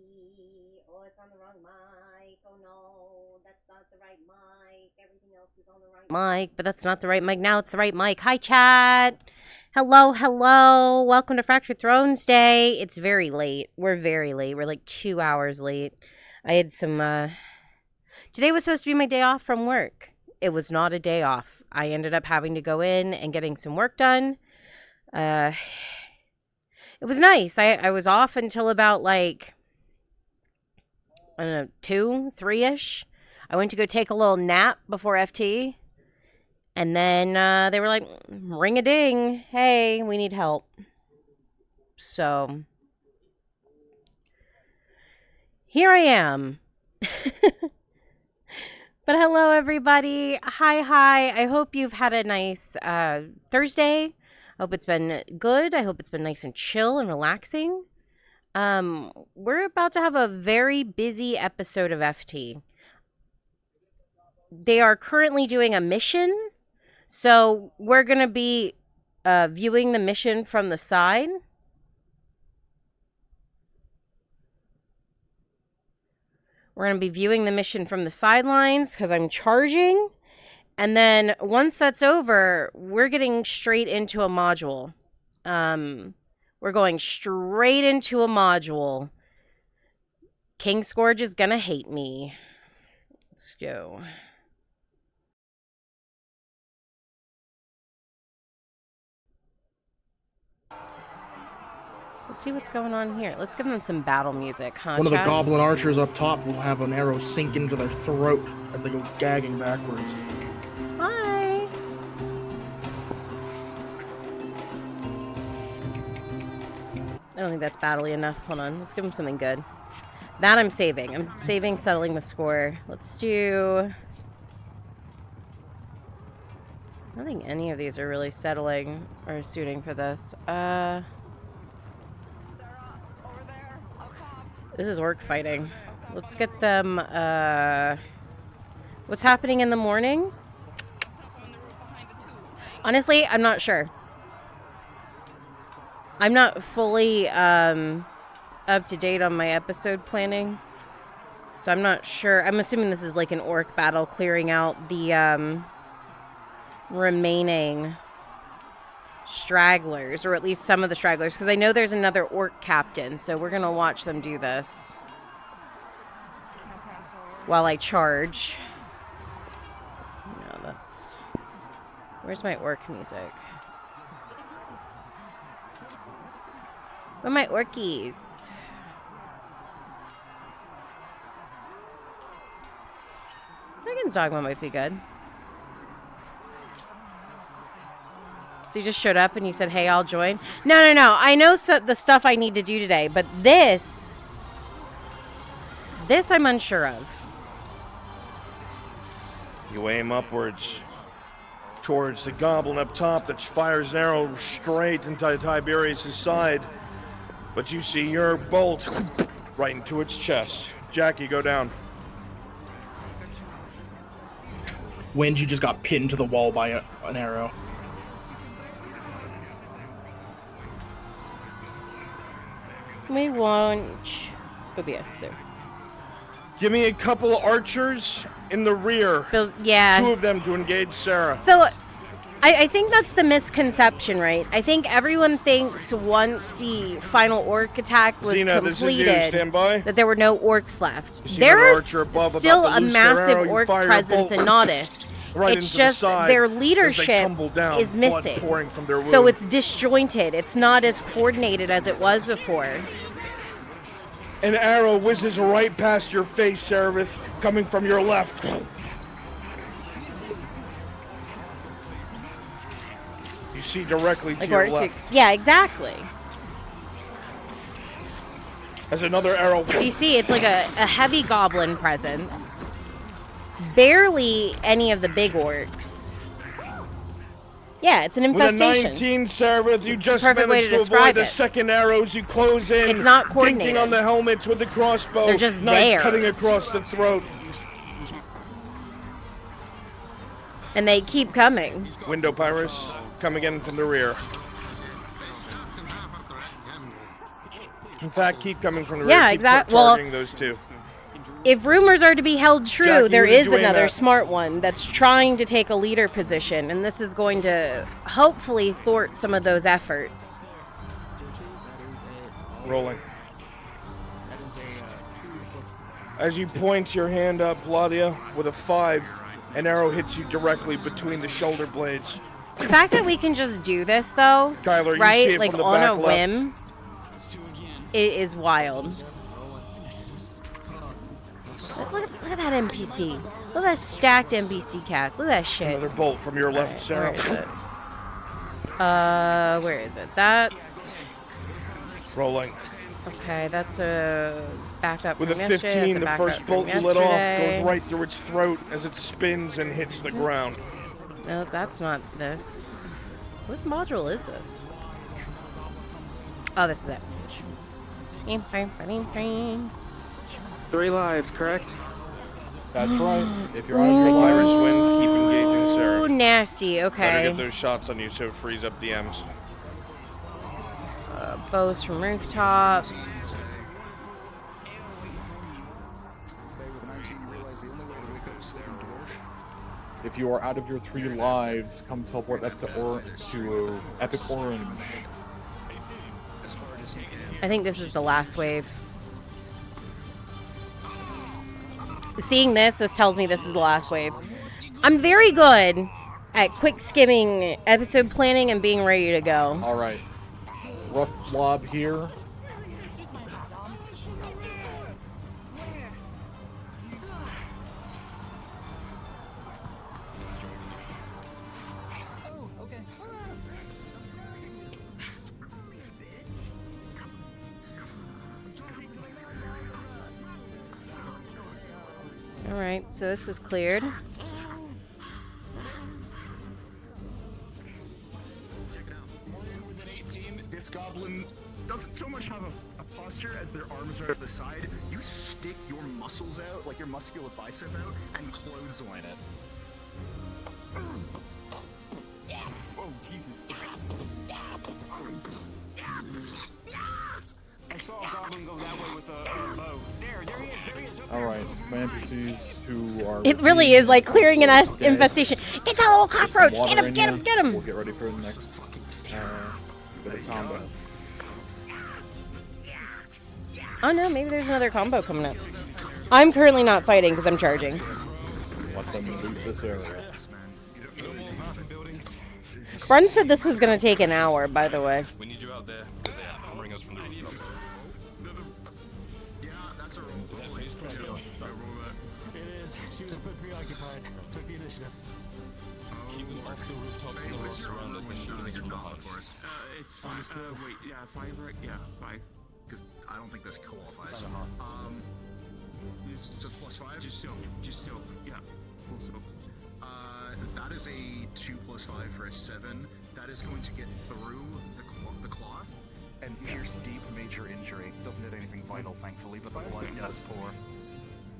Oh, it's on the wrong mic. Oh no, that's not the right mic. Everything else is on the right mic, but that's not the right mic. Now it's the right mic. Hi, chat. Hello, hello. Welcome to Fractured Thrones Day. It's very late. We're very late. We're like 2 hours late. I had some, Today was supposed to be my day off from work. It was not a day off. I ended up having to go in and getting some work done. It was nice. I was off until about like, I don't know, 2, 3-ish. I went to go take a little nap before FT. And then they were like, ring-a-ding. Hey, we need help. So, here I am. But hello, everybody. Hi. I hope you've had a nice Thursday. I hope it's been good. I hope it's been nice and chill and relaxing. We're about to have a very busy episode of FT. They are currently doing a mission, so we're going to be viewing the mission from the side. We're going to be viewing the mission from the sidelines because I'm charging. And then once that's over, we're getting straight into a module. We're going straight into a module. King Scourge is going to hate me. Let's go. Let's see what's going on here. Let's give them some battle music, huh, One of the chat? goblin archers up top will have an arrow sink into their throat as they go gagging backwards. Hi. I don't think that's battle-y enough. Hold on. Let's give them something good. That I'm saving. I'm saving settling the score. Let's do... I don't think any of these are really settling or suiting for this. This is orc fighting. Let's get them, what's happening in the morning? Honestly, I'm not sure. I'm not fully, up to date on my episode planning. So I'm not sure. I'm assuming this is like an orc battle clearing out the, remaining stragglers, or at least some of the stragglers, because I know there's another orc captain, so we're gonna watch them do this while I charge. No, that's... Where's my orc music? Where are my orkies? Dragon's Dogma might be good. So you just showed up and you said, hey, I'll join? No. I know the stuff I need to do today, but this I'm unsure of. You aim upwards towards the goblin up top that fires an arrow straight into Tiberius' side. But you see your bolt right into its chest. Jackie, go down. Wind, you just got pinned to the wall by an arrow. We won't. OBS there. Give me a couple of archers in the rear. Yeah. 2 of them to engage Sarah. So, I think that's the misconception, right? I think everyone thinks once the final orc attack was Xena, completed, this is you. Stand by. that there were no orcs left. You see There's archer above still about to a loose their massive arrow, you orc fire your presence bolt in Nodus. right It's into just the side their as they leadership tumble down, is blood missing. pouring from their So wound. it's disjointed. It's not as coordinated as it was before. An arrow whizzes right past your face, Seraph, coming from your left. You see directly to your left. Yeah, exactly. As another arrow. You see, it's like a heavy goblin presence. Barely any of the big orcs. Yeah, it's an infestation. With a 19, Seraph, you just managed to avoid the second arrows. You close in. It's not coordinated. Dinking on the helmets with the crossbow. They're just knife there. Cutting across the throat. And they keep coming. Window Pyrus coming in from the rear. In fact, keep coming from the rear. Yeah, Keep exactly. Well, targeting those two. if rumors are to be held true, Jackie, there who did is you aim another at? smart one that's trying to take a leader position, and this is going to hopefully thwart some of those efforts. Rolling. As you point your hand up, Claudia, with a 5, an arrow hits you directly between the shoulder blades. The fact that we can just do this, though, Kyler, you right, see it like from the on back a left. whim, it is wild. Look at that NPC. Look at that stacked NPC cast. Look at that shit. Another bolt from your left, Sarah. Where is it? Where is it? That's... Rolling. Okay, that's a backup With from a yesterday. 15, That's the backup first from bolt you let off yesterday. goes right through its throat as it spins and hits the ground. No, that's not this. What module is this? Oh, this is it. 3 lives, correct? That's right. If you're on your Virus wind, keep engaging Oh, Sarah. nasty. Better Okay. get those shots on you so it frees up the M's. Bows from rooftops. If you are out of your 3 lives, come teleport up to Epic Orange. I think this is the last wave. Seeing this tells me this is the last wave. I'm very good at quick skimming episode planning and being ready to go. All right. Rough blob here. Alright, so this is cleared. This goblin doesn't so much have a posture as their arms are to the side. You stick your muscles out, like your muscular bicep out, and clothesline it. Oh, Jesus. I saw a goblin go that way with a bow. There he is. All right. My NPCs who are. It really is like clearing an Okay. infestation. Get that little cockroach! Water Get him, in get him, here. get him! We'll get ready for the next bit of combat. Oh no, maybe there's another combo coming up. I'm currently not fighting because I'm charging. Let them loot this area. Brun said this was going to take an hour, by the way. We need you out there. Bring us from the rooftops. Yeah, that's a roll. It is. She was a bit preoccupied. Took the initiative. Keep them off the rooftops and the rocks around us. They're shooting us from behind. It's fine. Wait, yeah, 5, right? Yeah, 5. Because I don't think this qualifies. So it's +5? Just so. Yeah. So, that is a 2 + 5 for a 7. That is going to get through the cloth. And pierce deep major injury. Doesn't hit anything vital, thankfully, but the blood does pour.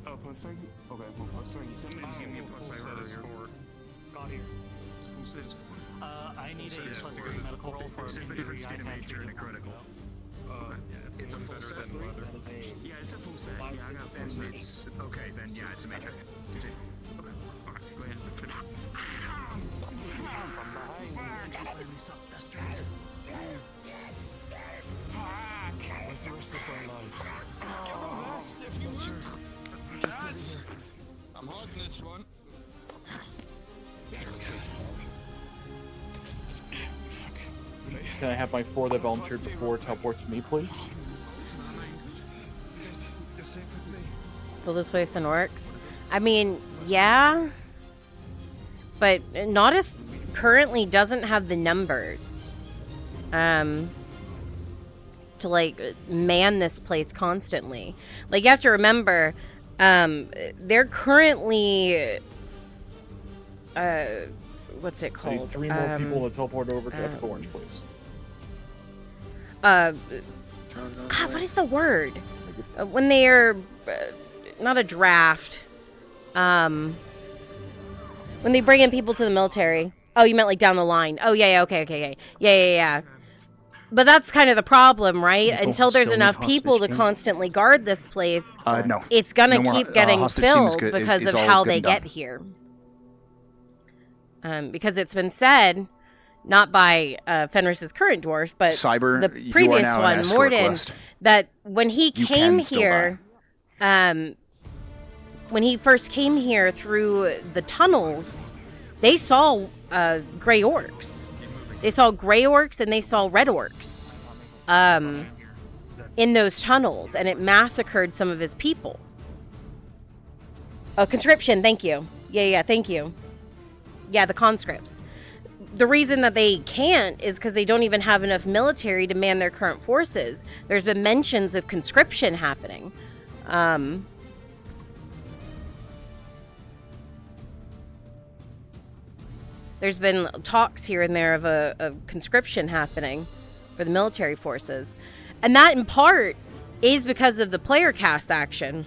Oh, +5? Okay, well, +5. You said maybe give me a +5 earlier. Got here. Who says 4? I need a Says plus 4. 3 medical roll for This is the difference between a major and a critical. It's a full set? Yeah, it's a full set. Yeah, I got full set. It's, okay, then yeah, it's a major. Continue. Okay, alright, go ahead. Finish. What's the rest of the phone line? I'm holding this one. Can I have my 4 that volunteered before teleport to me, please? Will this waste works? I mean, yeah. But Nautis currently doesn't have the numbers. To like man this place constantly. Like you have to remember, they're currently what's it I need called? 3 more people to teleport over to Epic Orange, please. God, what is the word? When they are not a draft. When they bring in people to the military. Oh, you meant like down the line. Oh yeah, okay. Yeah. But that's kind of the problem, right? People Until there's still need enough people to hostage team. constantly guard this place, No. it's gonna No more, keep getting hostage team is filled good- because is of all how good they and done. get here. Because it's been said, not by Fenris's current dwarf, but Cyber, the you are previous now an one, escort Morden, quest. that when he You came can still here, when he first came here through the tunnels, they saw gray orcs. They saw gray orcs and they saw red orcs in those tunnels, and it massacred some of his people. Oh, conscription, thank you. Yeah, thank you. Yeah, the conscripts. The reason that they can't is because they don't even have enough military to man their current forces. There's been mentions of conscription happening. There's been talks here and there of a conscription happening for the military forces. And that, in part, is because of the player cast action.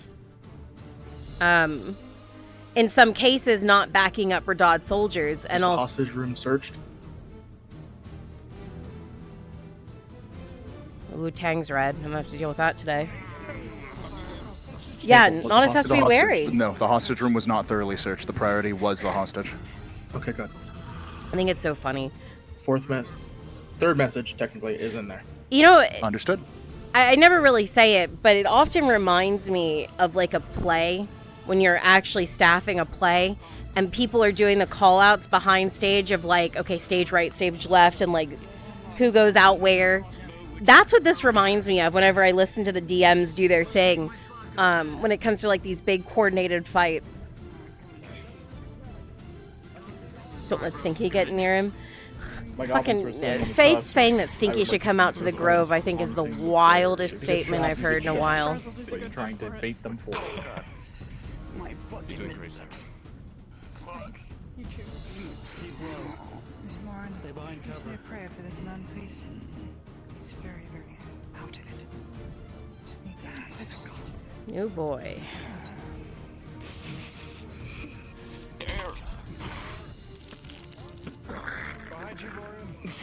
In some cases, not backing up Radad soldiers. And Is the also... hostage room searched? Wu-Tang's red. I'm going to have to deal with that today. Yeah, Nonus has to be wary. No, the hostage room was not thoroughly searched. The priority was the hostage. Okay, good. I think it's so funny. Third message, technically, is in there. You know... Understood. I never really say it, but it often reminds me of like a play, when you're actually staffing a play and people are doing the call outs behind stage of like, okay, stage right, stage left, and like who goes out where. That's what this reminds me of whenever I listen to the DMs do their thing when it comes to like these big coordinated fights. Don't let Stinky get near him. Fucking Faith saying that Stinky should come out to the Grove, I think, is the wildest statement I've heard in a while. So you're trying to bait them for it. My fucking insects. Thanks. You too. Keep low. Miss Morin, Stay behind cover. say a prayer for this nun, please. He's very, very out of it. Just needs a hand. Oh boy. Behind you, Morin.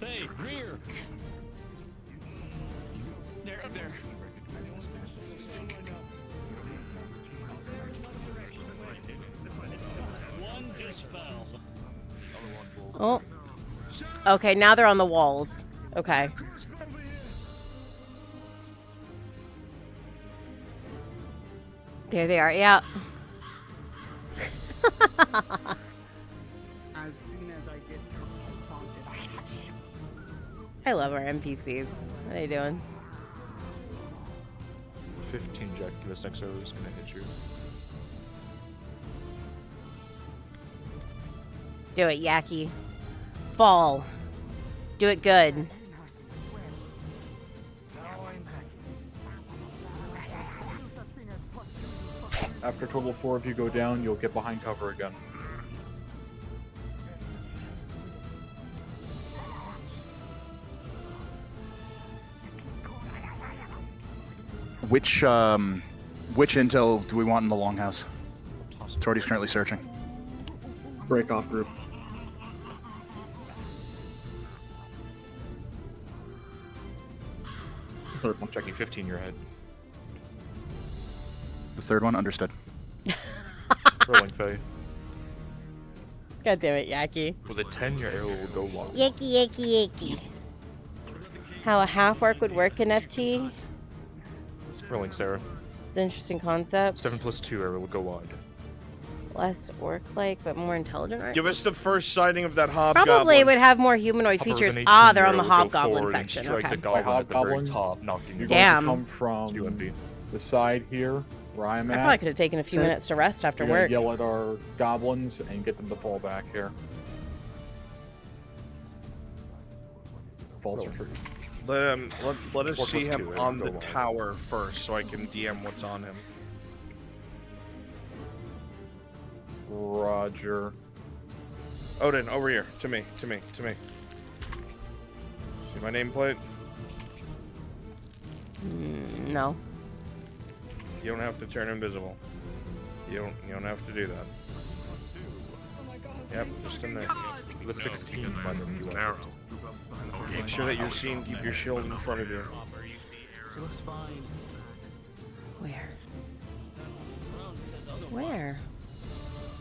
Hey, rear! There, up there. One just fell. Oh. Okay, now they're on the walls. Okay. There they are, yeah. As soon as I get I love our NPCs. What are you doing? 15 Jack US XO is gonna hit you. Do it, Yaki. Fall. Do it good. After a total of 4 of you go down, you'll get behind cover again. Which intel do we want in the longhouse? Torty's currently searching. Break off group. The third one checking 15 your head. The third one, understood. Rolling Faye. God damn it, Yaki. With a 10, your arrow will go wide. Yaki. How a half orc would work in FT? Rolling Sarah. It's an interesting concept. 7 plus 2 arrow will go wide. Less orc-like, but more intelligent, right? Give us the first sighting of that hobgoblin. Probably would have more humanoid Upper of features. an 18 Ah, they're on arrow the will go hobgoblin forward and section. strike Okay. the goblin at the very Hobgoblin, top, knocking You're you going Damn. to come from UMP. the side here, where I'm I at. probably could have taken a few minutes to rest after You're gonna work. yell at our goblins and get them to fall back here. False retreat. Let us 4 see plus him 2, on go the wide. tower first, so I can DM what's on him. Roger. Odin, over here. To me. See my nameplate? No. You don't have to turn invisible. You don't have to do that. Yep, just in there. The 16 by the arrow. Make sure that you're seen. Keep your shield in front of you. She looks fine. Where? Where?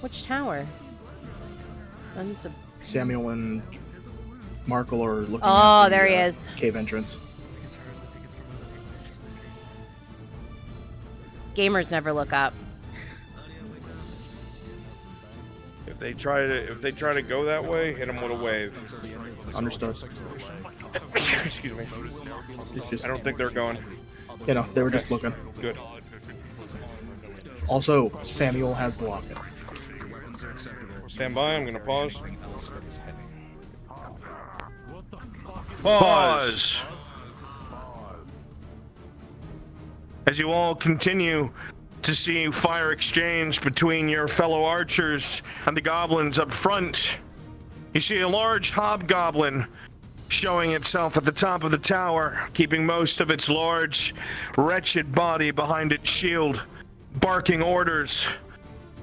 Which tower? Samuel and Markle are looking Oh, at the, there he is. Cave entrance. Gamers never look up. If they try to go that way, hit them with a wave. Understood. Excuse me. I don't think they're going. You know, they were just looking. Good. Also, Samuel has the locket. Stand by. I'm gonna pause. Pause. As you all continue to see fire exchange between your fellow archers and the goblins up front, you see a large hobgoblin showing itself at the top of the tower, keeping most of its large, wretched body behind its shield, barking orders.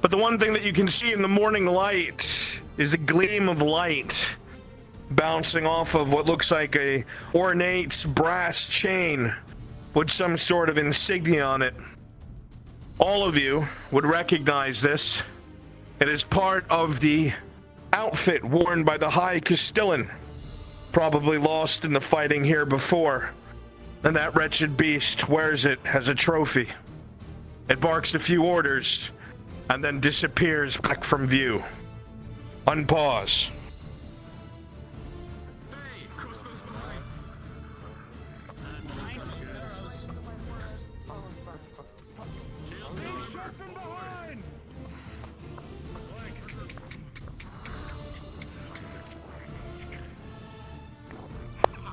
But the one thing that you can see in the morning light is a gleam of light bouncing off of what looks like a ornate brass chain with some sort of insignia on it. All of you would recognize this. It is part of the outfit worn by the High Castellan, probably lost in the fighting here before, and that wretched beast wears it as a trophy. It barks a few orders and then disappears back from view. Unpause.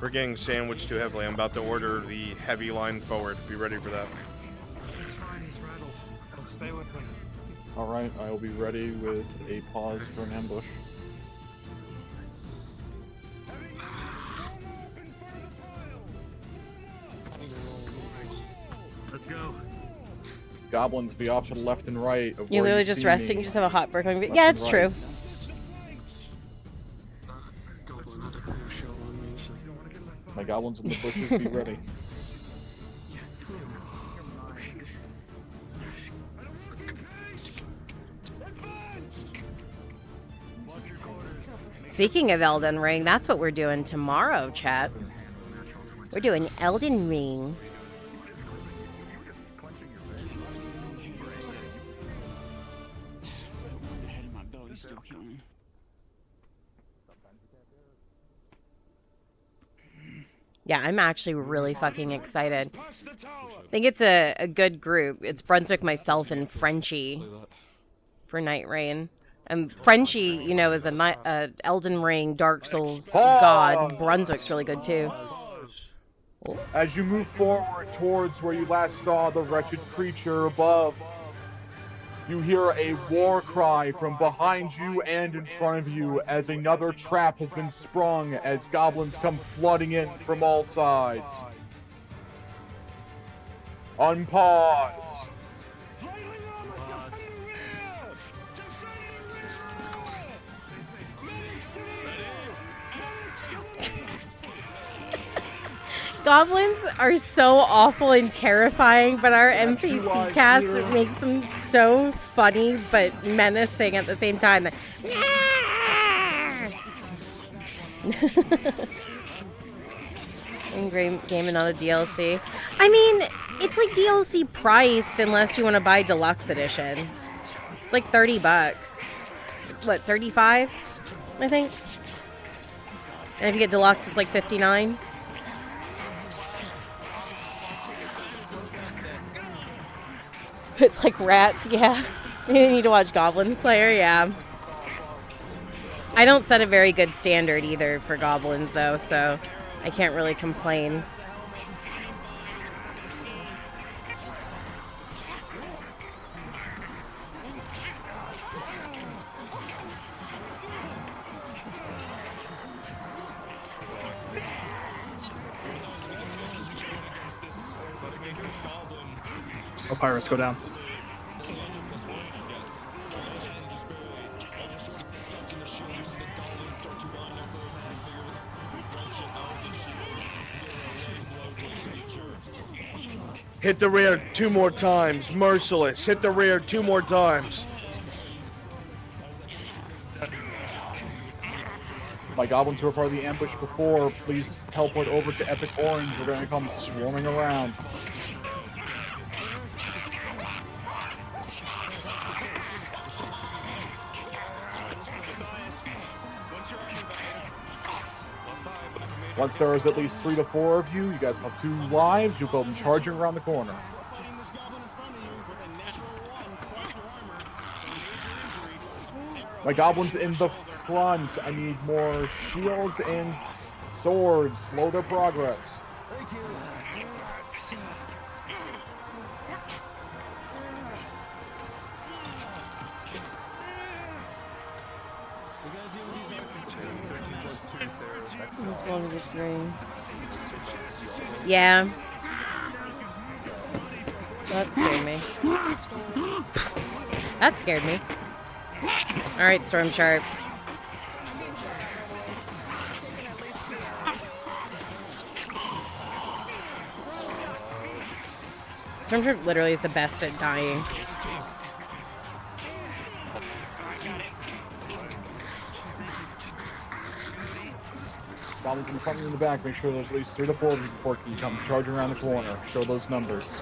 We're getting sandwiched too heavily. I'm about to order the heavy line forward. Be ready for that. He's fine, he's rattled. Don't stay with him. Alright, I will be ready with a pause for an ambush. Let's go. Goblins be off to the left and right. Of You're where literally you just see resting. me. You just have a hot burn. Left Yeah, and it's right. true. My goblins in the bushes, be ready. Speaking of Elden Ring, that's what we're doing tomorrow, chat. We're doing Elden Ring. Yeah, I'm actually really fucking excited. I think it's a good group. It's Brunswick, myself, and Frenchie for Night Rain. And Frenchie, you know, is a Elden Ring, Dark Souls god. Brunswick's really good too. As you move forward towards where you last saw the wretched creature above, you hear a war cry from behind you and in front of you as another trap has been sprung as goblins come flooding in from all sides. Unpause. Goblins are so awful and terrifying, but our NPC cast makes them so funny but menacing at the same time. Gaming on a DLC. I mean, it's like DLC priced unless you want to buy deluxe edition. It's like $30. What, 35? I think. And if you get deluxe, it's like 59. It's like rats, yeah. You need to watch Goblin Slayer, yeah. I don't set a very good standard either for goblins, though, so I can't really complain. Oh, pirates, go down. Hit the rear 2 more times. Merciless. Hit the rear 2 more times. My goblins who are part of the ambush before, please teleport over to Epic Orange. We're gonna come swarming around. Once there is at least 3 to 4 of you, you guys have 2 lives, you'll go charging around the corner. My goblins in the front, I need more shields and swords. Slow their progress. Yeah. That scared me. That scared me. Alright, Storm Sharp. Storm Sharp literally is the best at dying. Goblins in the front and in the back, make sure there's at least 3 to 4 of you before you come charging around the corner. Show those numbers.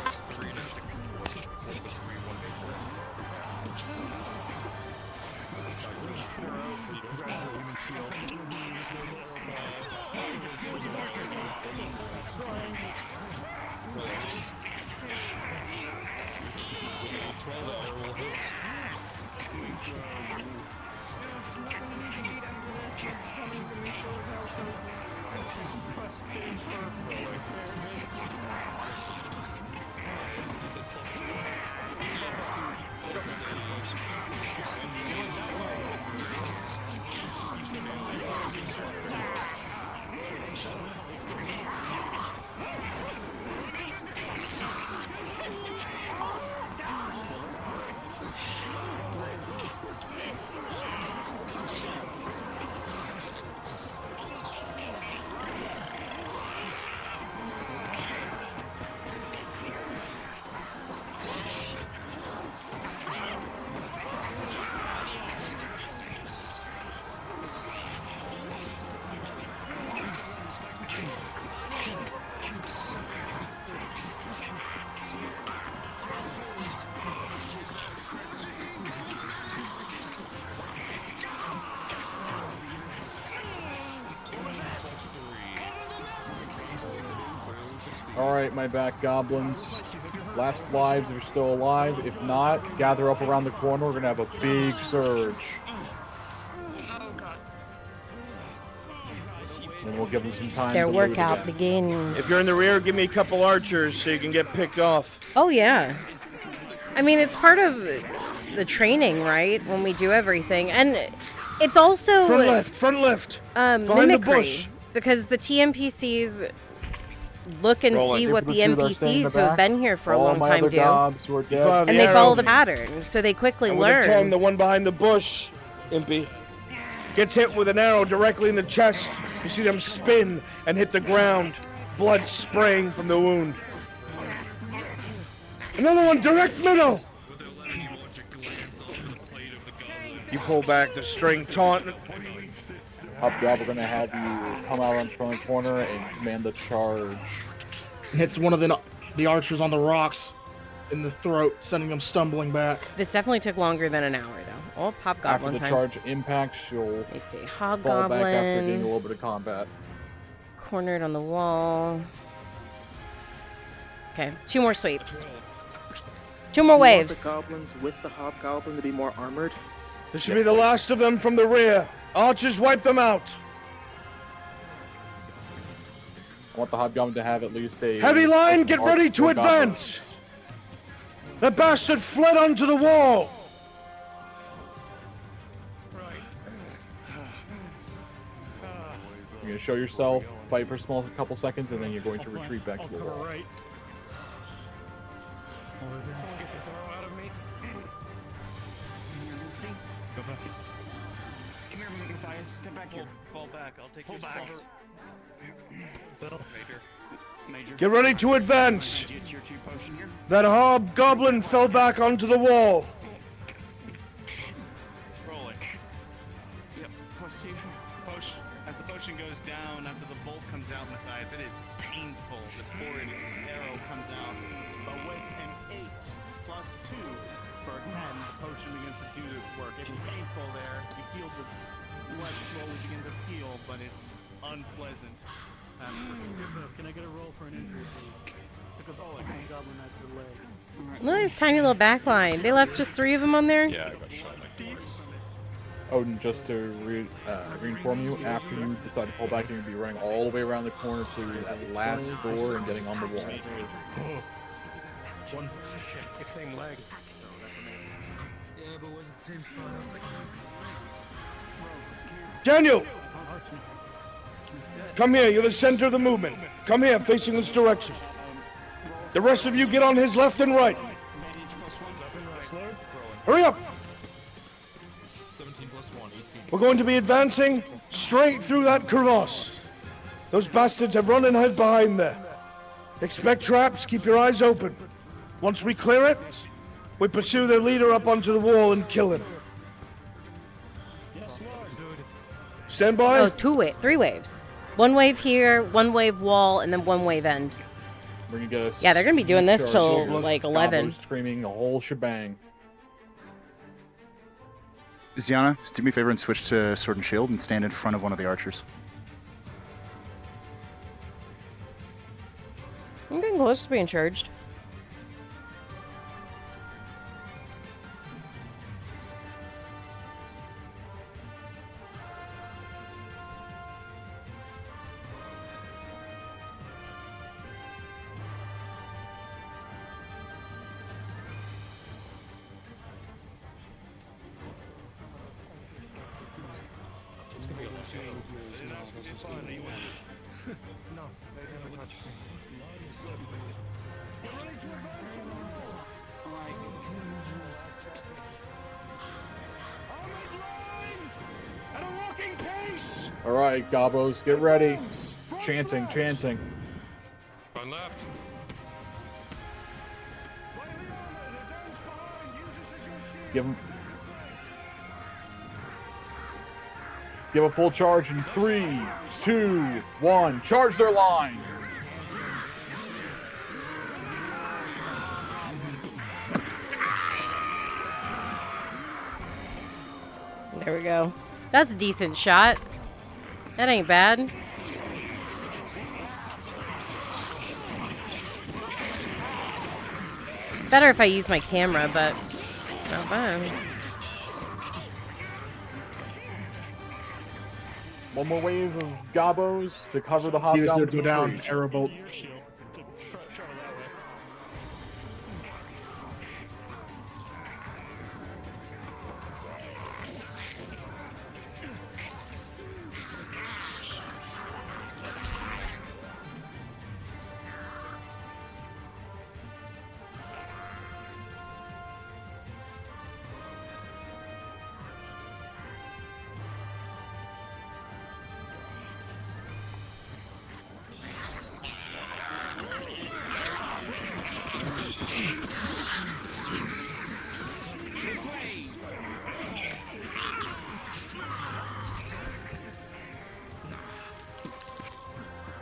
Alright, my back goblins. Last lives if you're still alive. If not, gather up around the corner. We're gonna have a big surge. And we'll give them some time Their to workout begins. If you're in the rear, give me a couple archers so you can get picked off. Oh, yeah. I mean, it's part of the training, right? When we do everything. And it's also... Front left. Mimicry. Behind the bush. Because the TNPCs look and see what the NPCs who have been here for a long time do. And they follow the pattern, so they quickly learn. With a 10, the one behind the bush, Impy, gets hit with an arrow directly in the chest. You see them spin and hit the ground, blood spraying from the wound. Another one, direct middle. You pull back the string taunt. Hobgoblin, we're gonna have you come out on the corner and command the charge. Hits one of the archers on the rocks in the throat, sending them stumbling back. This definitely took longer than an hour, though. Oh, Hobgoblin After the time. charge impacts, you'll Let me see. fall back after getting a Hobgoblin. little bit of combat. Cornered on the wall. Okay, 2 more sweeps. 2 more waves. The goblins with the hobgoblin to be more armored. This should be the last of them from the rear. Archers, wipe them out. I want the hobgoblin to have at least a... Heavy line, get ready to advance. The bastard fled onto the wall. You're going to show yourself, fight for a small couple seconds, and then you're going to retreat back to the wall. Come back here. Fall back. I'll take your cover. Bill. Major. Get ready to advance. Get your That hobgoblin fell back onto the wall. Roll it. Yep, plus 2. Potion. As the potion goes down, after the bolt comes out, Matthias, it is painful. This horrid arrow comes out. But with an 8 plus 2 for a 10, the potion begins to do its work. It's painful there. You feel the blood slowly begin to heal, but it's unpleasant. Can I get a roll for an injury, please? Took a bullet. Goblin at the leg. Look at this tiny little back line. They left just 3 of them on there? Yeah, I got shot like twice. Odin, just to reinform you, after you decide to pull back, you're going to be running all the way around the corner to that last door and getting on the wall. It's the same leg. Yeah, but was it the same spot? Daniel! Come here, you're the center of the movement. Come here, facing this direction. The rest of you get on his left and right. Hurry up! 17 plus 1, 18. We're going to be advancing straight through that crevasse. Those bastards have run and hid behind there. Expect traps, keep your eyes open. Once we clear it, we pursue their leader up onto the wall and kill him. Stand by. Oh, 3 waves. 1 wave here, 1 wave wall, and then 1 wave end. We're gonna get a Yeah, they're gonna be doing this till charge. like 11. Gobbos screaming the whole shebang. Ziana, just do me a favor and switch to sword and shield and stand in front of one of the archers. I'm getting close to being charged. Alright, Gobbos, get ready. Chanting, chanting. On left. Give a full charge in 3, 2, 1. Charge their line. There we go. That's a decent shot. That ain't bad. Better if I use my camera, but not bad. One more wave of Gobbos to cover the He was there hobgoblins. to go down, arrow bolt.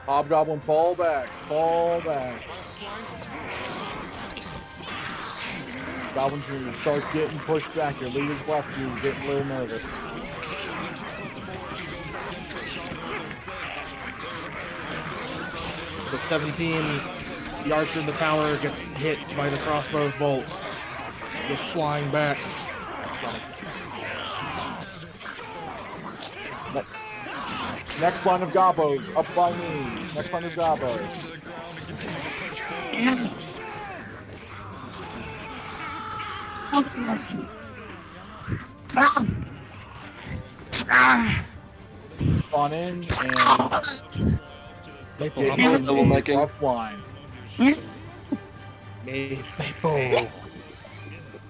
Hobgoblin, fall back, fall back. Goblins, you start getting pushed back. Your leader's left you, getting a little nervous. The 17, the archer in the tower gets hit by the crossbow bolt. Goes flying back. Next line of Gobbos, up by me. Next line of Gobbos. Spawn in and Maple, get I'm in double making. rough line. Maple.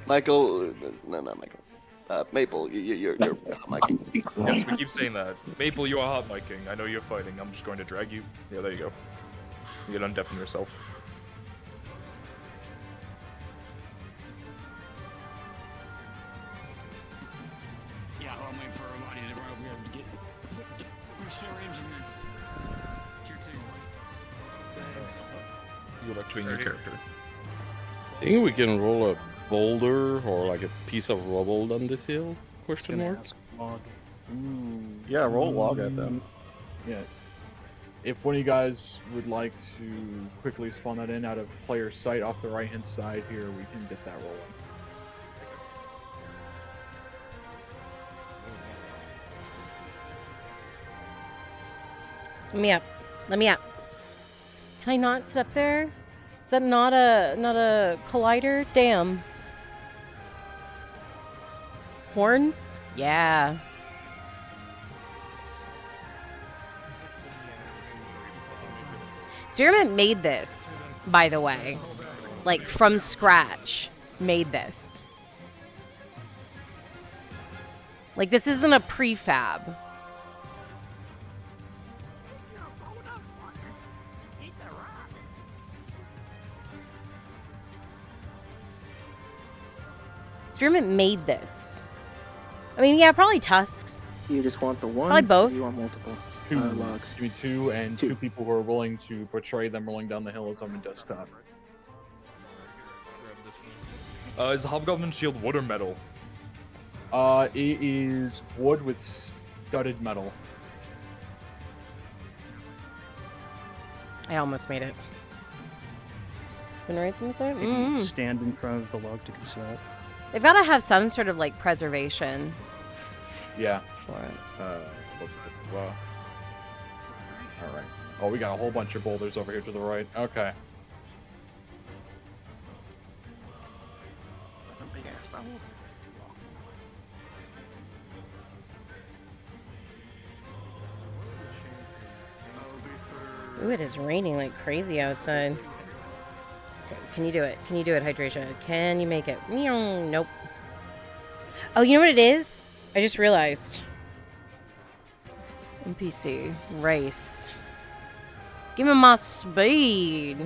Michael, no, not Michael. Maple, you're hot miking. Yes, we keep saying that. Maple, you are hot miking. I know you're fighting. I'm just going to drag you. Yeah, there you go. You can undeafen yourself. Go back to a new character. I think we can roll a boulder or like a piece of rubble down this hill? Question mark. Yeah, roll log at them. Yeah. If one of you guys would like to quickly spawn that in out of player sight off the right-hand side here, we can get that rolling. Let me up. Let me up. Can I not sit up there? Is that not a collider? Damn. Horns? Yeah. Spearmint made this, by the way. Like, from scratch. Made this. Like, this isn't a prefab. Spearmint made this. I mean, yeah, probably tusks. You just want the one? Probably both. Or you want multiple? Two logs. Give me two, and two people who are willing to portray them rolling down the hill as I'm in desktop. Is the Hobgoblin shield wood or metal? It is wood with studded metal. I almost made it. Gonna write them so? Maybe stand in front of the log to conceal it. They've got to have some sort of like preservation. Yeah. For it. Well. All right. Oh, we got a whole bunch of boulders over here to the right. Okay. Ooh, it is raining like crazy outside. Okay, can you do it? Can you do it, Hydration? Can you make it? Nope. Oh, you know what it is? I just realized. NPC. Race. Give me my speed.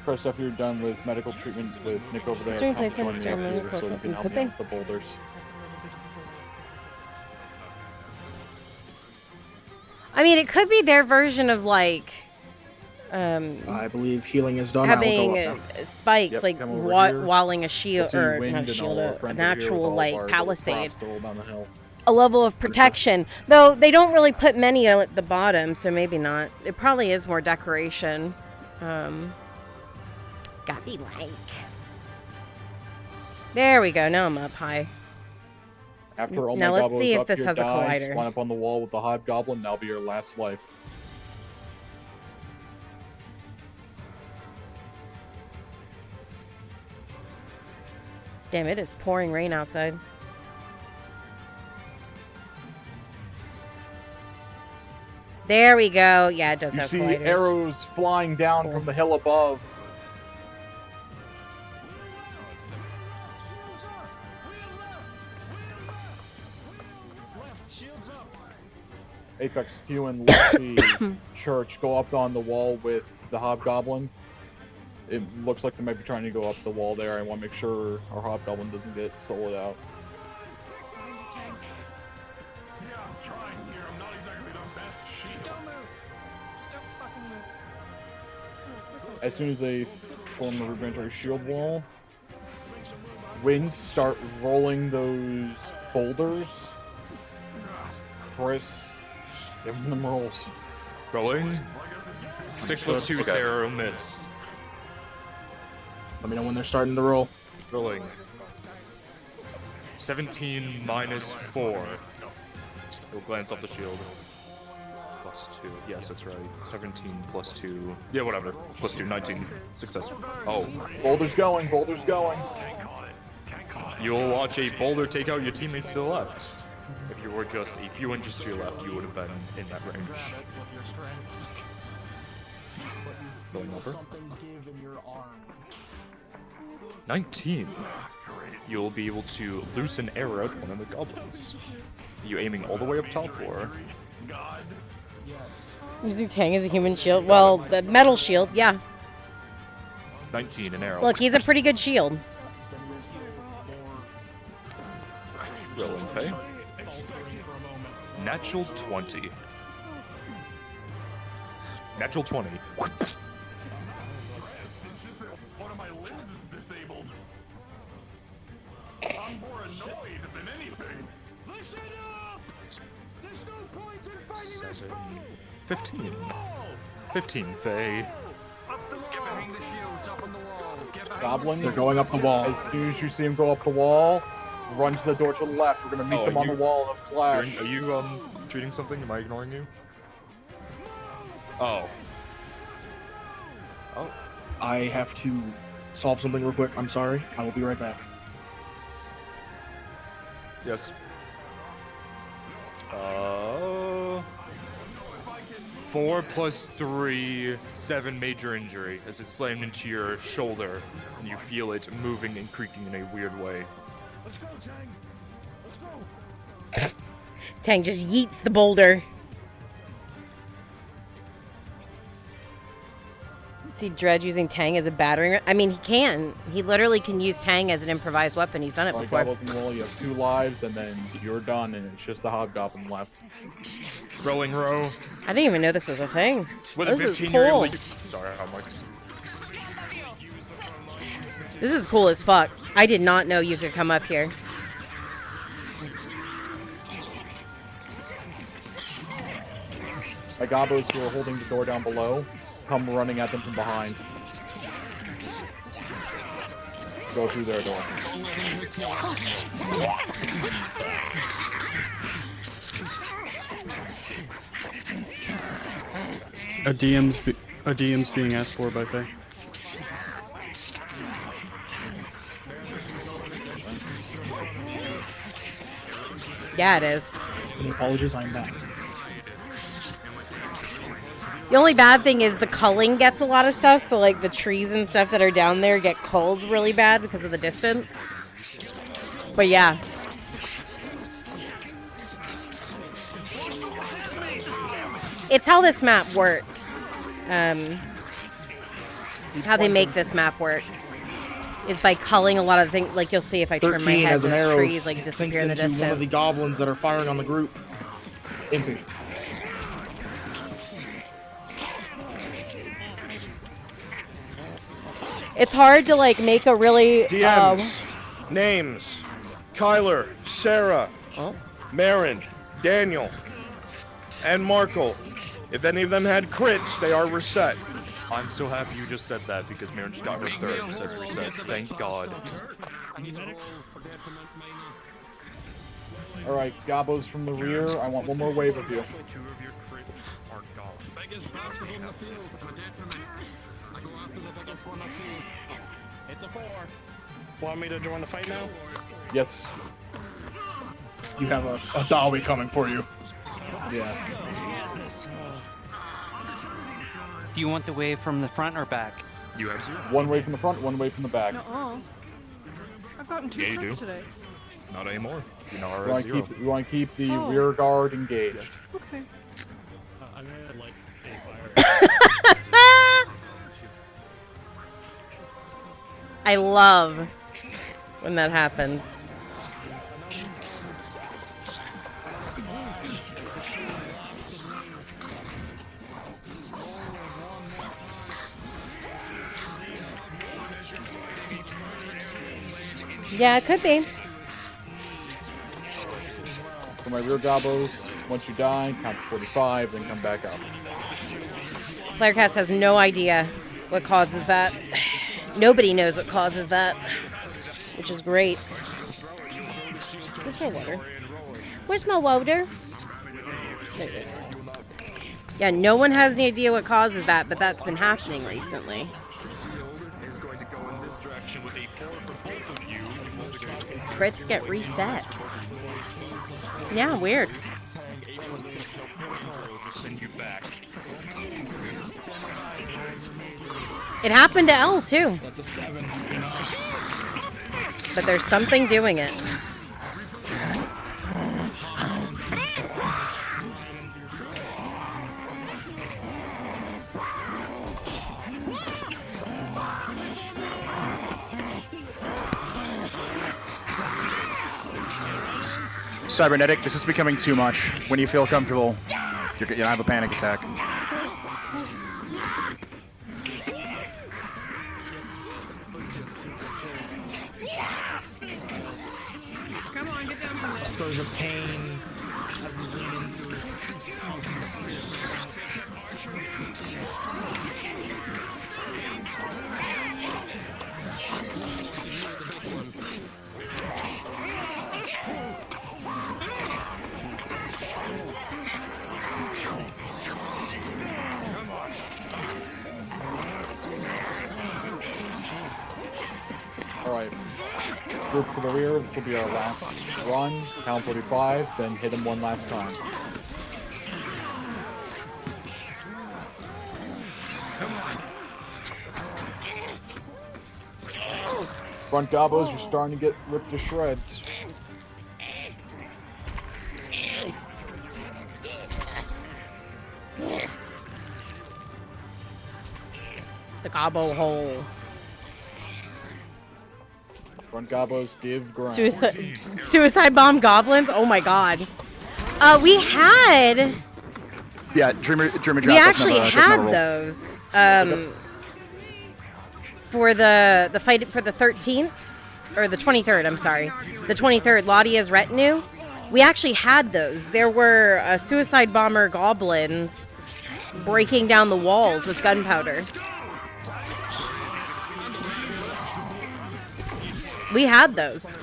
First up, you're done with medical treatment with Nick over there. Extreme Tom's placement, joining you up extreme here so you can help could me be. out with the boulders. I mean, it could be their version of like I believe healing is done. having I will go up now. spikes, Yep, like come over here. walling a shield, See or wind not a and shield, all our an friends over here with actual all of like our little palisade, props to hold down the hill. a level of protection. Though they don't really put many at the bottom, so maybe not. It probably is more decoration. Got me like. There we go. Now I'm up high. After all Now my let's gobos see if up, this your has a die, collider. Spawn up on the wall with the hobgoblin. That'll be your last life. Damn, it is pouring rain outside. There we go. Yeah, it does You have see colliders. arrows flying down from the hill above. Apex Q and Lucy Church go up on the wall with the hobgoblin. It looks like they might be trying to go up the wall there. I want to make sure our hobgoblin doesn't get soloed out. As soon as they form the rudimentary shield wall, winds start rolling those boulders. Chris, give them rolls. Rolling. 6 plus 2, Okay. Sarah will miss. Let me know when they're starting to roll. Rolling. 17 minus 4. We'll glance off the shield. Plus 2. Yes, that's right. 17 plus 2. Yeah, whatever. Plus 2, 19. Success. Oh. Boulder's going, boulder's going. You'll watch a boulder take out your teammates to the left. If you were just a few inches to your left, you would have been in that range. Going over. 19. You'll be able to loose an arrow at one of the goblins. Are you aiming all the way up top, or? Using Tang as a human shield. Well, the metal shield, yeah. 19, an arrow. Look, he's a pretty good shield. Rolling, Faye. Natural 20. Natural 20. 7, 15. 15, Faye. Goblin. They're going up the wall. As soon as you see him go up the wall, run to the door to the left. We're gonna meet them on the wall in a flash. Are you treating something? Am I ignoring you? Oh. Oh. I have to solve something real quick. I'm sorry. I will be right back. Yes. 4 plus 3, 7 major injury as it slammed into your shoulder, and you feel it moving and creaking in a weird way. Let's go, Tang. Let's go. Tang just yeets the boulder. See Dredge using Tang as a battering. I mean, he can. He literally can use Tang as an improvised weapon. He's done it before. Goblins in the wall, you have 2 lives, and then you're done, and it's just the hobgoblin left. Rolling row. I didn't even know this was a thing. With this a is 15-year cool. Sorry, I'm like... This is cool as fuck. I did not know you could come up here. My gobos who are holding the door down below come running at them from behind. Go through their door. A DM's being asked for by Faye. Yeah, it is. Any apologies, I'm back. The only bad thing is the culling gets a lot of stuff, so like the trees and stuff that are down there get culled really bad because of the distance. But yeah. It's how this map works. How they make this map work is by culling a lot of things. Like you'll see if I turn my 13 head, as an those arrow trees like sinks disappear in the into one of the distance. goblins that are firing on the group. Impy. It's hard to like make a really DMs, names, Kyler, Sarah, Marin, Daniel, and Markle. If any of them had crits, they are reset. I'm so happy you just said that because Marin just got her third, so it's reset. Thank God. Alright, gobos from the rear, I want one more wave of you. 2 of your crits are gone. Biggest bastard on the field. I'm dead for me. I go after the biggest one I see. It's a 4. Want me to join the fight now? Yes. You have a Dawi coming for you. Yeah. Do you want the wave from the front or back? You have 0. One way from the front, one way from the back. No, I've gotten 2 Yeah, you crits do. today. Not anymore. You know, We are at 0. want to keep the rear guard engaged. Okay. I'm gonna like a fire. I love when that happens. Yeah, it could be. For my rear gobos, once you die, count to 45, then come back up. Playercast has no idea what causes that. Nobody knows what causes that, which is great. Where's my water? Where's my water? There it is. Yeah, no one has any idea what causes that, but that's been happening recently. Crits get reset. Yeah, weird. It happened to L too. That's a 7. But there's something doing it. Cybernetic, this is becoming too much. When you feel comfortable, you're gonna have a panic attack. Come on, get down from there. So the pain as we lean into it. Alright. Group for the rear, this will be our last run. Count 45, then hit him one last time. Front gobos, you're starting to get ripped to shreds. The gobbo hole. Front gobos give ground. Suicide bomb goblins? Oh my god. We had... Yeah, Dreamer Drop We actually doesn't have a roll. had those. For the fight for the 13th. Or the 23rd, I'm sorry. The 23rd, Latia's retinue. We actually had those. There were suicide bomber goblins breaking down the walls with gunpowder. We had those.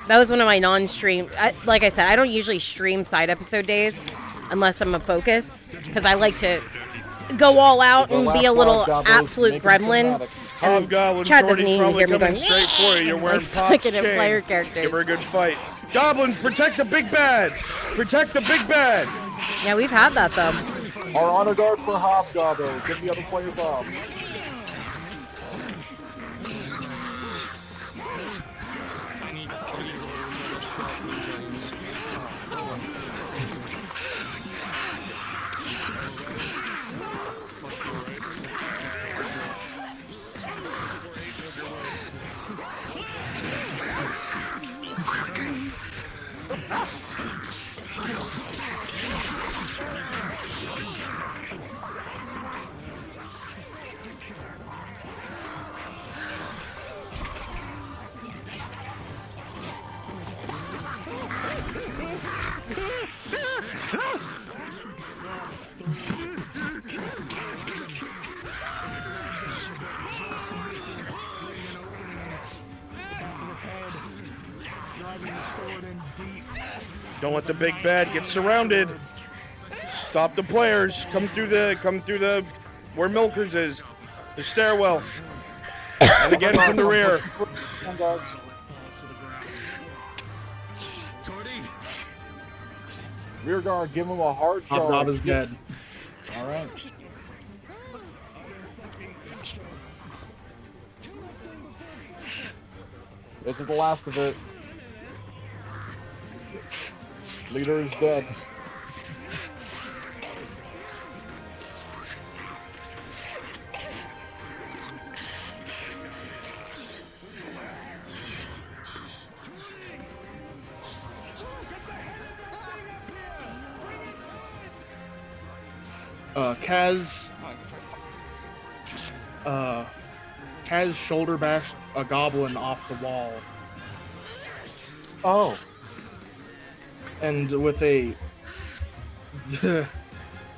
That was one of my non-stream... like I said, I don't usually stream side episode days unless I'm a focus, because I like to go all out and be a little absolute gremlin. And Chad doesn't even hear me going, straight for you. You're wearing like Pop's fucking chain. player characters. Give her a good fight. Goblins, protect the big bad! Protect the big bad! Yeah, we've had that, though. Our honor guard for Hobgoblins. Give the other players off. Don't let the big bad get surrounded. Stop the players. Come through the where Milkers is. The stairwell. And again from the rear. Rear guard, give him a hard charge. Hobgob is dead. Alright. This is the last of it. Leader is dead. Kaz shoulder bashed a goblin off the wall. Oh. And with a...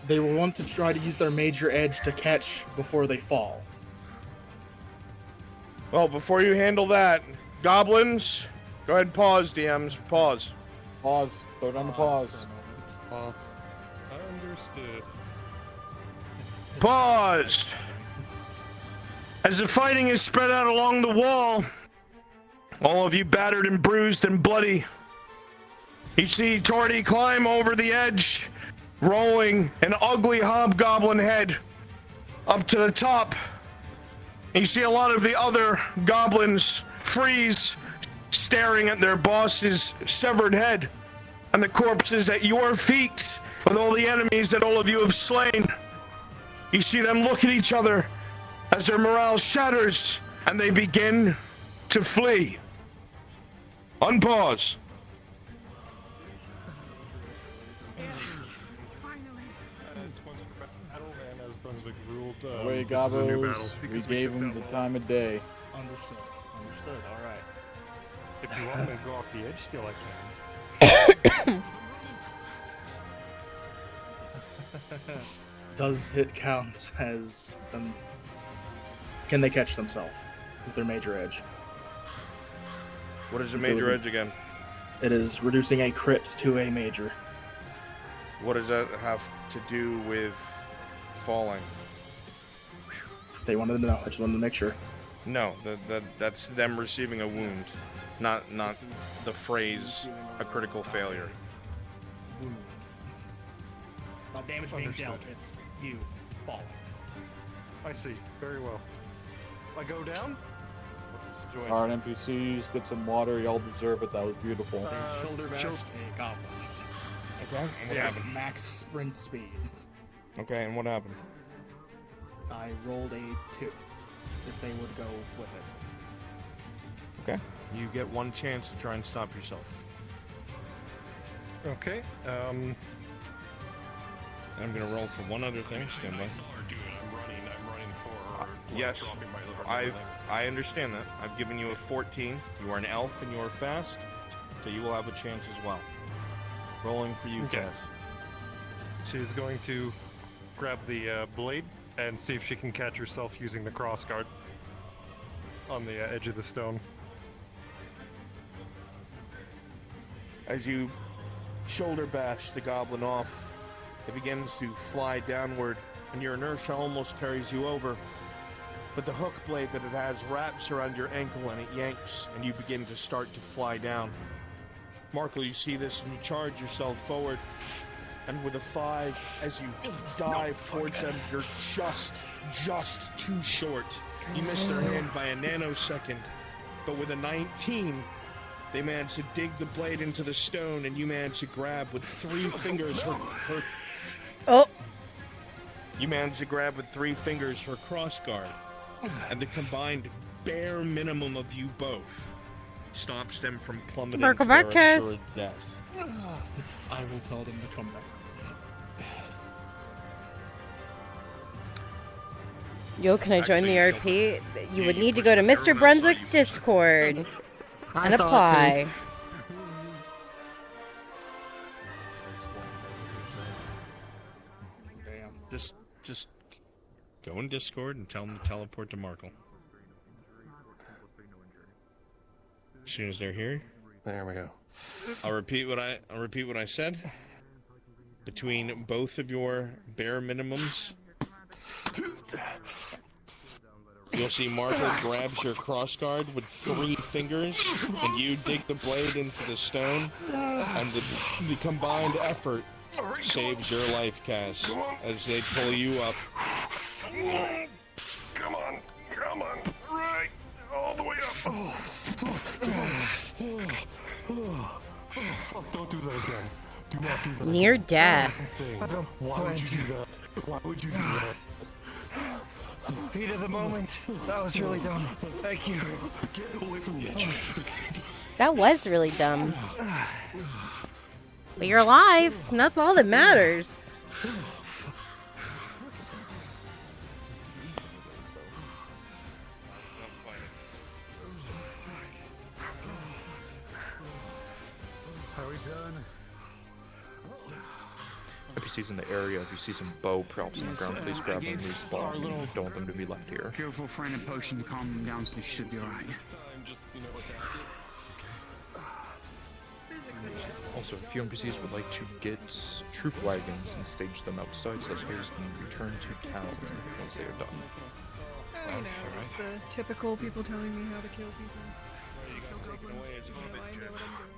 they will want to try to use their major edge to catch before they fall. Well, before you handle that, goblins, go ahead and pause, DMs. Pause. Pause. Throw down the pause. Pause. I understood. Pause! As the fighting is spread out along the wall, all of you battered and bruised and bloody, you see Torty climb over the edge, rolling an ugly hobgoblin head up to the top. And you see a lot of the other goblins freeze, staring at their boss's severed head and the corpses at your feet with all the enemies that all of you have slain. You see them look at each other as their morale shatters and they begin to flee. Unpause. Away, Gabos. We gave him the time of day. Understood. Understood. All right. If you want me to go off the edge still, I can. Does hit count as them? Can they catch themselves with their major edge? What is the So major edge again? It is reducing a crit to a major. What does that have to do with falling? They wanted to know. I just wanted to make sure. No, that's them receiving a wound, not the phrase a critical failure. Wound. Not damage being dealt. It's you falling. I see. Very well. I go down? Alright, NPCs, get some water. Y'all deserve it. That was beautiful. Shoulder bash a goblin. Okay, and what happened? Max sprint speed. Okay, and what happened? I rolled a 2 if they would go with it. Okay. You get one chance to try and stop yourself. Okay. And I'm gonna roll for one other thing. Stand by. Yes, I understand that. I've given you a 14. You are an elf and you are fast, so you will have a chance as well. Rolling for you, Cass. She's going to grab the blade and see if she can catch herself using the crossguard on the edge of the stone. As you shoulder bash the goblin off, it begins to fly downward, and your inertia almost carries you over. But the hook blade that it has wraps around your ankle and it yanks, and you begin to start to fly down. Markle, you see this and you charge yourself forward, and with a 5, as you dive towards them, you're just too short. You miss their hand by a nanosecond, but with a 19, they manage to dig the blade into the stone, and you manage to grab with 3 fingers her You manage to grab with 3 fingers her crossguard, and the combined bare minimum of you both stops them from plummeting to their assured death. I will tell them to come back. Yo, can I join the RP? You would need to go to Mr. Brunswick's Discord and apply. Just go in Discord and tell them to teleport to Markle. As soon as they're here, there we go. I'll repeat what I said. Between both of your bare minimums, you'll see Markle grabs your crossguard with 3 fingers, and you dig the blade into the stone, and the combined effort saves your life, Cass, as they pull you up. Come on. Right. All the way up. Don't do that again. Do not do that. Near death. Why would you do that? Why would you do that? Heat of the moment. That was really dumb. Thank you. Get away from the edge. That was really dumb. But you're alive, and that's all that matters. Are we done? NPCs in the area, if you see some bow props on the ground, please grab them and respawn. You don't want them to be left here. Careful friend and potion to calm them down, so you should be alright. Also, a few NPCs would like to get troop wagons and stage them outside so that players can return to town once they are done. Oh, no, it's the typical people telling me how to kill people. Kill goblins. I know what I'm doing.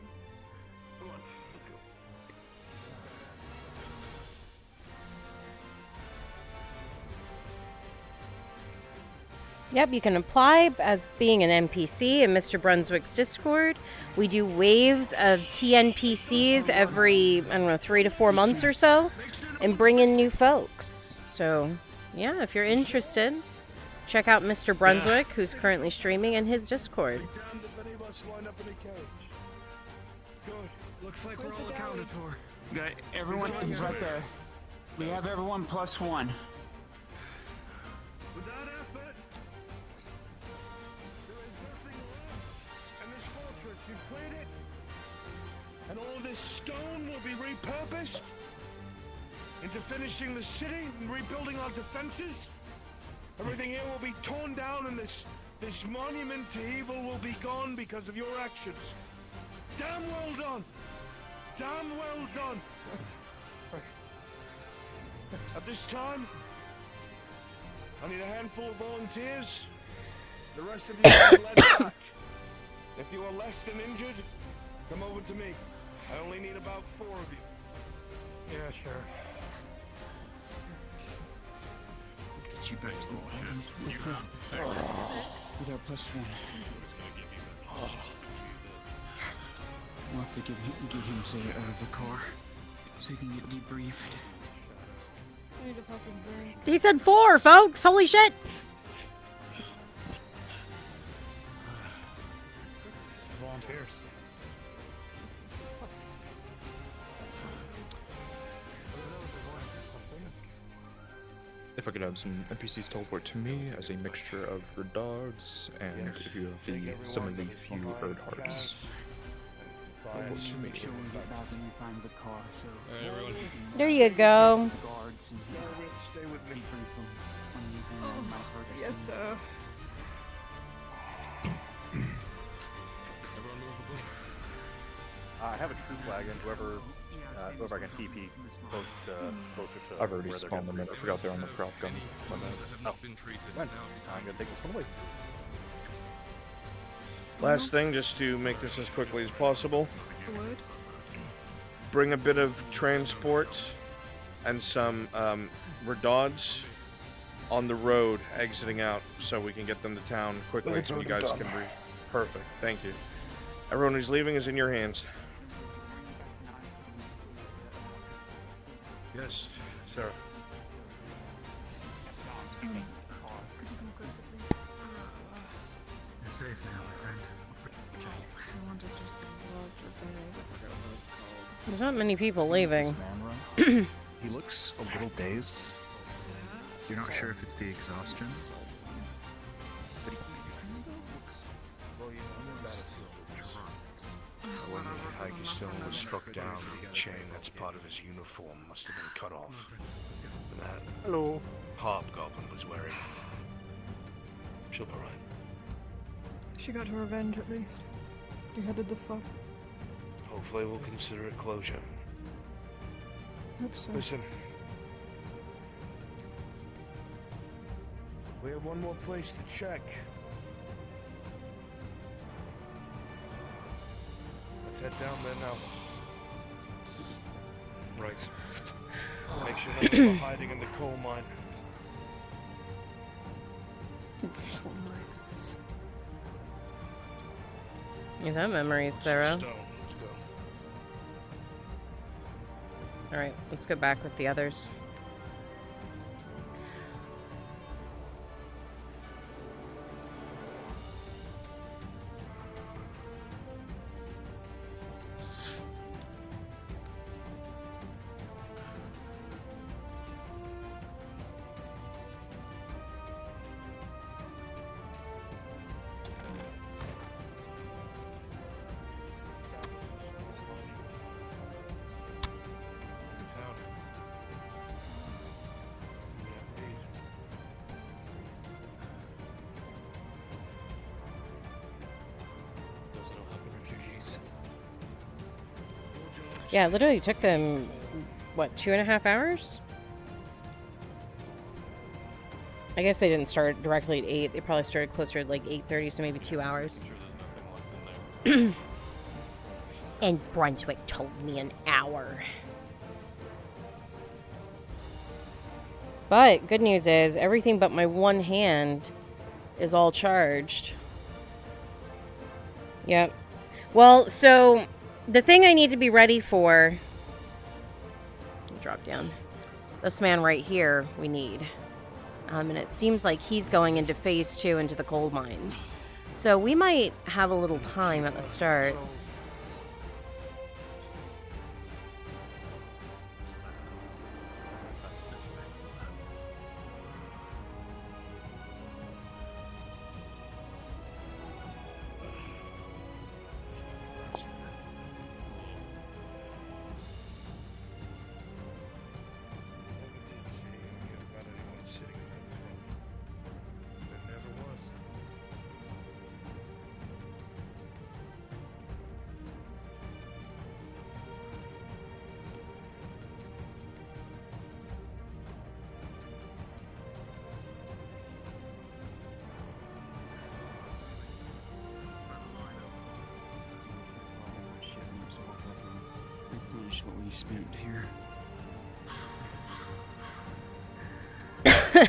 Yep, you can apply as being an NPC in Mr. Brunswick's Discord. We do waves of TNPCs every, 3 to 4 months or so, and bring in new folks. So, yeah, if you're interested, check out Mr. Brunswick, who's currently streaming, in his Discord. Looks like we're all accounted for. Got everyone. He's right there. We have everyone +1. And all this stone will be repurposed into finishing the city and rebuilding our defenses. Everything here will be torn down, and this monument to evil will be gone because of your actions. Damn well done! Damn well done! At this time, I need a handful of volunteers. The rest of you can be led back. If you are less than injured, come over to me. I only need about 4 of you. Yeah, sure. Get you back to the wagon. With our +1. We'll have to get him to out of the car so he can get debriefed. He said 4, folks. Holy shit. Volunteers. If I could have some NPCs teleport to me as a mixture of redogs, and if you have some of the few Erd hearts. Teleport to me. Make sure we get back and we find the car. So There you go. guards and Stay with me. Yes, sir. I have a true flag, and whoever I can TP closer to. I've already where they're spawned them in. I forgot they're on the prop gun. My bad. Oh, fine. I'm gonna take this one away. Last thing, just to make this as quickly as possible. Bring a bit of transport and some redods on the road exiting out so we can get them to town quickly. It's You already guys done. can breathe. Perfect. Thank you. Everyone who's leaving is in your hands. Yes, Sarah. You're safe now, my friend. There's not many people leaving. He looks a little dazed. You're not sure if it's the exhaustion? When Hagestone was struck down, the chain that's part of his uniform must have been cut off. That hobgoblin was wearing. She'll be right. She got her revenge at least. Beheaded the fuck. Hopefully we'll consider it closure. Hope so. Listen. We have one more place to check. Let's head down there now. Right. Make sure none of them are hiding in the coal mine. You have memories, Sarah. Alright, let's go back with the others. Yeah, it literally took them, what, 2.5 hours? I guess they didn't start directly at 8. They probably started closer to like 8:30, so maybe 2 hours. And Brunswick told me an hour. But good news is everything but my one hand is all charged. Yep. Well, so the thing I need to be ready for, drop down, this man right here we need. And it seems like he's going into phase 2 into the coal mines. So we might have a little time at the start.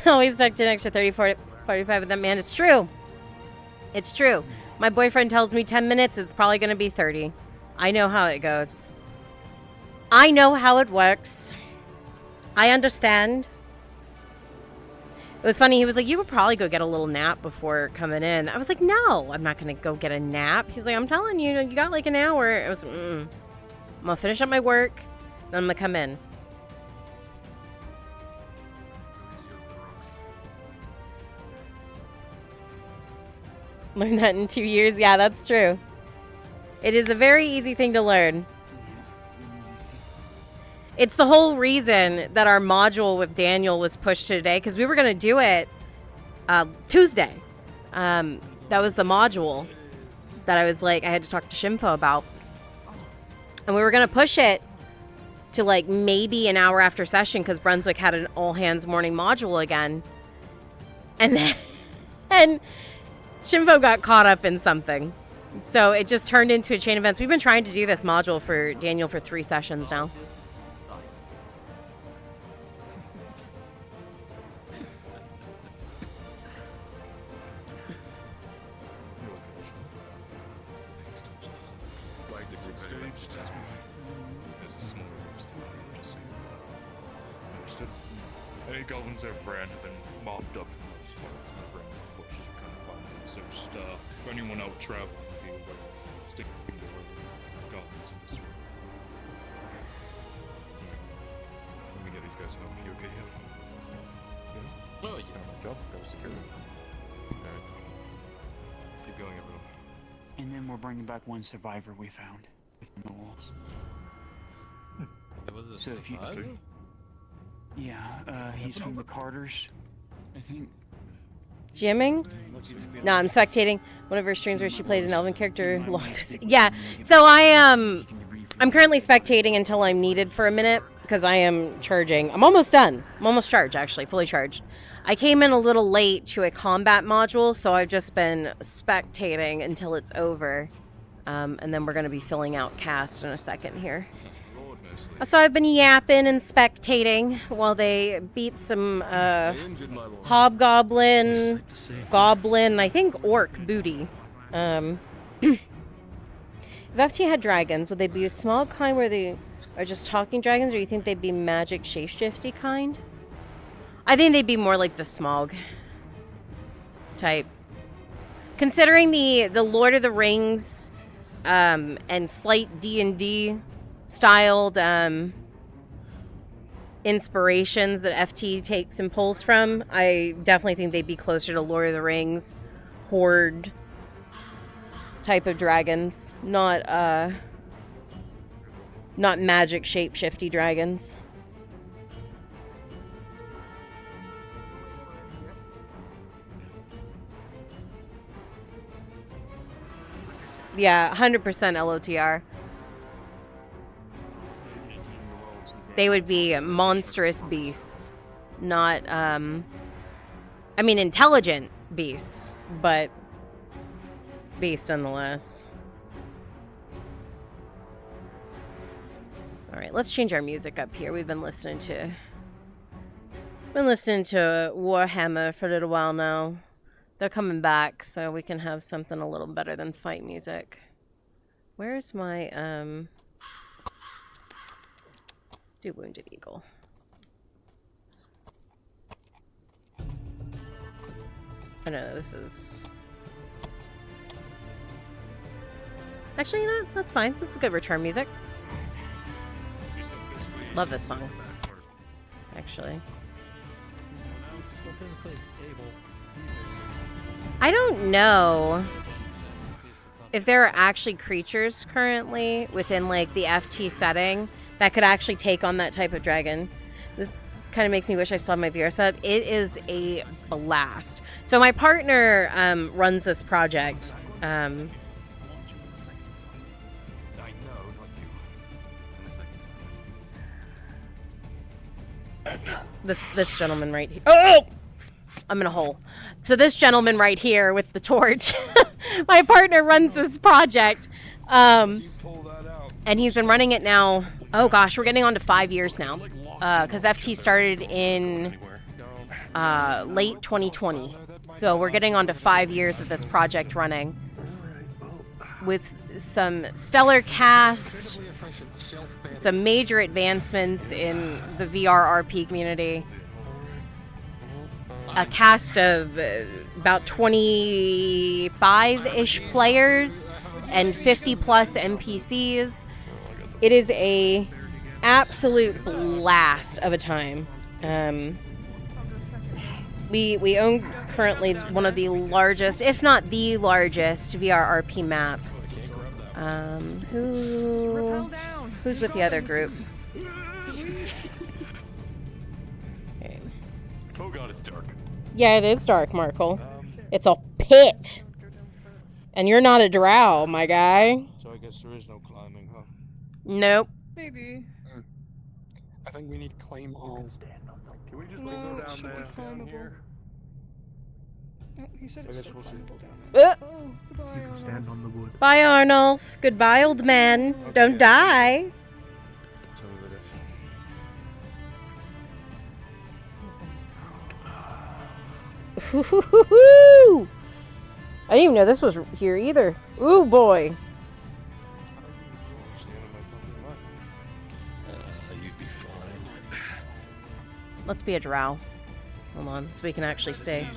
Always stuck to an extra 30, 40, 45 with that man. It's true. It's true. My boyfriend tells me 10 minutes, it's probably going to be 30. I know how it goes. I know how it works. I understand. It was funny. He was like, you would probably go get a little nap before coming in. I was like, no, I'm not going to go get a nap. He's like, I'm telling you, you got like an hour. It was, I'm going to finish up my work, then I'm going to come in. Learn that in 2 years. Yeah, that's true. It is a very easy thing to learn. It's the whole reason that our module with Daniel was pushed to today, because we were going to do it Tuesday. That was the module that I was like, I had to talk to Shimpo about. And we were going to push it to like maybe an hour after session because Brunswick had an all hands morning module again. And then and Shimpo got caught up in something. So it just turned into a chain of events. We've been trying to do this module for Daniel for 3 sessions now. Any goblins I've ran have been mopped up from those parts and I've ran the bushes kind of fun. So just for anyone out traveling, be able to stick to goblins in this room. Let me get these guys help. You okay here? Yeah. Well, he's got my job. Got a security. Alright. Keep going, everyone. And then we're bringing back one survivor we found within the walls. That was a So if you survivor? Yeah, he's from the Carters, I think. Jamming? No, I'm spectating. One of her streams where she played an elven character. Yeah, so I'm currently spectating until I'm needed for a minute because I am charging. I'm almost done. I'm almost charged, actually, fully charged. I came in a little late to a combat module, so I've just been spectating until it's over. And then we're going to be filling out cast in a second here. So I've been yapping and spectating while they beat some hobgoblin, goblin, I think orc booty. If FT had dragons, would they be a small kind where they are just talking dragons, or do you think they'd be magic shapeshifty kind? I think they'd be more like the Smog type. Considering the Lord of the Rings and slight D&D styled inspirations that FT takes and pulls from, I definitely think they'd be closer to Lord of the Rings horde type of dragons, not magic shape-shifty dragons. Yeah, 100% LOTR. They would be monstrous beasts, not, I mean, intelligent beasts, but beasts nonetheless. All right, let's change our music up here. We've been listening to Warhammer for a little while now. They're coming back, so we can have something a little better than fight music. Where's my, do Wounded Eagle. I know, this is... Actually, you know what? That's fine. This is good return music. Love this song. Actually. I don't know if there are actually creatures currently within, like, the FT setting that could actually take on that type of dragon. This kind of makes me wish I still had my VRChat. It is a blast. So my partner runs this project. This gentleman right here. Oh! I'm in a hole. So this gentleman right here with the torch, my partner runs this project. And he's been running it now. Oh gosh, we're getting on to 5 years now. Because FT started in late 2020. So we're getting on to 5 years of this project running. With some stellar cast, some major advancements in the VRRP community. A cast of about 25-ish players and 50 plus NPCs. It is a absolute blast of a time. We own currently one of the largest, if not the largest, VRRP map. Who's with the other group? Okay. Oh god, it's dark. Yeah, it is dark, Markle. It's a pit. And you're not a drow, my guy. So I guess there is no climbing, huh? Nope. Maybe. I think we need to claim all. Can we just go down there? Down here? He said I guess we'll see. Oh, goodbye, Arnold. Stand on the wood. Bye, Arnulf. Goodbye, old man. Don't die. So that is. Ooh, I didn't even know this was here either. Ooh, boy. You'd be fine. Let's be a drow. Hold on, so we can actually see.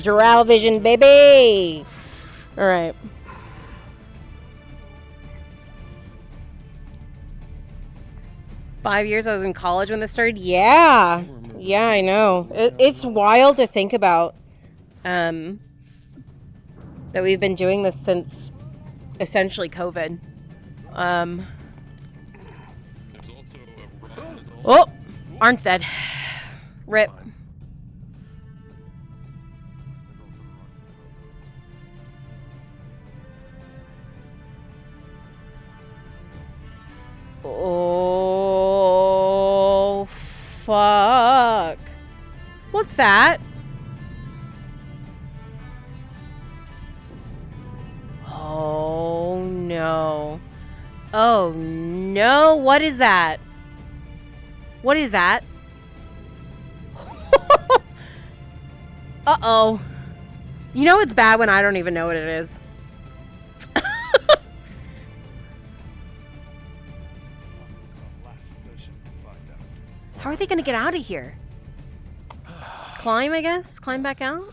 Drow vision, baby! Alright. Five years I was in college when this started? Yeah! Yeah, I know. It's wild to think about. That we've been doing this since essentially COVID. Oh! Arn's dead. Rip. Oh, fuck. What's that? Oh, no. Oh, no. What is that? What is that? Uh-oh. You know it's bad when I don't even know what it is. How are they gonna get out of here? Climb, I guess? Climb back out?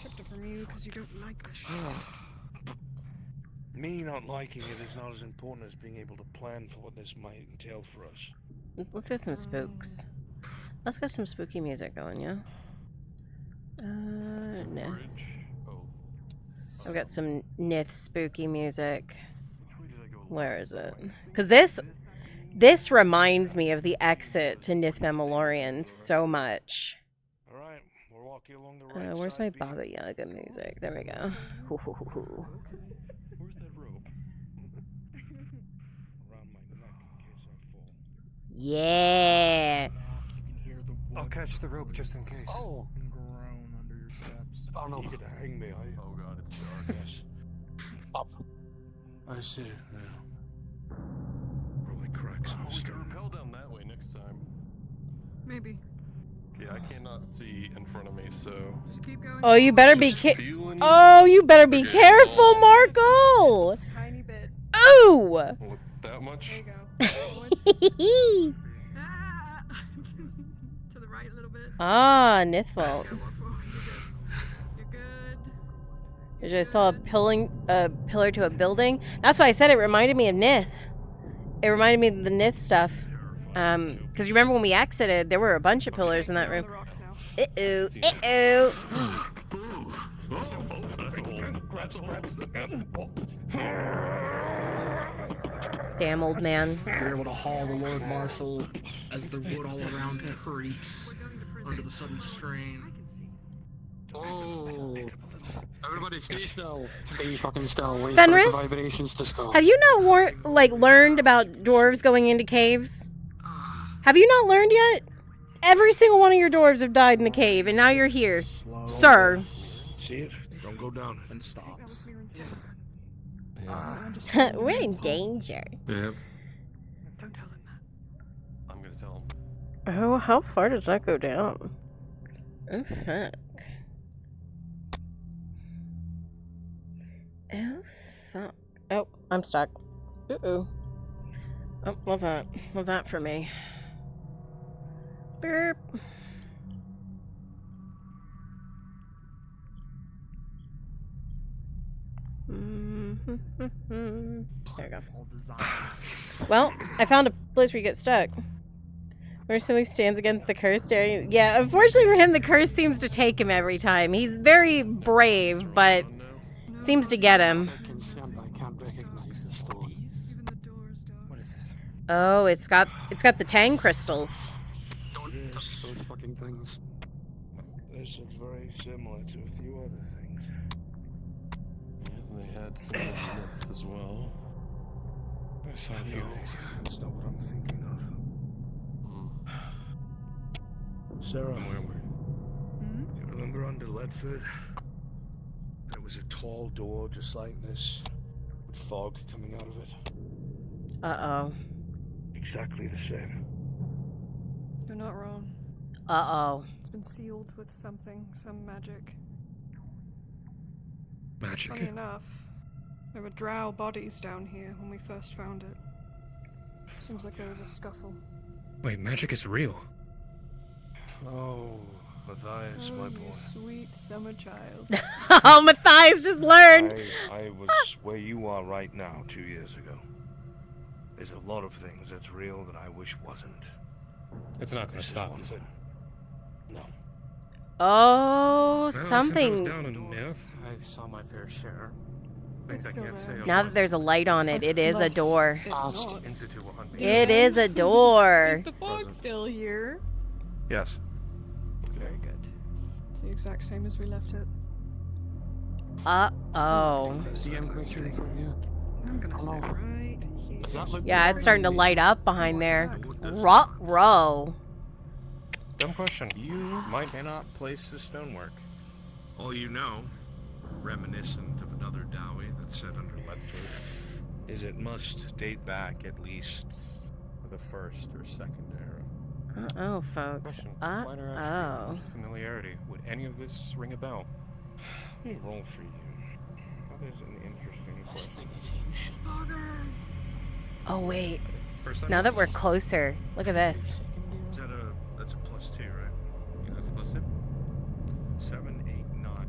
Kept it from you because you don't like this shit. Me not liking it is not as important as being able to plan for what this might entail for us. Let's get some spooks. Let's get some spooky music going, yeah? Nith. I've got some Nith spooky music. Where is it? Because this reminds me of the exit to Nith Memorian so much. Alright, we'll walk you along the right Where's my Baba Yaga music? There we go. Where's that rope? Around my neck in case I fall. Yeah. I'll catch the rope just in case. Oh. Groan under your steps. Oh no. You could hang me, are you? Oh god, it's dark. Yes. Up. I see, yeah. Probably cracks in the We can stone. rappel down that way next time. Maybe. Okay, I cannot see in front of me, so. Just keep going. Oh, you better be feeling- Oh, you better be careful, Markle! Tiny bit. Ooh! What, that much? There you go. To the right a little bit. Ah, Nithfall. You're good. I saw a pillar to a building. That's why I said it reminded me of Nith. It reminded me of the Nith stuff. Because you remember when we exited, there were a bunch of pillars in that room. Uh-oh, uh-oh. Damn old man. You're able to haul the Lord Marshal as the wood all around him creaks under the sudden strain. Oh. Everybody stay still. Stay fucking still. Wait Fenris? for the vibrations to stop. Have you not learned about dwarves going into caves? Have you not learned yet? Every single one of your dwarves have died in a cave, and now you're here. Sir. See it? Don't go down it. And stops. We're in danger. Yep. Don't tell him that. Oh, how far does that go down? Oh, fuck. Oh, fuck. Oh, I'm stuck. Uh-oh. Oh, love that. Love that for me. Burp. There we go. Well, I found a place where you get stuck. Where somebody stands against the curse area. Yeah, unfortunately for him, the curse seems to take him every time. He's very brave, but seems to get him. I can't recognize the store. What is this? Oh, it's got the Tang crystals. Don't touch those fucking things. This looks very similar to a few other things. Yeah, they had some myth as well. I saw a few things. That's not what I'm thinking of. Sarah, you remember under Ledford? There was a tall door just like this, with fog coming out of it. Uh-oh. Exactly the same. You're not wrong. Uh-oh. It's been sealed with something, some magic. Magic? Funny enough, there were drow bodies down here when we first found it. Seems like there was a scuffle. Wait, magic is real. Oh, Matthias, my boy. Sweet summer child. Oh, Matthias just learned! I was where you are right now 2 years ago. There's a lot of things that's real that I wish wasn't. It's not gonna stop, is it? No. Oh, Since I was something. down in myth, I saw my fair share. Things I can't say. Now that there's a light on it, it is a door. Institute will hunt me. It is a door. Is the fog still here? Yes. Very good. The exact same as we left it. Uh-oh. DM question for you. I'm gonna sit right here. Yeah, it's starting to light up behind there. Ruh-roh. Dumb question. You cannot place the stonework. All you know, reminiscent of another Dowie that's set under Ledford, is it must date back at least to the first or second era. Uh-oh, folks. Minor Uh-oh. attribute, familiarity. Would any of this ring a bell? Let me roll for you. That is an interesting question. Oh, wait. First Now that we're closer, look at this. That's a +2, right? Yeah, that's a +2. 7, 8, 9.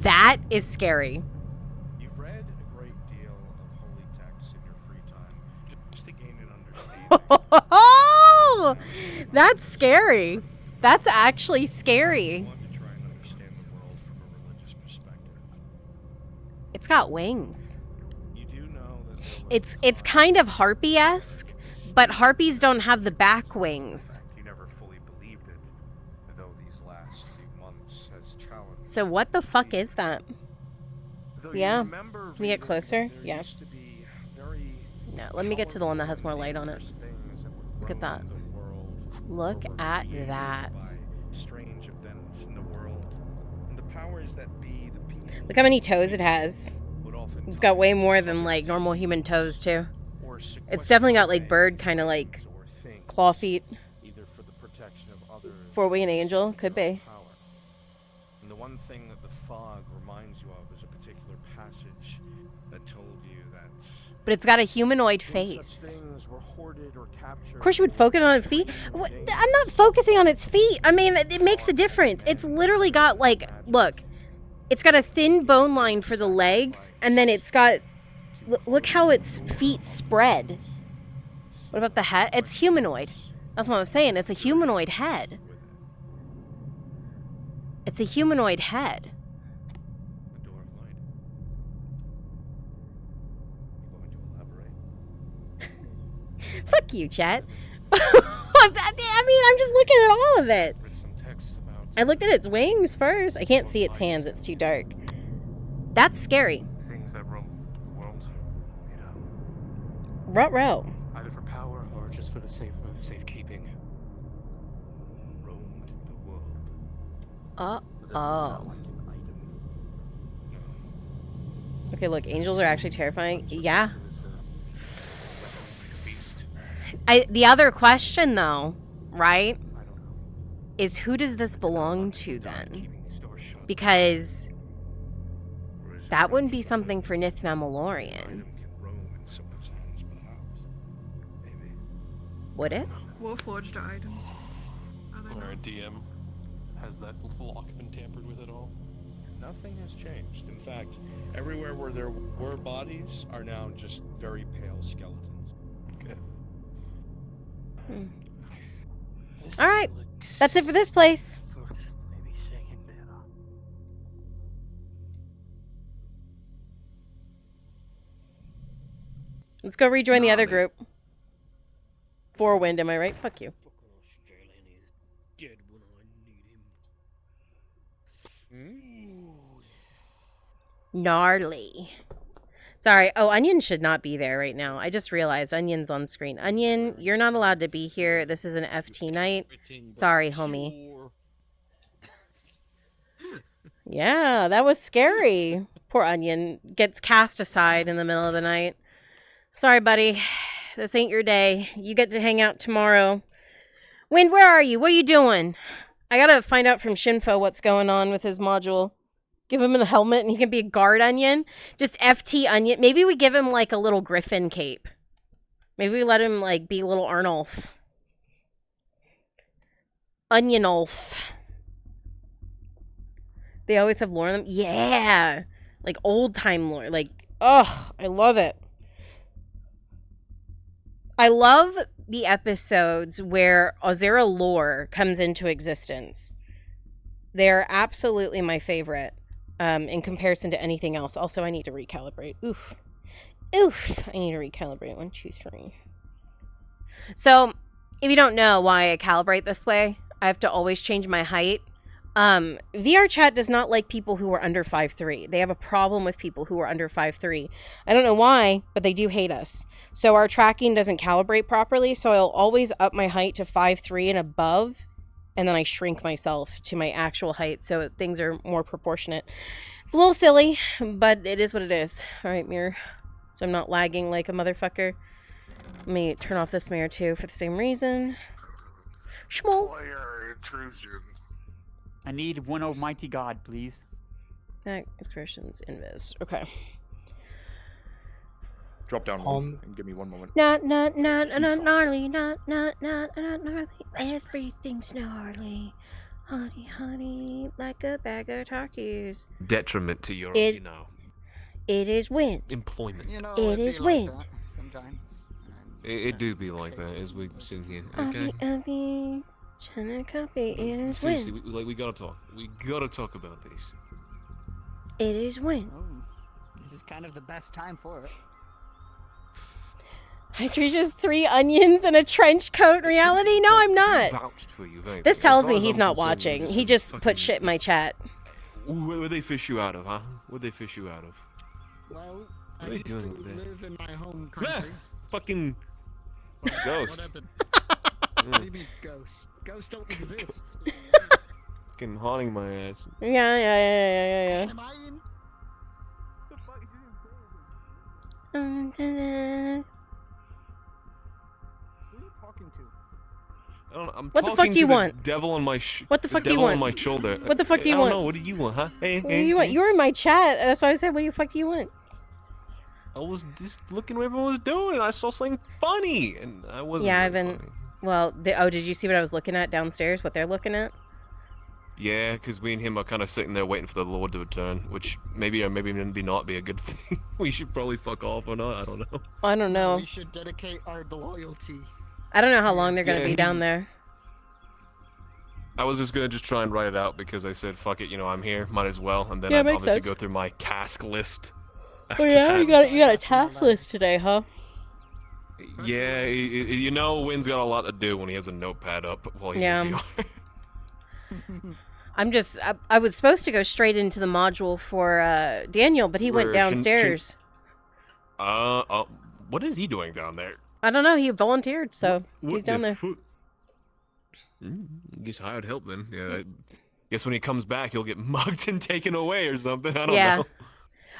That is scary. You've read a great deal of holy texts in your free time, just to gain an understanding. Oh, that's scary. That's actually scary. I want to try and understand the world from a religious perspective. It's got wings. You do know that It's kind of harpy-esque, but harpies don't have the back wings. you never fully believed it, though these last few months has challenged. So what the fuck is that? Though you Yeah. remember Can we get closer? there Yeah. used to be very No, let me get to the one that has more light on it. things that would Look at that. roam the world, Look or were at created that. by strange events in the world, and the powers that be, the people Look how many toes it has. would often It's got way more than like normal human toes too. or It's definitely got like bird kind of like or things, claw feet. either for the protection of others. Four-winged angel could be. Power. And the one thing that the fog reminds you of is a particular passage that told you that But it's got a humanoid when face. such things were hoarded or captured. Of course you would focus on its feet. What? I'm not focusing on its feet. I mean, it makes a difference. It's literally got like, look, it's got a thin bone line for the legs, and then it's got, look how its feet spread. What about the head? It's humanoid. That's what I was saying. It's a humanoid head. It's a humanoid head. The door of light. Fuck you, chat. I mean, I'm just looking at all of it. Read some text about I looked at its wings first. I can't see its hands. It's too dark. That's scary. things that roam the world. You know, Ruh-roh. either for power or just for the sake of safekeeping. Roamed the world. Uh-oh. Okay, look, angels are actually terrifying. Yeah. The other question, though, right, is who does this belong to then? Because that wouldn't be something for Nith Mammalorian. Would it? Warforged items. Our DM, has that lock been tampered with at all? Nothing has changed. In fact, everywhere where there were bodies are now just very pale skeletons. Okay. All right, that's it for this place. Let's go rejoin the other group. Forwind, am I right? Fuck you. Gnarly. Sorry. Oh, Onion should not be there right now. I just realized Onion's on screen. Onion, you're not allowed to be here. This is an FT night. Sorry, homie. Yeah, that was scary. Poor Onion gets cast aside in the middle of the night. Sorry, buddy. This ain't your day. You get to hang out tomorrow. Wind, where are you? What are you doing? I gotta find out from Shinfo what's going on with his module. Give him a helmet and he can be a guard Onion. Just FT Onion. Maybe we give him like a little griffin cape. Maybe we let him like be little Arnulf. Onionulf. They always have lore in them. Yeah. Like old time lore. Like, oh, I love it. I love the episodes where Ozera lore comes into existence. They're absolutely my favorite in comparison to anything else. Also, I need to recalibrate. Oof. Oof. I need to recalibrate. 1, 2, 3. So, if you don't know why I calibrate this way, I have to always change my height. VRChat does not like people who are under 5'3". They have a problem with people who are under 5'3". I don't know why, but they do hate us. So our tracking doesn't calibrate properly, so I'll always up my height to 5'3" and above, and then I shrink myself to my actual height so things are more proportionate. It's a little silly, but it is what it is. Alright, mirror. So I'm not lagging like a motherfucker. Let me turn off this mirror too for the same reason. Schmoll. I need one almighty god, please. Expressions invis. Okay. Drop down one and give me one moment. Not gnarly, not gnarly. Everything's gnarly. Honey, like a bag of turkeys. Detriment to your, It is wind. employment. It is wind. Sometimes. It do be like that as we sit here. Okay. Abby, China copy. It is Seriously, wind. we gotta talk. We gotta talk about this. It is wind. Oh, this is kind of the best time for it. I treat just 3 onions and a trench coat in reality? No, I'm not. Vouched for you, baby. This As tells far me as he's I'm not concerned, watching. this He is just fucking- put shit in my chat. Where'd they fish you out of, huh? Where'd they fish you out of? Well, I What are you used to doing with that? live in my home country. Fucking ghost. What happened? What do you mean ghosts? Ghosts don't exist. Fucking haunting my ass. Yeah. Am I in? Who are you talking to? I don't know, I'm What the fuck talking do you to the want? Devil on my What the fuck do you devil want? on my shoulder. What the fuck do you I don't want? know. What do you want, huh? Hey, What do you want? You were in my chat. That's why I said, what the fuck do you want? I was just looking what everyone was doing, and I saw something funny, and I wasn't. Yeah, I've very been... funny. Well, did you see what I was looking at downstairs? What they're looking at? Yeah, because we and him are kind of sitting there waiting for the Lord to return, which maybe or maybe not be a good thing. We should probably fuck off or not. I don't know. I don't know. We should dedicate our loyalty. I don't know how long they're going to Yeah, be down there. I was just gonna try and write it out because I said, "Fuck it, I'm here, might as well." And then Yeah, I'd makes obviously sense. go through my task list. Oh after yeah, that. you got a task list today, huh? Yeah, Wynn's got a lot to do when he has a notepad up while he's Yeah. in VR. I'm just... I was supposed to go straight into the module for Daniel, but he went Where downstairs. What is he doing down there? I don't know. He volunteered, so he's down there. Guess hired help then. Yeah. Guess when he comes back, he'll get mugged and taken away or something. I don't Yeah. know.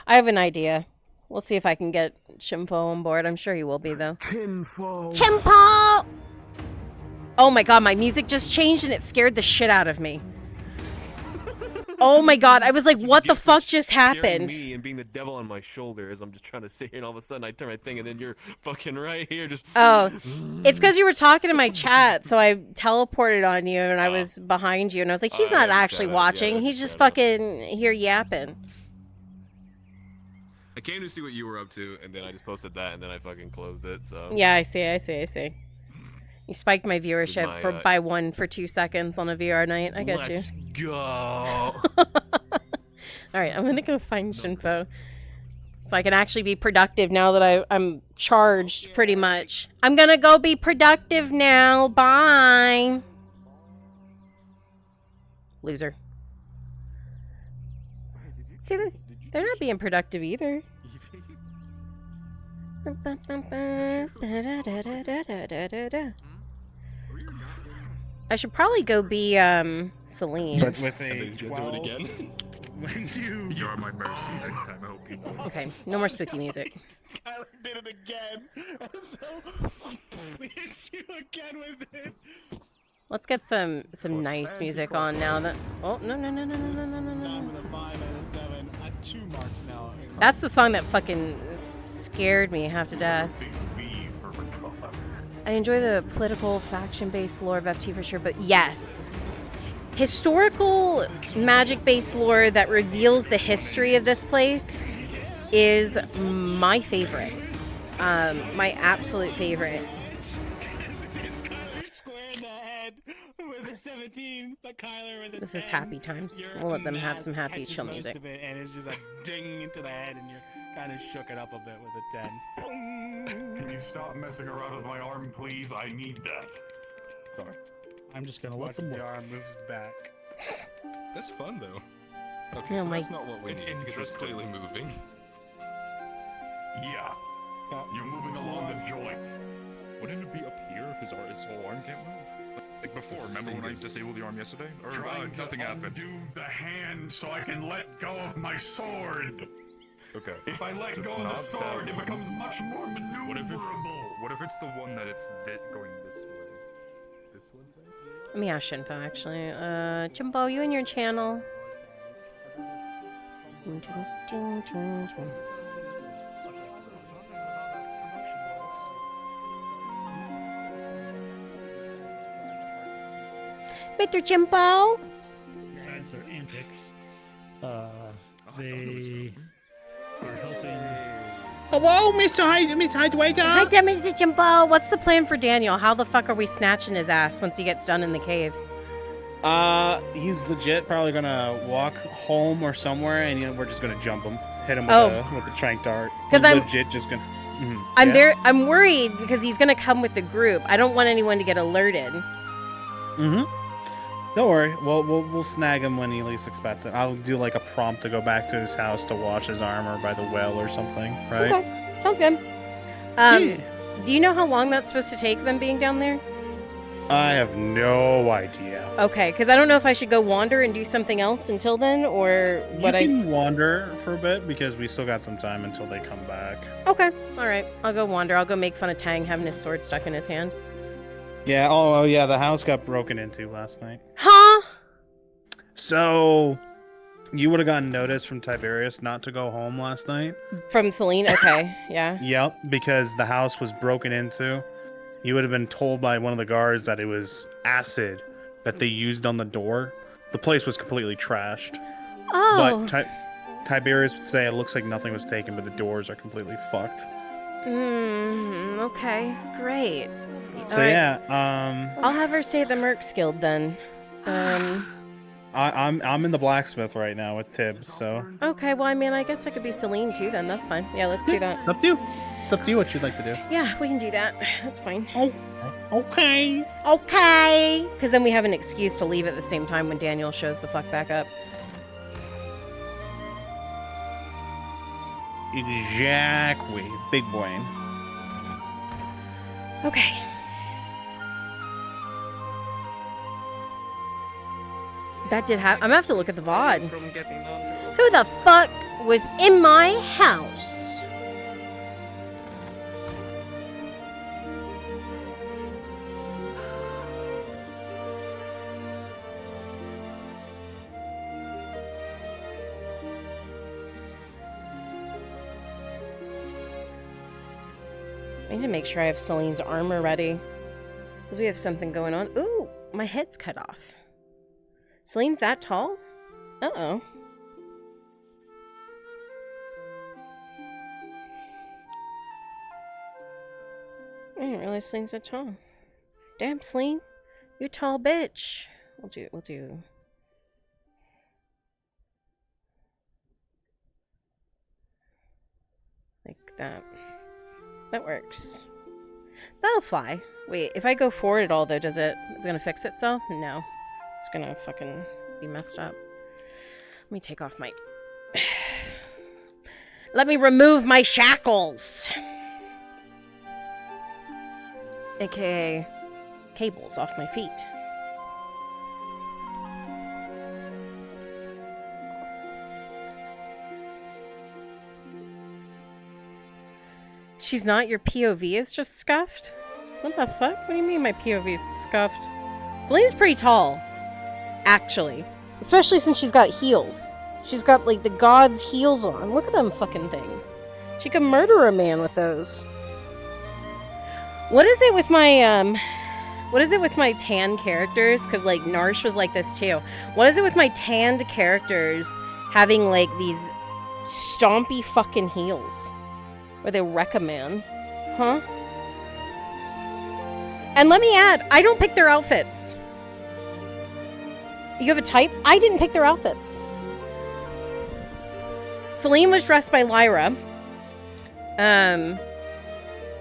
I have an idea. We'll see if I can get Chimpo on board. I'm sure he will be, though. Tinfoil. Chimpo! Oh my god, my music just changed and it scared the shit out of me. Oh my god, I was like, what the fuck just happened? Me and being the devil on my shoulder as I'm just trying to sit here, and all of a sudden I turn my thing, and then you're fucking right here, just. Oh, it's because you were talking in my chat, so I teleported on you, and I was behind you, and I was like, he's not actually watching. He's just fucking here yapping. I came to see what you were up to, and then I just posted that, and then I fucking closed it. So. Yeah, I see. You spiked my viewership by 1 for 2 seconds on a VR night. I get you. Let's go. Alright, I'm gonna go find Shinpo. So I can actually be productive now that I'm charged, pretty much. I'm gonna go be productive now. Bye. Loser. See, they're not being productive either. I should probably go be Celine. But with a Do it again. when you You're at my mercy next time. I hope you. Okay, no more spooky music. Kyler did it again. So we hit you again with it. Let's get some nice music on now. That oh no. Down with a 5 and a 7 at 2 marks now. That's the song that fucking scared me half to death. I enjoy the political faction-based lore of FT for sure, but yes. Historical magic-based lore that reveals the history of this place is my favorite. My absolute favorite. With a 17, but Kyler with a This is 10. happy times. We'll let them have some happy chill music. And it's just a ding into the head, and you kind of shook it up a bit with a 10. Can you stop messing around with my arm, please? I need that. Sorry. I'm just gonna Watch let them the work. arm moves back. That's fun though. Okay, Oh so my- that's not what we need because it's clearly moving. Yeah. You're moving along the joint. Wouldn't it be up here if his whole arm can't move? Like before, remember when I disabled the arm yesterday? Or Trying to nothing happened. undo the hand so I can let go of my sword. Okay. If I let So it's go of not the that sword, it one. becomes much more maneuverable. What if it's the one that it's going this way? This one? Let me ask Shinpo, actually. Jimbo, you and your channel. Mr. Jimbo! Besides their antics, they are helping. Hello, Miss Hidewaiter. Hi, Mr. Jimbo. What's the plan for Daniel? How the fuck are we snatching his ass once he gets done in the caves? He's legit probably gonna walk home or somewhere, and we're just gonna jump him, hit him with the trank dart. 'Cause He's I'm- legit just gonna. I'm worried because he's gonna come with the group. I don't want anyone to get alerted. Mm-hmm. Don't worry. We'll snag him when he least expects it. I'll do like a prompt to go back to his house to wash his armor by the well or something, right? Okay, sounds good. Do you know how long that's supposed to take, them being down there? I have no idea. Okay, because I don't know if I should go wander and do something else until then, or what You can wander for a bit because we still got some time until they come back. Okay, all right. I'll go wander. I'll go make fun of Tang having his sword stuck in his hand. Yeah. Oh yeah. The house got broken into last night. Huh? So you would have gotten notice from Tiberius not to go home last night. From Celine? Okay, yeah. Yep, because the house was broken into. You would have been told by one of the guards that it was acid that they used on the door. The place was completely trashed. Oh. But Tiberius would say it looks like nothing was taken, but the doors are completely fucked. Okay, great. So All right. yeah, I'll have her stay at the Mercs Guild then. I'm in the blacksmith right now with Tibbs, so Okay, well, I mean, I guess I could be Celine too then. That's fine. Yeah, let's do that. it's up to you. It's up to you what you'd like to do. Yeah, we can do that. That's fine. Oh, okay. Okay. Because then we have an excuse to leave at the same time when Daniel shows the fuck back up. Exactly. Big brain. Okay. That did happen. I'm gonna have to look at the VOD. Who the fuck was in my house? need to make sure I have Celine's armor ready. Because we have something going on. Ooh, my head's cut off. Celine's that tall? Uh-oh. I didn't realize Celine's that tall. Damn, Celine. You tall bitch. We'll do. Like that. That works. That'll fly. Wait, if I go forward at all though, is it gonna fix itself? No. It's gonna fucking be messed up. Let me take off my... Let me remove my shackles! AKA cables off my feet. She's not? Your POV is just scuffed? What the fuck? What do you mean my POV is scuffed? Celine's pretty tall. Actually. Especially since she's got heels. She's got, like, the god's heels on. Look at them fucking things. She could murder a man with those. What is it with my, what is it with my tan characters? Because, like, Narsh was like this, too. What is it with my tanned characters having, like, these stompy fucking heels? Where they wreck a man. Huh? And let me add, I don't pick their outfits. You have a type? I didn't pick their outfits. Celine was dressed by Lyra. And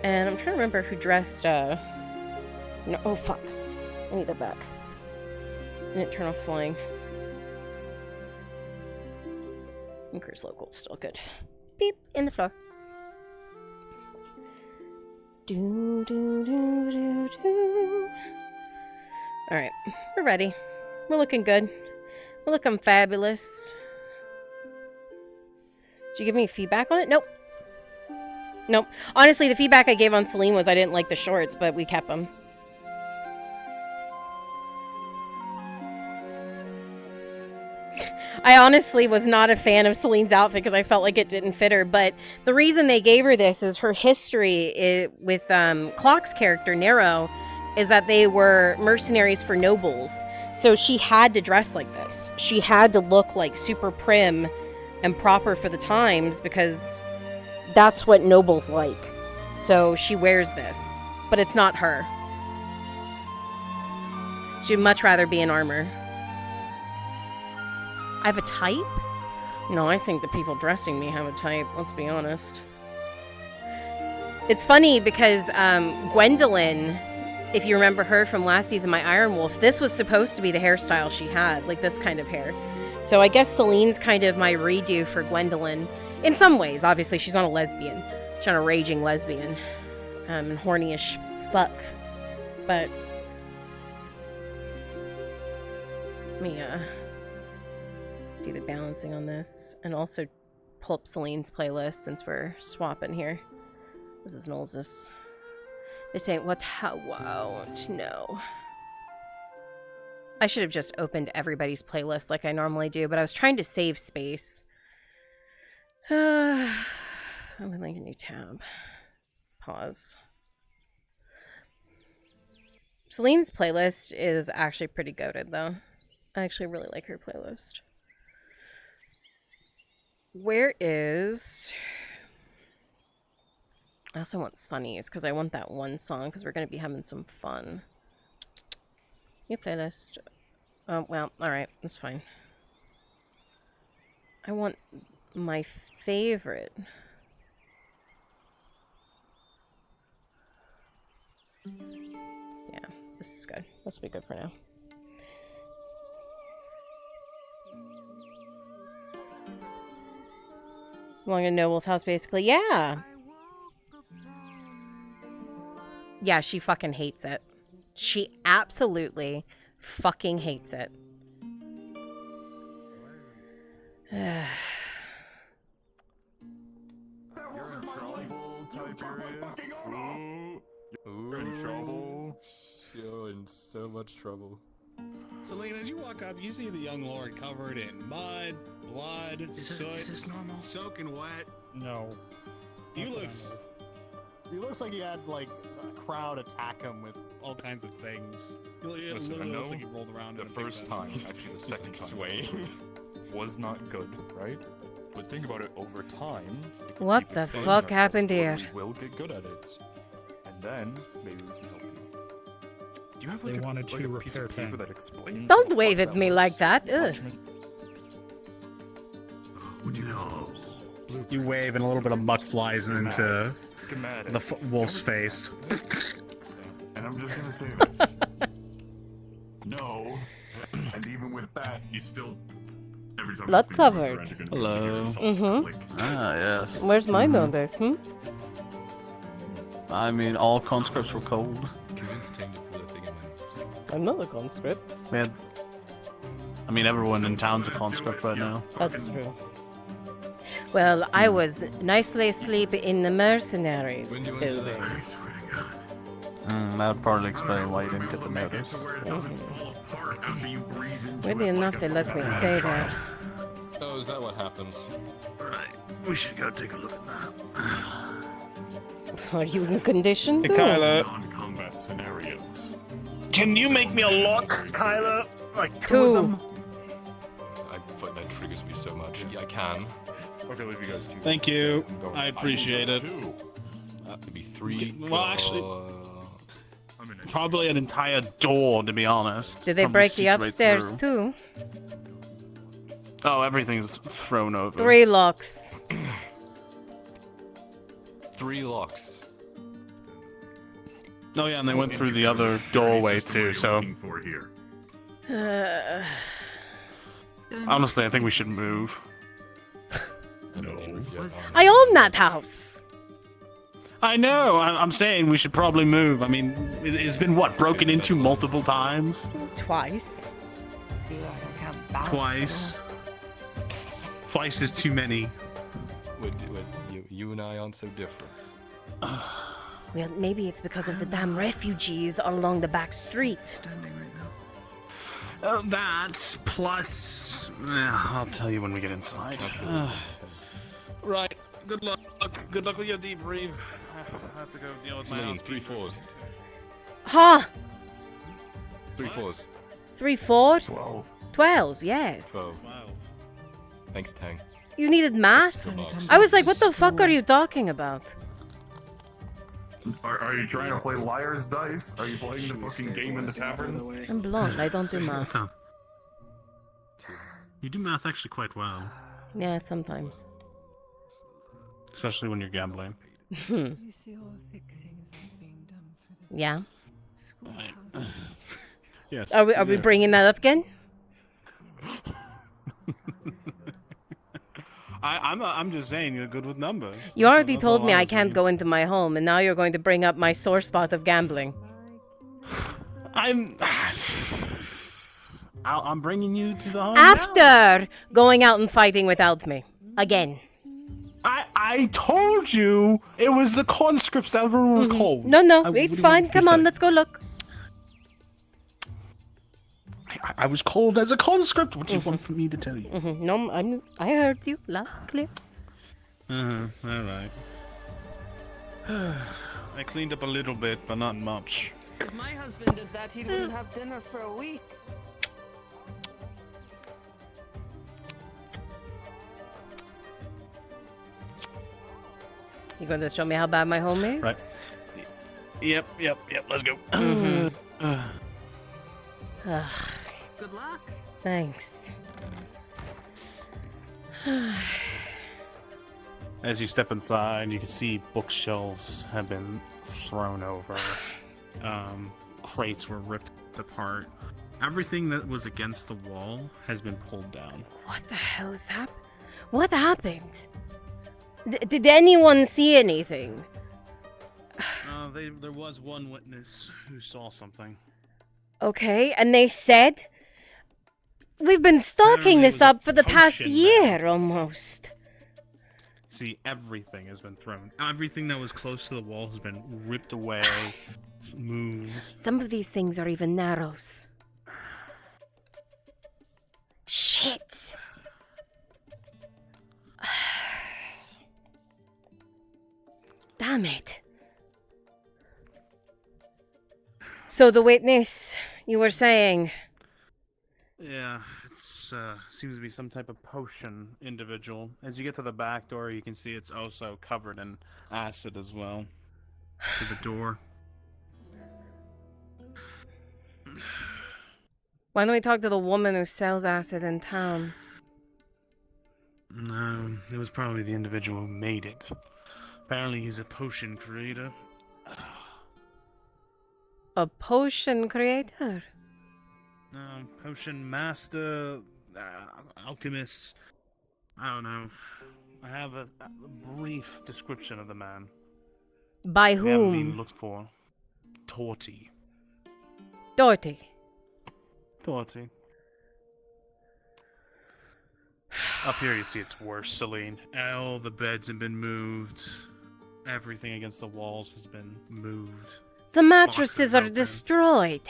I'm trying to remember who dressed, no, oh, fuck. I need that back. I didn't turn off flying. Increase local, still good. Beep, in the floor. Do, do, do, do, do. Alright, we're ready. We're looking good. We're looking fabulous. Did you give me feedback on it? Nope. Nope. Honestly, the feedback I gave on Celine was I didn't like the shorts, but we kept them. I honestly was not a fan of Celine's outfit because I felt like it didn't fit her, but the reason they gave her this is her history with Clock's character, Nero, is that they were mercenaries for nobles. So she had to dress like this. She had to look like super prim and proper for the times because that's what nobles like. So she wears this, but it's not her. She'd much rather be in armor. I have a type? No, I think the people dressing me have a type, let's be honest. It's funny because Gwendolyn, if you remember her from last season, my Iron Wolf, this was supposed to be the hairstyle she had, like this kind of hair. So I guess Celine's kind of my redo for Gwendolyn. In some ways, obviously, she's not a lesbian. She's not a raging lesbian. And horny as fuck. But... let me, do the balancing on this. And also pull up Celine's playlist since we're swapping here. This is Knowles'. This ain't what I won't. No. I should have just opened everybody's playlist like I normally do, but I was trying to save space. I'm gonna link a new tab. Pause. Celine's playlist is actually pretty goated, though. I actually really like her playlist. Where is... I also want Sunny's, because I want that one song, because we're going to be having some fun. New playlist. Oh, well, alright, that's fine. I want my favorite. Yeah, this is good. This will be good for now. Along a noble's house, basically. Yeah. Yeah, she fucking hates it. She absolutely fucking hates it. You're in trouble. You're in so much trouble. Celine, as you walk up, you see the young lord covered in mud, blood, soot. Is this normal? Soaking wet. No. You look... He looks like he had like a crowd attack him with all kinds of things. He Listen, I literally know looks like he rolled around. the in a big first bed. time, actually the second time, swaying. was not good, right? But think about it over time. if we What keep the exposing fuck ourselves happened to it, here? We will get good at it, and then maybe we can help you. Do you have They like wanted like to a piece of repair paper 10. that explains? Don't how the wave fuck at me works? like that. Ugh. Parchment? Would you know? You wave and a little bit of muck flies into Schematic. the wolf's face. And I'm just gonna say this. No. And even with that, you still. Every time Blood this thing runs covered. around, you're gonna Hello. hear yourself Mhm. click. Ah, yes. Where's mine on this? I mean, all conscripts were cold. Convince Tang to put a thing in my nose. I'm not a conscript. Man. I mean, everyone in town's a conscript right now. That's true. Well, I was nicely asleep in the mercenaries building. That would probably explain why you didn't get the notice. Weirdly enough, they let me stay there. Oh, is that what happened? Right. We should go take a look at that. Are you in condition Hey, to? Kyla. Non-combat scenarios. Can you make me a lock, Kyla? Like two of them? That triggers me so much. Yeah, I can. Okay, leave you guys two. Thank you. I'm going. I appreciate it. Maybe 3. Well, actually, probably an entire door, to be honest. Did they Probably break see the right upstairs through. too? Oh, everything's thrown over. 3 locks. 3 locks. Oh yeah, and they went through the other doorway too. So For here. honestly, I think we should move. I own that house. I know. I'm saying we should probably move. I mean, it's been what, broken into multiple times? Twice. Twice. Twice is too many. You and I aren't so different. Well, maybe it's because of the damn refugees along the back street. That plus. I'll tell you when we get inside. Right. Good luck. Good luck with your debrief. I have to go deal with my house. 3 4s. Huh? 3 4s. 3 4s? 12, yes. 12. Thanks, Tang. You needed math? I was like, what the fuck are you talking about? Are you trying to play liar's dice? Are you playing the fucking game in the tavern? I'm blonde, I don't do math. You do math actually quite well. Yeah, sometimes. Especially when you're gambling. Yeah. Yes. Are we bringing that up again? I'm just saying you're good with numbers. You already That's told all me I'm I can't saying. go into my home, and now you're going to bring up my sore spot of gambling. I'm bringing you to the home now. After going out and fighting without me. Again. I told you it was the conscripts that everyone was cold. No, what do it's you fine. want Come me to on, say? let's go look. I was cold as a conscript. What do you want from me to tell you? No, I heard you loud and clear. All right. I cleaned up a little bit, but not much. If my husband did that, he wouldn't have dinner for a week. You going to show me how bad my home is? Right. Yep. Let's go. Good luck. Thanks. As you step inside, you can see bookshelves have been thrown over. Crates were ripped apart. Everything that was against the wall has been pulled down. What the hell is happening? What happened? Did anyone see anything? There was one witness who saw something. Okay, and they said... We've been stalking this up for the past year, almost. See, everything has been thrown. Everything that was close to the wall has been ripped away, moved. Some of these things are even narrows. Shit! Damn it. So the witness, you were saying... Yeah, it's seems to be some type of potion individual. As you get to the back door, you can see it's also covered in acid as well. To the door. Why don't we talk to the woman who sells acid in town? No, it was probably the individual who made it. Apparently he's a potion creator. A potion creator? Potion master, alchemist. I don't know. I have a brief description of the man. By We haven't been whom? looked for. Torty. Dorothy. Torty. Up here you see it's worse, Celine. All the beds have been moved. Everything against the walls has been moved. The mattresses are destroyed.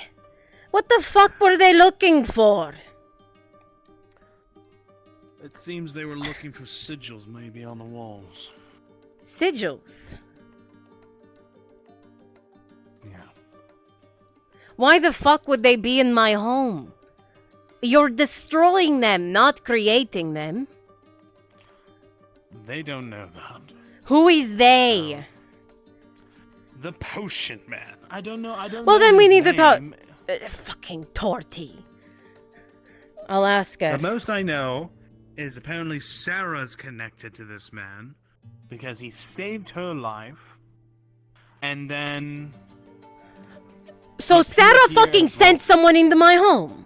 What the fuck were they looking for? It seems they were looking for sigils maybe on the walls. Sigils? Yeah. Why the fuck would they be in my home? You're destroying them, not creating them. They don't know that. Who is they? The potion man. I don't know. Well, then we his need to talk. name. Fucking Torty. I'll ask her. The most I know is apparently Sarah's connected to this man because he saved her life, and then. So Sarah fucking sent someone into my home?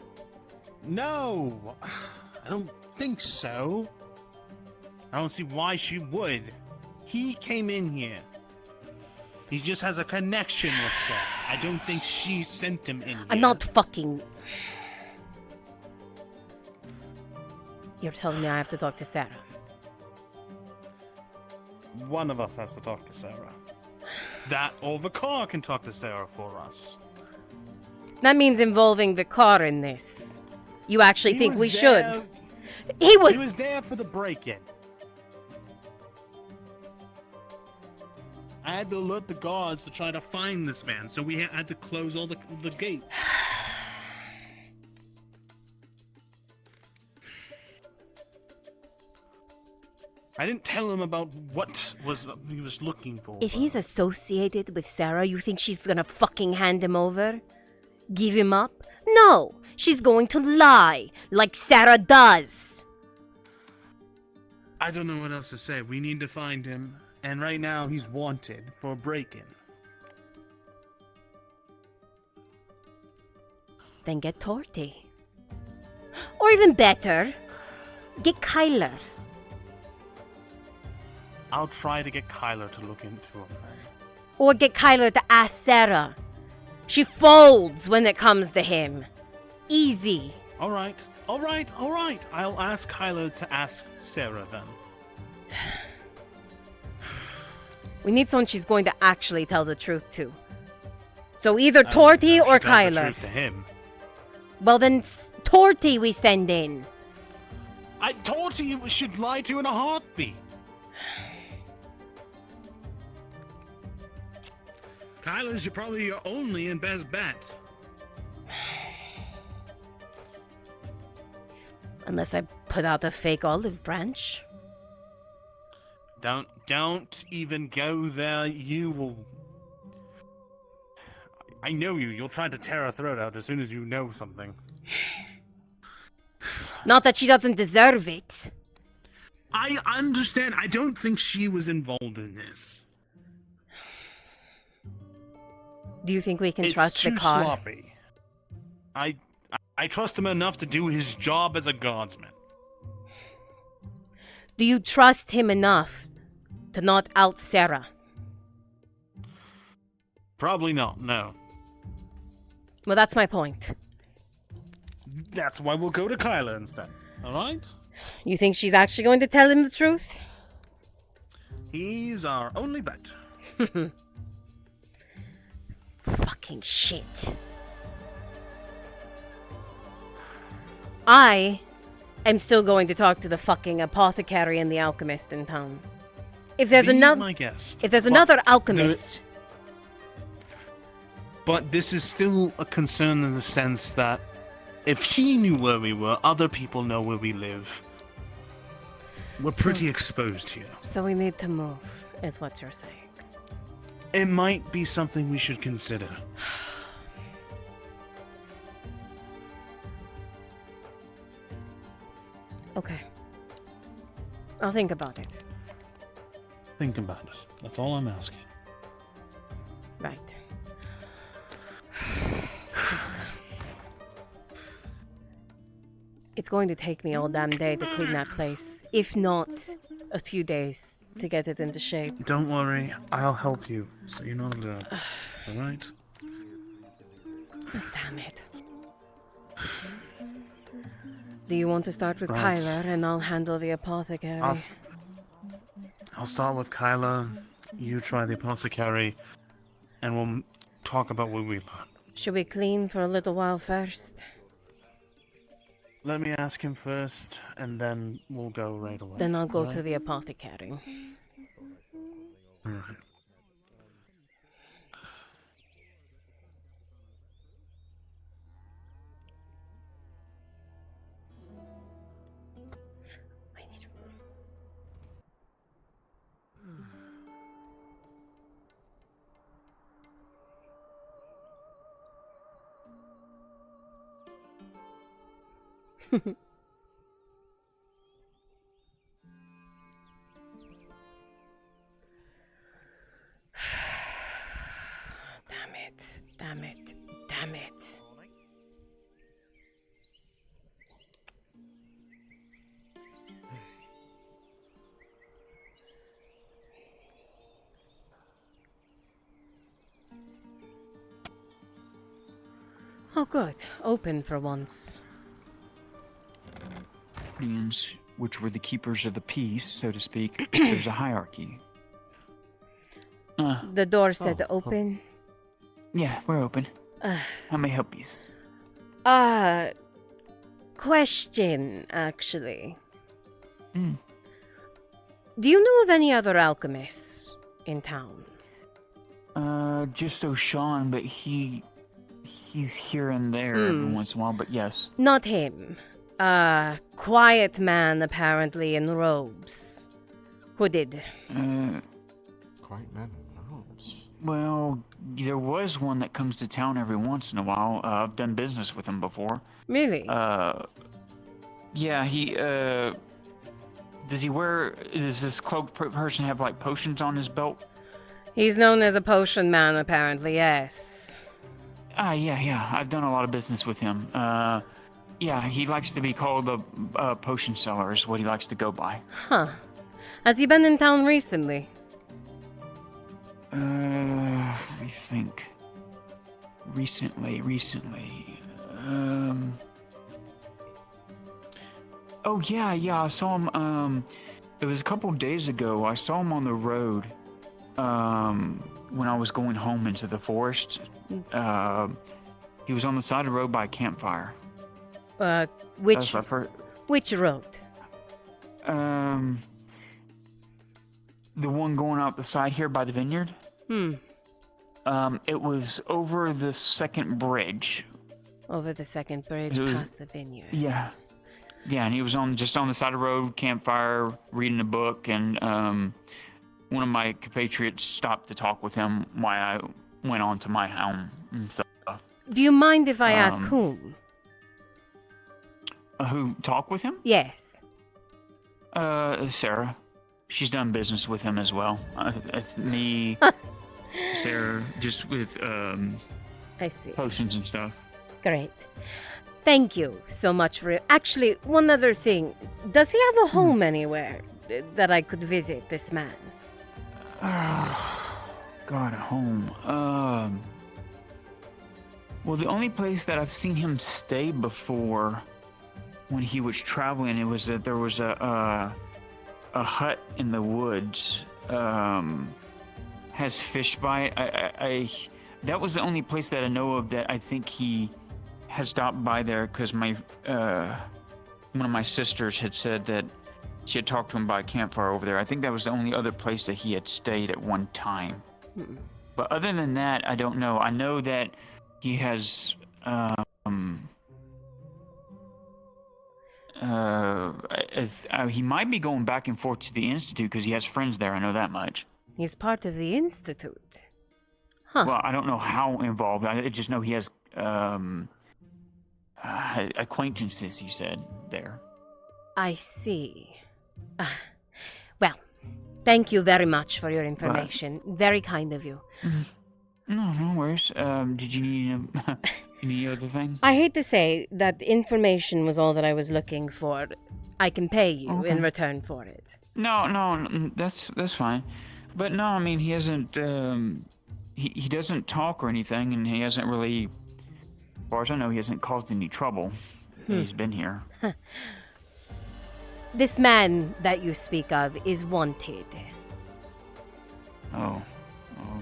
No, I don't think so. I don't see why she would. He came in here. He just has a connection with Sarah. I don't think she sent him in here. I'm not fucking... You're telling me I have to talk to Sarah? One of us has to talk to Sarah. That or the car can talk to Sarah for us. That means involving the car in this. You actually He think was we there- should? He was there for the break-in. I had to alert the guards to try to find this man, so we had to close all the gates. I didn't tell him about what he was looking for. If he's associated with Sarah, you think she's gonna fucking hand him over? Give him up? No! She's going to lie, like Sarah does! I don't know what else to say. We need to find him, and right now he's wanted for a break-in. Then get Torty. Or even better, get Kyler. I'll try to get Kyler to look into him. Or get Kyler to ask Sarah. She folds when it comes to him. Easy. All right. I'll ask Kyler to ask Sarah then. We need someone she's going to actually tell the truth to. So either Torty or She tells the Kyler. truth to him. Well then, Torty we send in. I told you you should lie to you in a heartbeat. Kyler's probably your only and best bet. Unless I put out a fake olive branch. Don't even go there. You will. I know you. You'll try to tear her throat out as soon as you know something. Not that she doesn't deserve it. I understand. I don't think she was involved in this. Do you think we can It's trust the too car? sloppy. I trust him enough to do his job as a guardsman. Do you trust him enough to not out Sarah? Probably not. No. Well, that's my point. That's why we'll go to Kyla instead. All right? You think she's actually going to tell him the truth? He's our only bet. Fucking shit. I am still going to talk to the fucking apothecary and the alchemist in town. If there's Be another, my guest. if there's But another alchemist, But this is still a concern in the sense that if he knew where we were, other people know where we live. We're pretty exposed here. So we need to move, is what you're saying. It might be something we should consider. Okay. I'll think about it. Think about it. That's all I'm asking. Right. It's going to take me all damn day to clean that place, if not a few days to get it into shape. Don't worry, I'll help you, so you're not alone. Alright? Damn it. Do you want to start with Right. Kyler and I'll handle the apothecary? I'll start with Kyla, you try the apothecary, and we'll talk about what we learned. Should we clean for a little while first? Let me ask him first, and then we'll go right away. Then I'll go alright? to the apothecary. Alright. Damn it, damn it, damn it. Oh good, open for once. Guardians, which were the keepers of the peace, so to speak, there's a hierarchy. The door said open. Yeah, we're open. How may I help you? Question, actually. Hmm. Do you know of any other alchemists in town? Just O'Shawn, but he's here and there every once in a while, but yes. Not him. Quiet man, apparently, in robes. Hooded. Quiet man in robes. Well, there was one that comes to town every once in a while. I've done business with him before. Really? Yeah, he, does this cloaked person have, like, potions on his belt? He's known as a potion man, apparently, yes. Yeah, I've done a lot of business with him. Yeah, he likes to be called a potion seller is what he likes to go by. Huh. Has he been in town recently? Let me think. Recently. Oh, yeah, I saw him, it was a couple days ago. I saw him on the road, when I was going home into the forest. He was on the side of the road by a campfire. Which road? The one going out the side here by the vineyard. It was over the second bridge. Over the second bridge, past the vineyard. Yeah, and he was just on the side of the road, campfire, reading a book, and one of my compatriots stopped to talk with him while I went on to my home and stuff. Do you mind if I ask whom? Who talked with him? Yes. Sarah. She's done business with him as well. Me, Sarah, just with I see. Potions and stuff. Great. Thank you so much for it. Actually, one other thing. Does he have a home anywhere that I could visit, this man? God, a home. Well, the only place that I've seen him stay before when he was traveling, it was that there was a hut in the woods. Has fish by it. That was the only place that I know of that I think he has stopped by there because one of my sisters had said that she had talked to him by a campfire over there. I think that was the only other place that he had stayed at one time. But other than that, I don't know. I know that he has he might be going back and forth to the Institute because he has friends there. I know that much. He's part of the Institute. Huh. Well, I don't know how involved. I just know he has acquaintances, he said, there. I see. Well, thank you very much for your information. Very kind of you. No worries. Did you need any other thing? I hate to say that the information was all that I was looking for. I can pay you in return for it. No, that's fine. But no, I mean, he hasn't, he doesn't talk or anything, and he hasn't really, as far as I know, he hasn't caused any trouble. He's been here. This man that you speak of is wanted. Oh,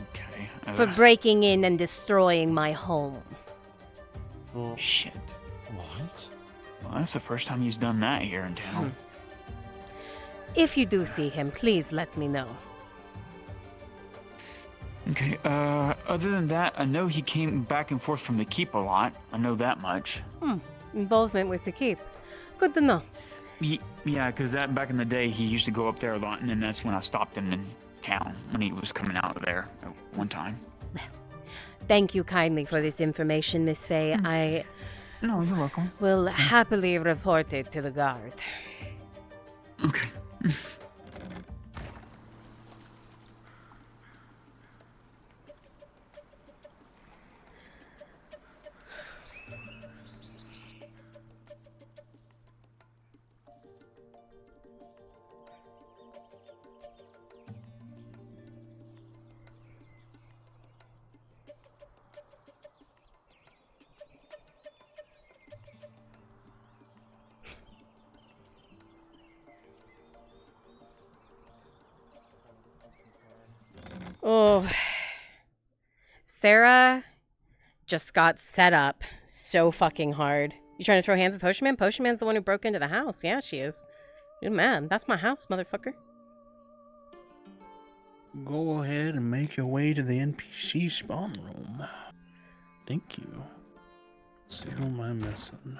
okay. For breaking in and destroying my home. Shit. What? Well, that's the first time he's done that here in town. If you do see him, please let me know. Okay, other than that, I know he came back and forth from the keep a lot. I know that much. Involvement with the keep. Good to know. Yeah, because back in the day, he used to go up there a lot, and then that's when I stopped him in town, when he was coming out of there at one time. Thank you kindly for this information, Miss Faye. No, you're welcome. Will happily report it to the guard. Okay. Oh. Sarah just got set up so fucking hard. You trying to throw hands with Potion Man? Potion Man's the one who broke into the house. Yeah, she is. You're mad. That's my house, motherfucker. Go ahead and make your way to the NPC spawn room. Thank you. Let's see, who am I missing?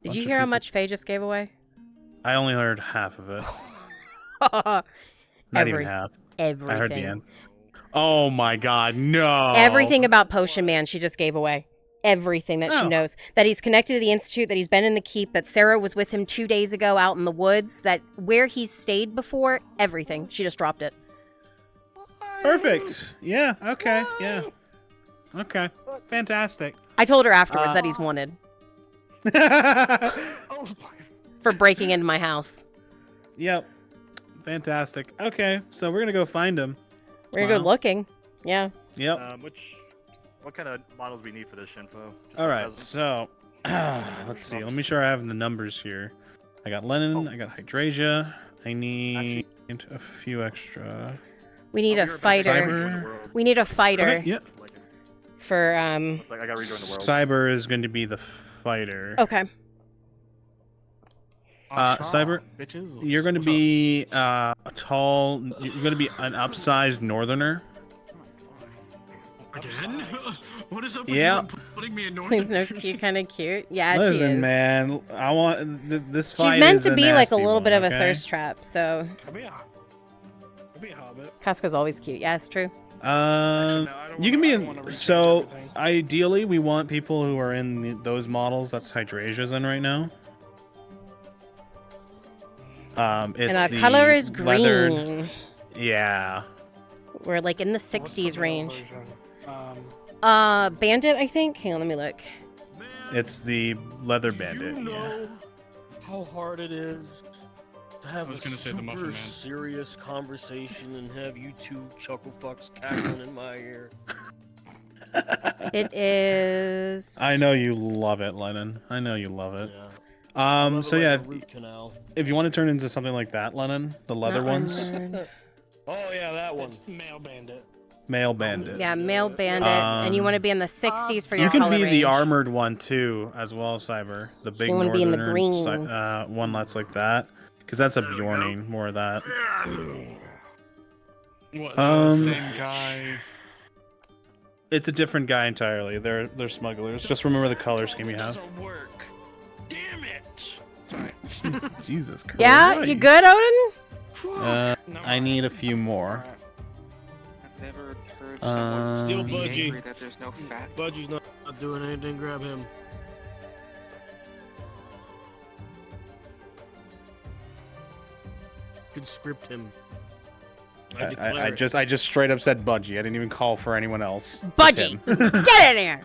Did you hear how much Faye just gave away? I only heard half of it. Not even half. Everything. I heard the end. Oh my god, no. Everything about Potion Man she just gave away. Everything that she knows. That he's connected to the Institute, that he's been in the keep, that Sarah was with him 2 days ago out in the woods, that where he's stayed before, everything. She just dropped it. Perfect. Yeah, okay, yeah. Okay, fantastic. I told her afterwards that he's wanted. For breaking into my house. Yep. Fantastic. Okay, so we're gonna go find him. We're gonna go looking. Yeah. Yep. What kind of models we need for this Shinfo? All right, so let's see. Let me sure I have the numbers here. I got Lennon. I got Hydrasia. I need a few extra. We need a fighter. Cyber. We need a fighter. Okay, yep. For Looks like I gotta rejoin the world. Cyber is going to be the fighter. Okay. Cyber, you're going to be a tall. You're going to be an upsized northerner. Again? What is up with Yeah. you putting me in Seems Northern? you kind of cute. Yeah, she Listen, is. man, I want this fight. She's meant is to be like a nasty little bit one, of a okay? thirst trap, so. Could be a hobbit. Casca's always cute. Yeah, it's true. You can be in. So ideally, we want people who are in those models. That's Hydrasia's in right now. It's And our the color is leathered- green. Yeah. We're like in the 60s range. Bandit, I think. Hang on, let me look. It's the leather bandit. You Yeah. know how hard it is to have gonna say the Muffin Man. serious conversation and have you two chuckle fucks cackling in my ear. It is. I know you love it, Lennon. I know you love it. Yeah. So yeah, Root canal. if you want to turn into something like that, Lennon, the leather Not ones, armored. Oh yeah, that one. Male bandit. male bandit. Yeah, male bandit. And you want to be in the 60s for your You can color be range. the armored one too, as well, Cyber. The big you wanna be in the northerner, greens. one that's like that, because that's a Bjorning, more of that. What, Same guy? It's a different guy entirely. They're smugglers. Just remember the color scheme you have. Doesn't work. Damn it! Jesus Christ. Yeah, you good, Odin? I need a few more. I've never heard Still someone be Budgie. angry that there's no fat. Budgie's not doing anything. Grab him. Could script him. I just straight up said Budgie. I didn't even call for anyone else. Just Budgie, him. get in here.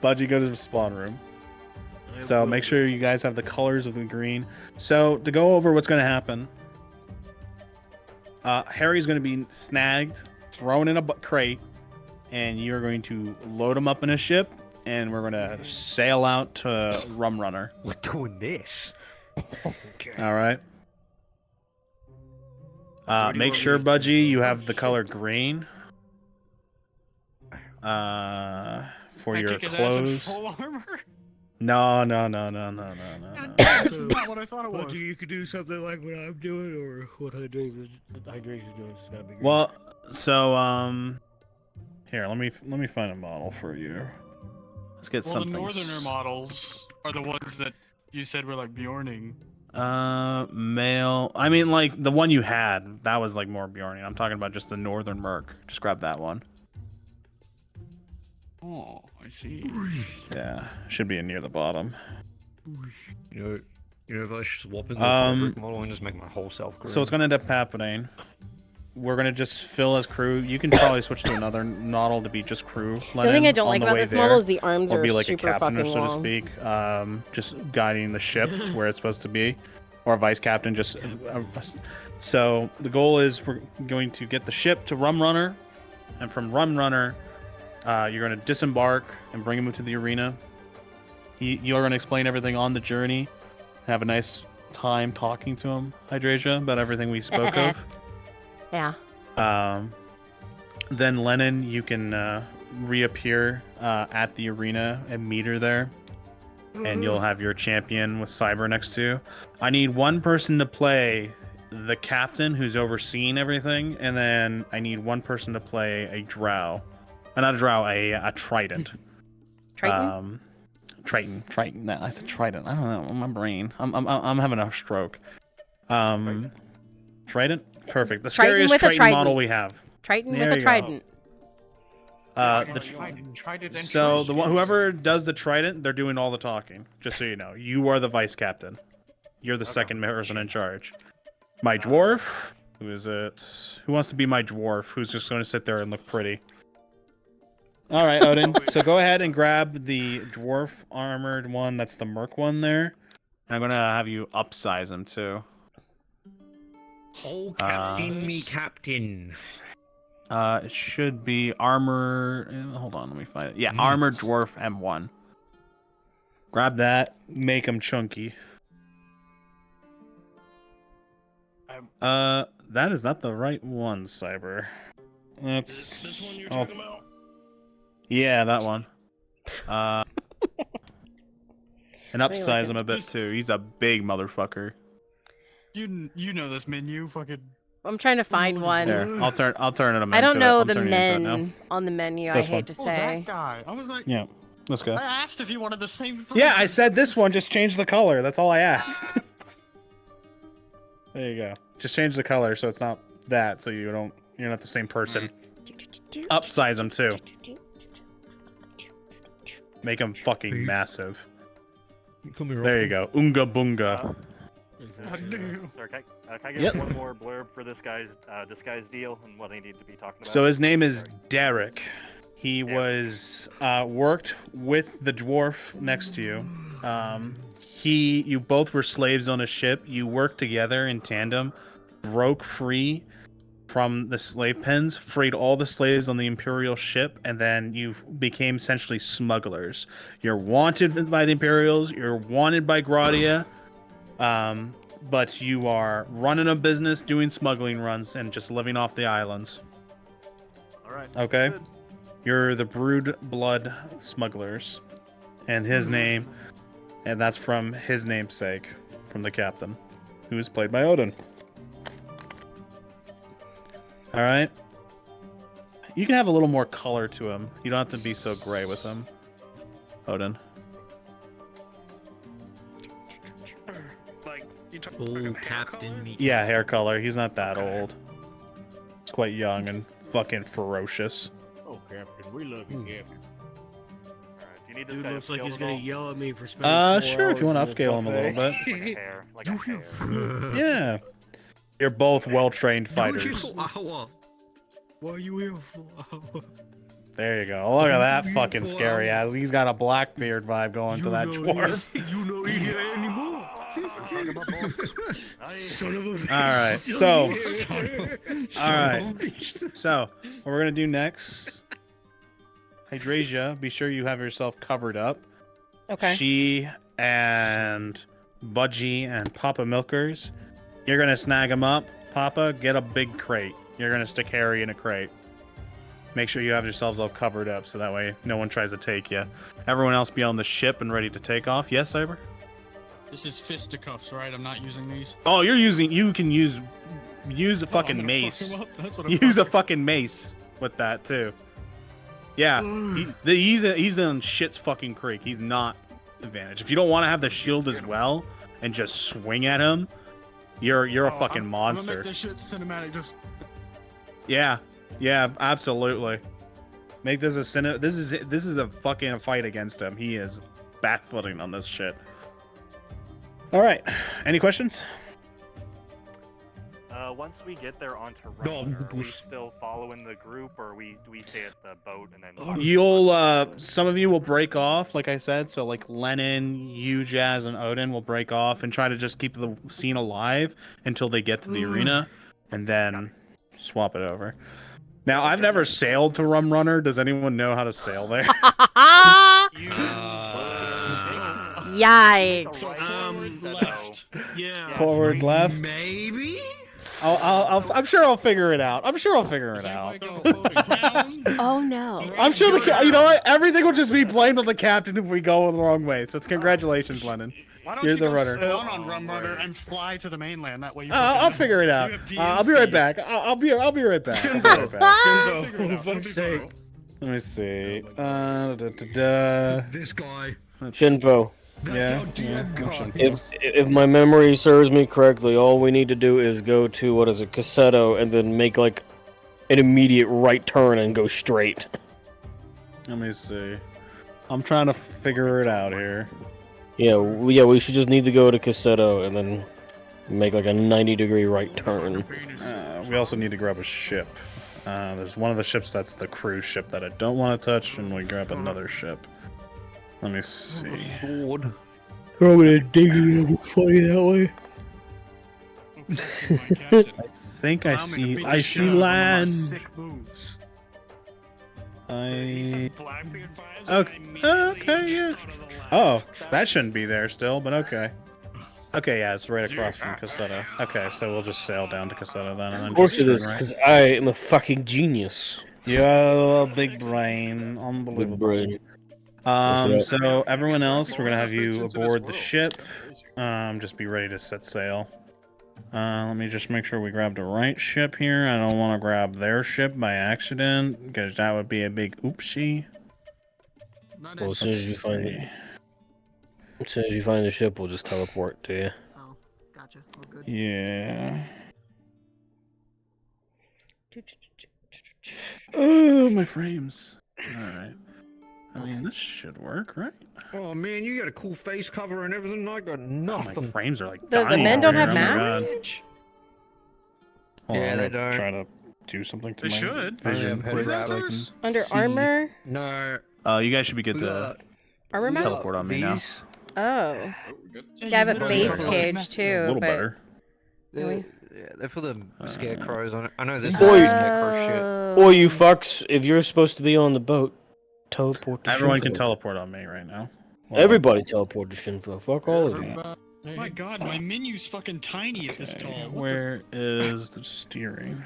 Budgie, go to the spawn room. So make sure you guys have the colors of the green. So to go over what's going to happen, Harry's going to be snagged, thrown in a crate, and you're going to load him up in a ship, and we're going to sail out to Rum Runner. We're doing this. Okay. All right. Make sure, Budgie, you have the color green. For your clothes. Full armor? No. This is not what I thought it was. Budgie, you could do something like what I'm doing, or what Hydration's doing. It's gotta be good. Well, so here, let me find a model for you. Let's get something. The northerner models are the ones that you said were like Bjorning. Male. I mean, like the one you had, that was like more Bjorning. I'm talking about just the northern merc. Just grab that one. Oh, I see. Yeah, should be near the bottom. You know, if I swap in the model and just make my whole self green. So what's gonna end up happening? We're gonna just fill as crew. You can probably switch to another model to be just crew. The thing I don't like about this model is the arms or are be like super a captain, fucking or so to long. speak. Just guiding the ship to where it's supposed to be, or a vice captain. Just so the goal is we're going to get the ship to Rum Runner, and from Rum Runner, you're going to disembark and bring him to the arena. You're going to explain everything on the journey. Have a nice time talking to him, Hydrasia, about everything we spoke of. Yeah. Then Lennon, you can reappear at the arena and meet her there. And you'll have your champion with Cyber next to you. I need one person to play the captain who's overseeing everything. And then I need one person to play a drow. Not a drow, a trident. Triton? Triton. No, I said trident. I don't know. My brain. I'm having a stroke. Trident? Perfect. The scariest Triton model we have. Triton There with a you go. trident. So the one, whoever does the trident, they're doing all the talking. Just so you know, you are the vice captain. You're the second person in charge. My dwarf. Who is it? Who wants to be my dwarf? Who's just going to sit there and look pretty? All right, Odin. So go ahead and grab the dwarf armored one. That's the merc one there. I'm gonna have you upsize him too. Oh, Captain, me Captain. It should be armor. Hold on, let me find it. Yeah, armored dwarf M1. Grab that. Make him chunky. That is not the right one, Cyber. That's this one you're talking about? Yeah, that one. And upsize him a bit too. He's a big motherfucker. You know this menu, fucking. I'm trying to find one. There, I'll turn it. I don't know the men on the menu. I hate to say. That guy. I was like. Yeah, let's go. I asked if you wanted the same. Yeah, I said this one. Just change the color. That's all I asked. There you go. Just change the color so it's not that. So you're not the same person. Upsize him too. Make him fucking massive. Come here, There you go. Unga bunga. Sir, can I get Yep. one more blurb for this guy's deal and what I need to be talking about? So his name is Derek. He was worked with the dwarf next to you. You both were slaves on a ship. You worked together in tandem, broke free from the slave pens, freed all the slaves on the Imperial ship, and then you became essentially smugglers. You're wanted by the Imperials. You're wanted by Gradia. But you are running a business, doing smuggling runs, and just living off the islands. All right. Okay? Good. You're the Brood Blood Smugglers. And his name, and that's from his namesake, from the captain, who is played by Odin. All right. You can have a little more color to him. You don't have to be so gray with him, Odin. Like, you talk Captain Meat. Yeah, hair color. He's not that old. He's quite young and fucking ferocious. Oh, Captain, we love you, Captain. Do you need this Dude guy looks to like scale he's at gonna all? yell at me for spending 4 Sure, if you want hours to in upscale him a little bit. Like a hair. Like a hair. Yeah. You're both well-trained You fighters. for hour. What are you here for? There you go. Look at that fucking scary ass. He's got a Blackbeard vibe going to that dwarf. You know here anymore. Son of a Alright, so. Alright. So, what we're gonna do next. Hydrasia, be sure you have yourself covered up. Okay. She and Budgie and Papa Milkers. You're gonna snag them up. Papa, get a big crate. You're gonna stick Harry in a crate. Make sure you have yourselves all covered up so that way no one tries to take you. Everyone else be on the ship and ready to take off. Yes, Cyber? This is fisticuffs, right? I'm not using these. Oh, you can use a fucking mace. That's what I'm Use a fucking mace with that too. Yeah, he's in shit's fucking creek. He's not advantage. If you don't want to have the shield as well and just swing at him, you're a fucking monster. I'm gonna make this shit cinematic. Just Yeah, absolutely. Make this a this is a fucking fight against him. He is backfooting on this shit. All right. Any questions? Once we get there onto Rome, are we still following the group, or do we stay at the boat and then? You'll some of you will break off, like I said. So like Lennon, you, Jazz, and Odin will break off and try to just keep the scene alive until they get to the arena, and then swap it over. Now I've never sailed to Rum Runner. Does anyone know how to sail there? Yikes. left. Yeah. Forward, left. Maybe. I'm sure I'll figure it out. I'm sure I'll figure it out. Oh no. I'm sure you know what? Everything will just be blamed on the captain if we go the wrong way. So it's congratulations, Lennon. Why don't You're you the go runner. spawn on Rum Runner and fly to the mainland? That way you. I'll figure it out. I'll be right back. I'll be right back. I'll be right back. Shinzo, for fuck's sake. Let me see. This guy. Shinvo. Yeah. If my memory serves me correctly, all we need to do is go to Cassetto, and then make like an immediate right turn and go straight. Let me see. I'm trying to figure it out here. Yeah, we should just need to go to Cassetto and then make like a 90-degree right turn. We also need to grab a ship. There's one of the ships that's the cruise ship that I don't want to touch, and we grab another ship. Let me see. I'm gonna dig it and fight that way. I think I see land. Okay, yeah. Oh, that shouldn't be there still, but okay. Okay, yeah, it's right across from Cassetto. Okay, so we'll just sail down to Cassetto then. And then Of course it is, because I am a fucking genius. You have a big brain. Unbelievable. Big brain. So everyone else, we're gonna have you aboard the ship. Just be ready to set sail. Let me just make sure we grab the right ship here. I don't want to grab their ship by accident, because that would be a big oopsie. Well, as soon as you find the ship, we'll just teleport to you. Oh, gotcha. Oh, good. Yeah. Oh, my frames. Alright. I mean, this should work, right? Oh man, you got a cool face cover and everything. I got nothing. My frames are like The dying men don't over have here. Oh my masks? God. Hold Yeah, on, they I'm gonna don't. try to do something to They my should. vision. They have quick so I headdress. can Under see. armor? No. You guys should be good to Armor mounts? teleport on me now. Oh. Yeah, I have a face cage too. A little but... better. Really? They're for the scarecrows on it. I know this is Boy, scarecrow Or you fucks, if you're supposed to be on the boat, teleport to Everyone Shinfo. can teleport on me right now. Everybody teleport to Shinfo. Fuck all of you. My God, my menu's fucking tiny at this tall. Where is the steering?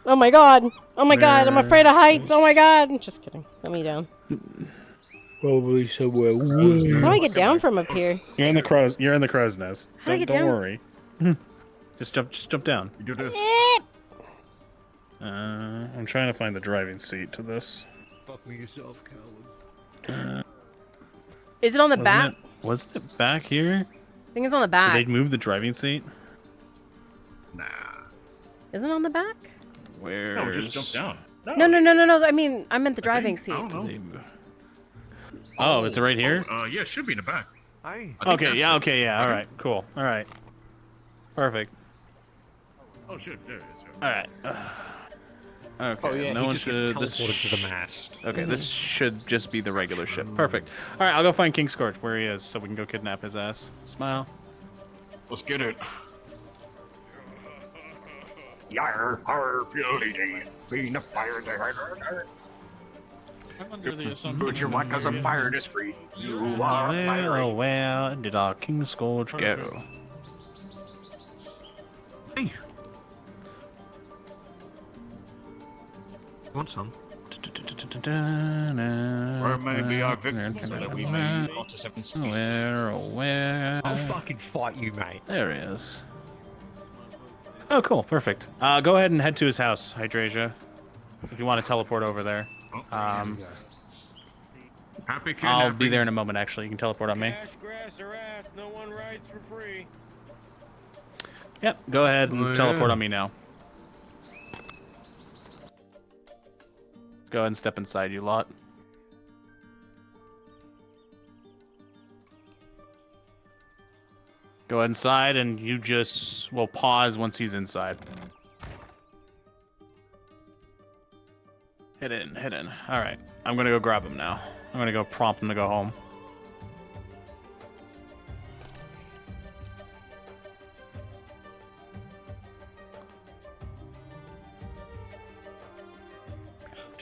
Oh my god! Oh my god! I'm There afraid of heights! Oh my god! Just kidding. Let me down. Probably somewhere. How do I get down from up here? You're in the crow's. You're in the crow's nest. How do I Don't, get don't down? worry. Just jump down. You do this. I'm trying to find the driving seat to this. Fuck me yourself, coward. Is it on the back? Wasn't it back here? I think it's on the back. Did they move the driving seat? Nah. Isn't it on the back? Where? No, just jump down. No. I mean, I meant the driving seat. I don't know. Oh, is it right here? Yeah, it should be in the back. Okay, yeah, alright, cool. Alright. Perfect. Oh, shit, there it is. Alright. Okay, Oh, yeah, no he one just gets should. teleported to the mast. Okay, this should just be the regular ship. Perfect. Alright, I'll go find King Scorch where he is so we can go kidnap his ass. Smile. Let's get it. Yar, har, fury days, being a fire there. I'm under the assumption. Put your one cause a fire is free. You are fiery. Where did our King Scorch go? Hey. Want some? Where may be our victim so that we may onto seven species? Where? I'll fucking fight you, mate. There he is. Oh, cool. Perfect. Go ahead and head to his house, Hydrasia. If you want to teleport over there. Happy I'll be there in a moment, actually. You can teleport on me. Grass or ass, no one rides for free. Yep, go ahead and teleport on me now. Go ahead and step inside, you lot. Go inside, and you just will pause once he's inside. Hit in. All right, I'm gonna go grab him now. I'm gonna go prompt him to go home.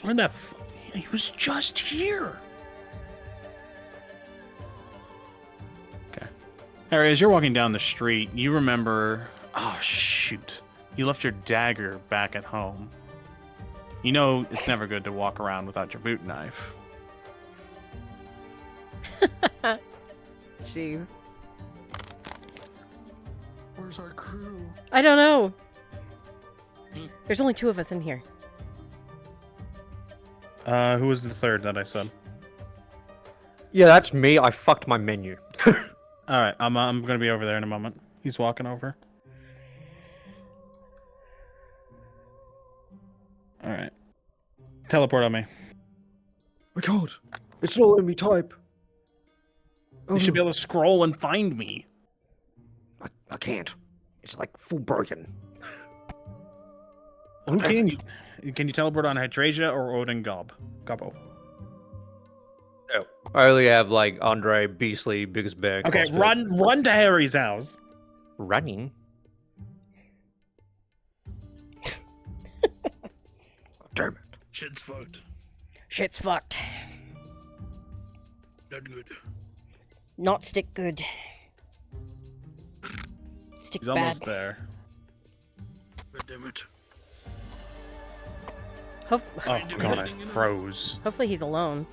Where'd that? He was just here. Okay. Harry, as you're walking down the street, you remember. Oh shoot! You left your dagger back at home. You know it's never good to walk around without your boot knife. Jeez. Where's our crew? I don't know. There's only 2 of us in here. Who was the third that I said? Yeah, that's me. I fucked my menu. All right, I'm gonna be over there in a moment. He's walking over. All right, teleport on me. I can't. It's not letting me type. You should be able to scroll and find me. I can't. It's like full broken. Who can you? Can you teleport on Hydrasia or Odin Gobbo? No. I only have like Andre, Beastly, Biggest Bear. Okay, CrossFit. run to Harry's house. Running? Damn it. Shit's fucked. Shit's fucked. Not good. Not stick good. Stick He's bad. almost there. God damn it. Oh god, I froze. Hopefully he's alone.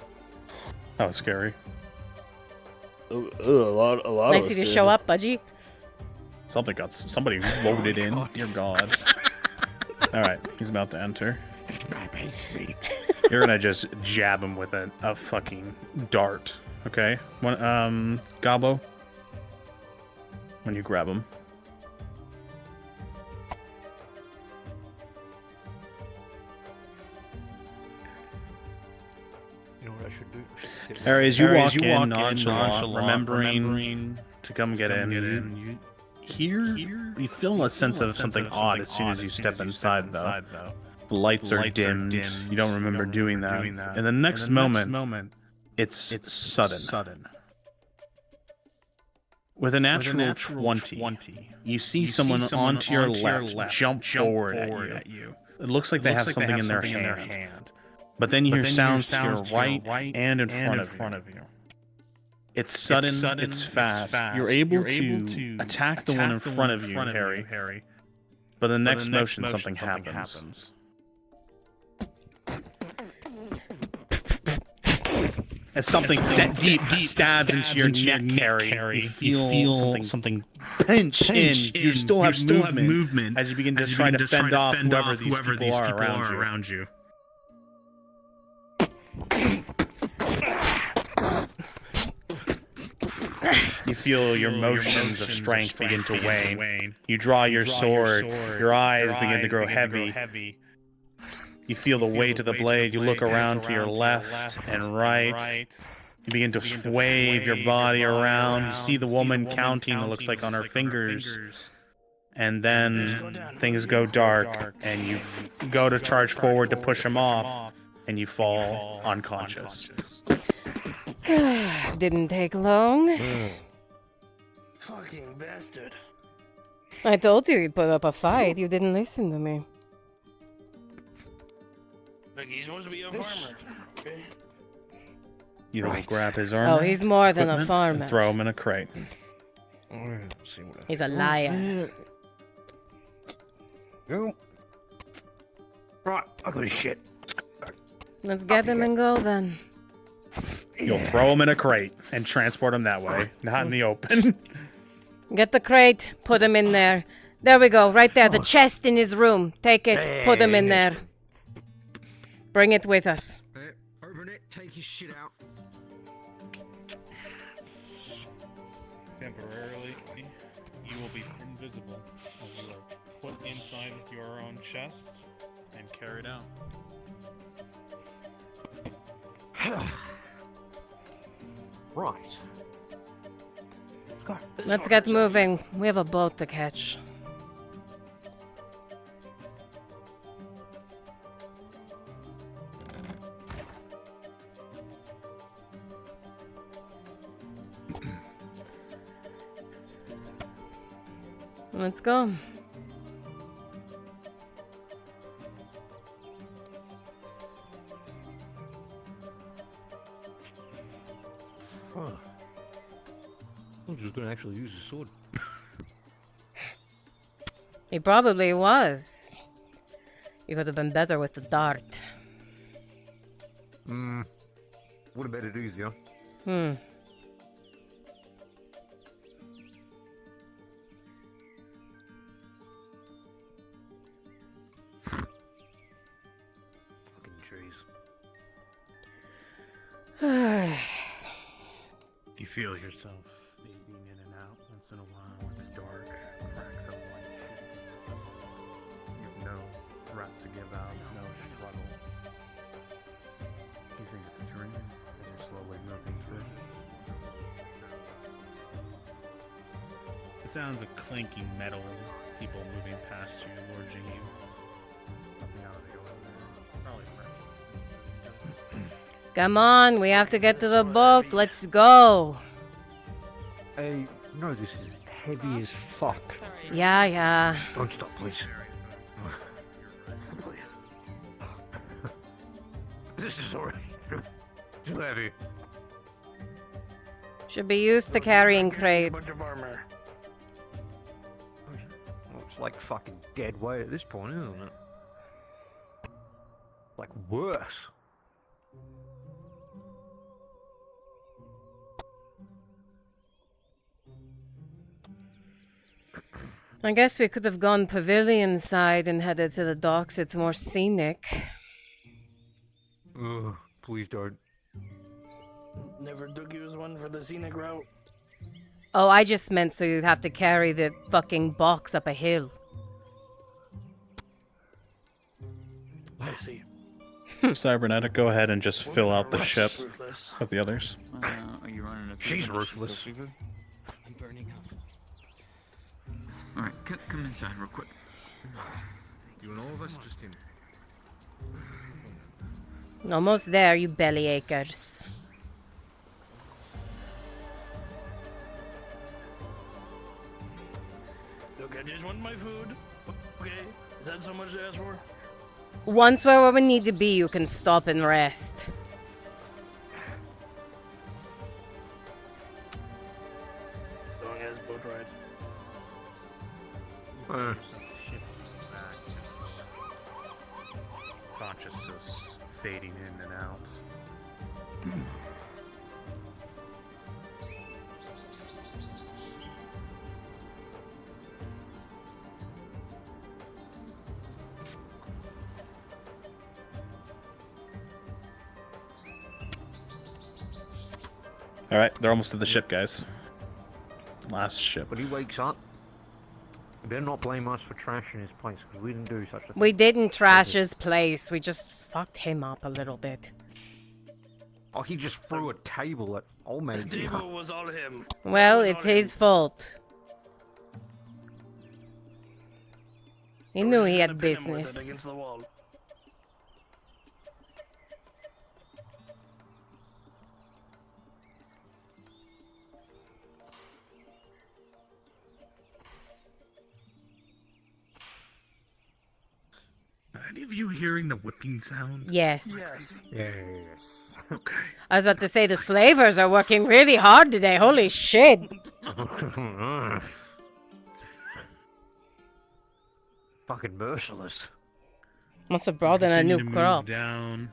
That was scary. Ooh, a lot Nice of of you us to show did. up, Budgie. Somebody loaded in. Dear God. All right, he's about to enter. You're gonna just jab him with a fucking dart, okay? Gobbo. When you grab him. You know what I should do? I should sit Harry, as you right- walk in nonchalant, remembering to come get in, you feel a sense of something odd as soon as you step inside, though. The lights are dimmed. You don't remember doing that. And the next moment, it's sudden. With a natural 20, you see someone onto your left jump forward at you. It looks like they have something in their hand. But then you hear sounds to your right and in front of you. It's sudden, it's fast. You're able to attack the one in front of you, Harry. But the next motion, something happens. as something deep stabs into your neck, Carrie. You feel something pinch in. You still have movement as you begin to try to fend off whoever these people are around you. You feel your motions of strength begin to wane. You draw your sword. Your eyes begin to grow heavy. You feel the weight of the blade. You look around to your left and right. You begin to wave your body around. You see the woman counting, it looks like, on her fingers. And then things go dark, and you go to charge forward to push him off, and you fall unconscious. Didn't take long. Fucking bastard. I told you you'd put up a fight. You didn't listen to me. Look, he's supposed to be a farmer. Okay. You will grab his armor. Oh, he's more than a equipment, farmer. and throw him in a crate. He's a liar. Go. Right, I got his shit. Let's get him and go then. You'll throw him in a crate and transport him that way, not in the open. Get the crate, put him in there. There we go, right there, the chest in his room. Take it, put him in there. Bring it with us. Open it, take his shit out. Temporarily, you will be invisible as you are put inside your own chest and carried out. Right. Let's get moving. We have a boat to catch. Let's go. Huh. I was just gonna actually use the sword. He probably was. You could have been better with the dart. Would have made it easier. Fucking trees. You feel yourself fading in and out. Once in a while, it's dark, cracks of light shifting. You have no breath to give out, no struggle. You think it's a dream as you're slowly moving through. The sounds of clinking metal, people moving past you, lurching you. Nothing out of the ordinary. Probably Come on, we have to get to the boat. Let's go. Hey, you know this is heavy as fuck. Yeah. Don't stop, please. Please. This is already too heavy. Should be used to carrying crates. Well, it's like fucking dead weight at this point, isn't it? Like worse. I guess we could have gone pavilion side and headed to the docks. It's more scenic. Ugh, please don't. Never took you as one for the scenic route. Oh, I just meant so you'd have to carry the fucking box up a hill. I see. Cybernetic, go ahead and just fill out the ship with the others. Are you running a She's ruthless. I'm burning up. Alright, come inside real quick. You and all of us, just him. Almost there, you bellyachers. Look, I just want my food. Okay, is that so much to ask for? Once where we need to be, you can stop and rest. Long as boat ride. Consciousness fading in and out. All right, they're almost to the ship, guys. Last ship. When he wakes up, you better not blame us for trashing his place, because we didn't do such a thing. We didn't trash his place. We just fucked him up a little bit. Oh, he just threw a table at old man. The table was all him. Well, it's his fault. He knew he had business. Against the wall. Are any of you hearing the whipping sound? Yes. Yes. Okay. I was about to say the slavers are working really hard today. Holy shit. Fucking merciless. Must have brought in a new crop. Down.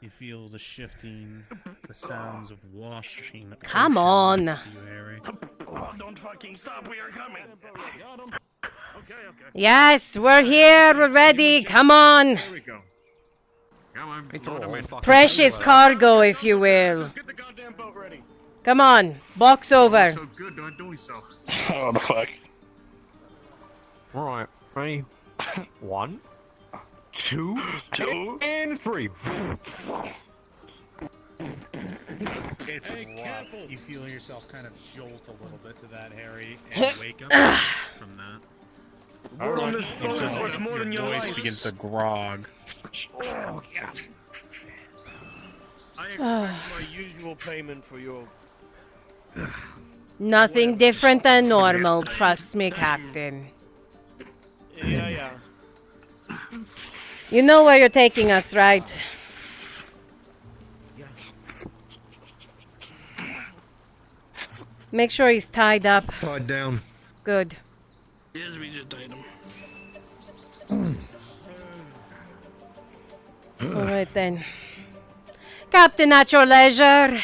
You feel the shifting, the sounds of washing. Come on. next to you, Harry. Oh, don't fucking stop. We are coming. Okay. Yes, we're here. We're ready. Come on. There we go. Come on, load 'em in. Precious cargo, if you will. Get the goddamn boat ready. Come on. Box over. So good, not doing so. Oh, the fuck. Alright, ready? 1, 2, and 3. It's rough. You feel yourself kind of jolt a little bit to that, Harry, and wake up from that. Word on this boat is worth more than your voice life. begins to grog. Oh, yeah. I expect my usual payment for your... Nothing different than normal. Trust me, Captain. Yeah. You know where you're taking us, right? Make sure he's tied up. Tied down. Good. Yes, we just tied him. All right then. Captain, at your leisure.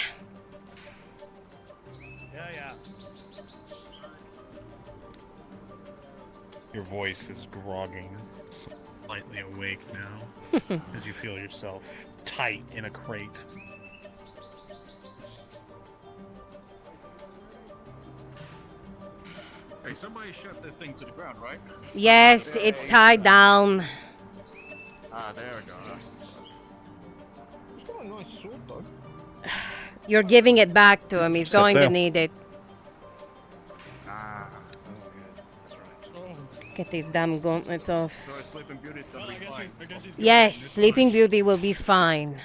Yeah. Your voice is grogging, slightly awake now, as you feel yourself tight in a crate. Hey, somebody shoved that thing to the ground, right? Yes, it's tied down. Ah, there we go. It's got a nice sword, though. You're giving it back to him. He's Set going to sail. need it. Ah, that's right. Get these damn gauntlets off. So Sleeping Beauty's gonna be fine. Yes, Sleeping Beauty will be fine.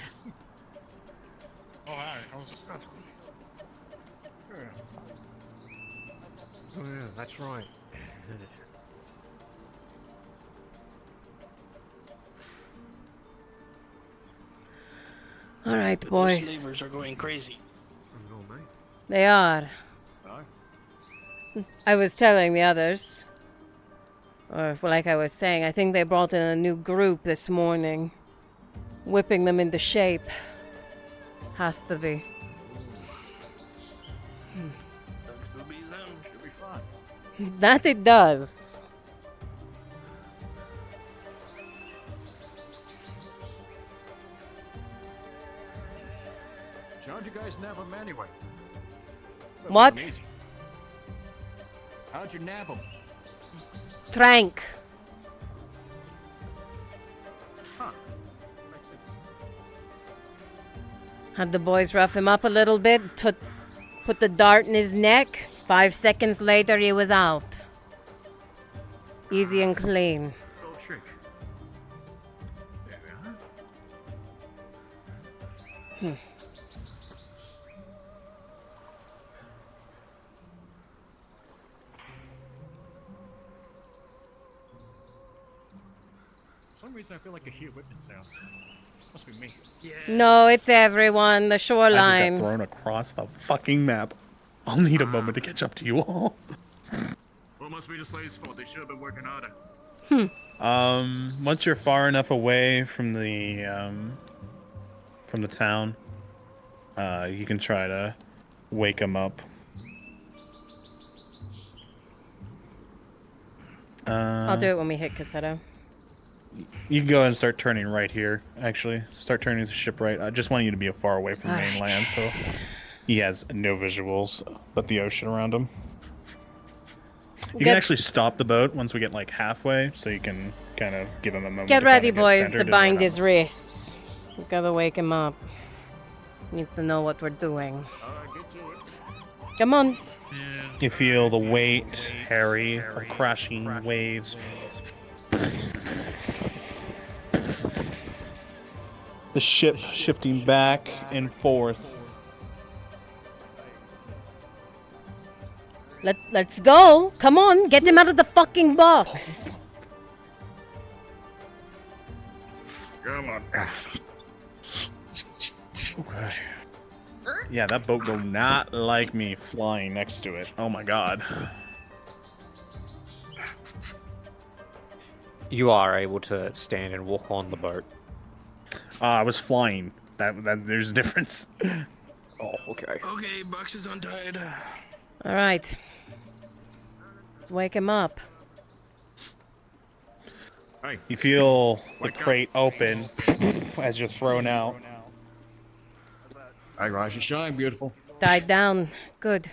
Oh, alright. Oh yeah, that's right. All right, Those boys. slavers are going crazy. They are. I was telling the others, or like I was saying, I think they brought in a new group this morning. Whipping them into shape. Has to be. Should be fine. That it does. How'd you guys nab him anyway? What? How'd you nab him? Trank. Huh. Makes sense. Had the boys rough him up a little bit, put the dart in his neck. 5 seconds later, he was out. Easy and clean. Little trick. There we are. For some reason, I feel like I hear whipping sounds. Must be me. Yeah. No, it's everyone. The I just shoreline. got thrown across the fucking map. I'll need a moment to catch up to you all. Well, it must be the slaves' fault. They should have been working harder. Once you're far enough away from the town, you can try to wake them up. I'll do it when we hit Cassetto. You can go ahead and start turning right here, actually. Start turning the ship right. I just want you to be far away from All right. mainland, so He has no visuals but the ocean around him. You Get- can actually stop the boat once we get like halfway, so you can kind of give him a moment. Get to ready, kinda boys, get to centered and bind run his out. wrists. We gotta wake him up. Needs to know what we're doing. Come on. You feel the weight, Harry, of crashing waves. The ship shifting back and forth. Let's go. Come on, get him out of the fucking box. Come on. Okay. Yeah, that boat will not like me flying next to it. Oh my god. You are able to stand and walk on the boat. I was flying. That there's a difference. Oh, okay. Okay, box is untied. All right. Let's wake him up. You feel the crate open as you're thrown out. I rise and shine, beautiful. Died down. Good.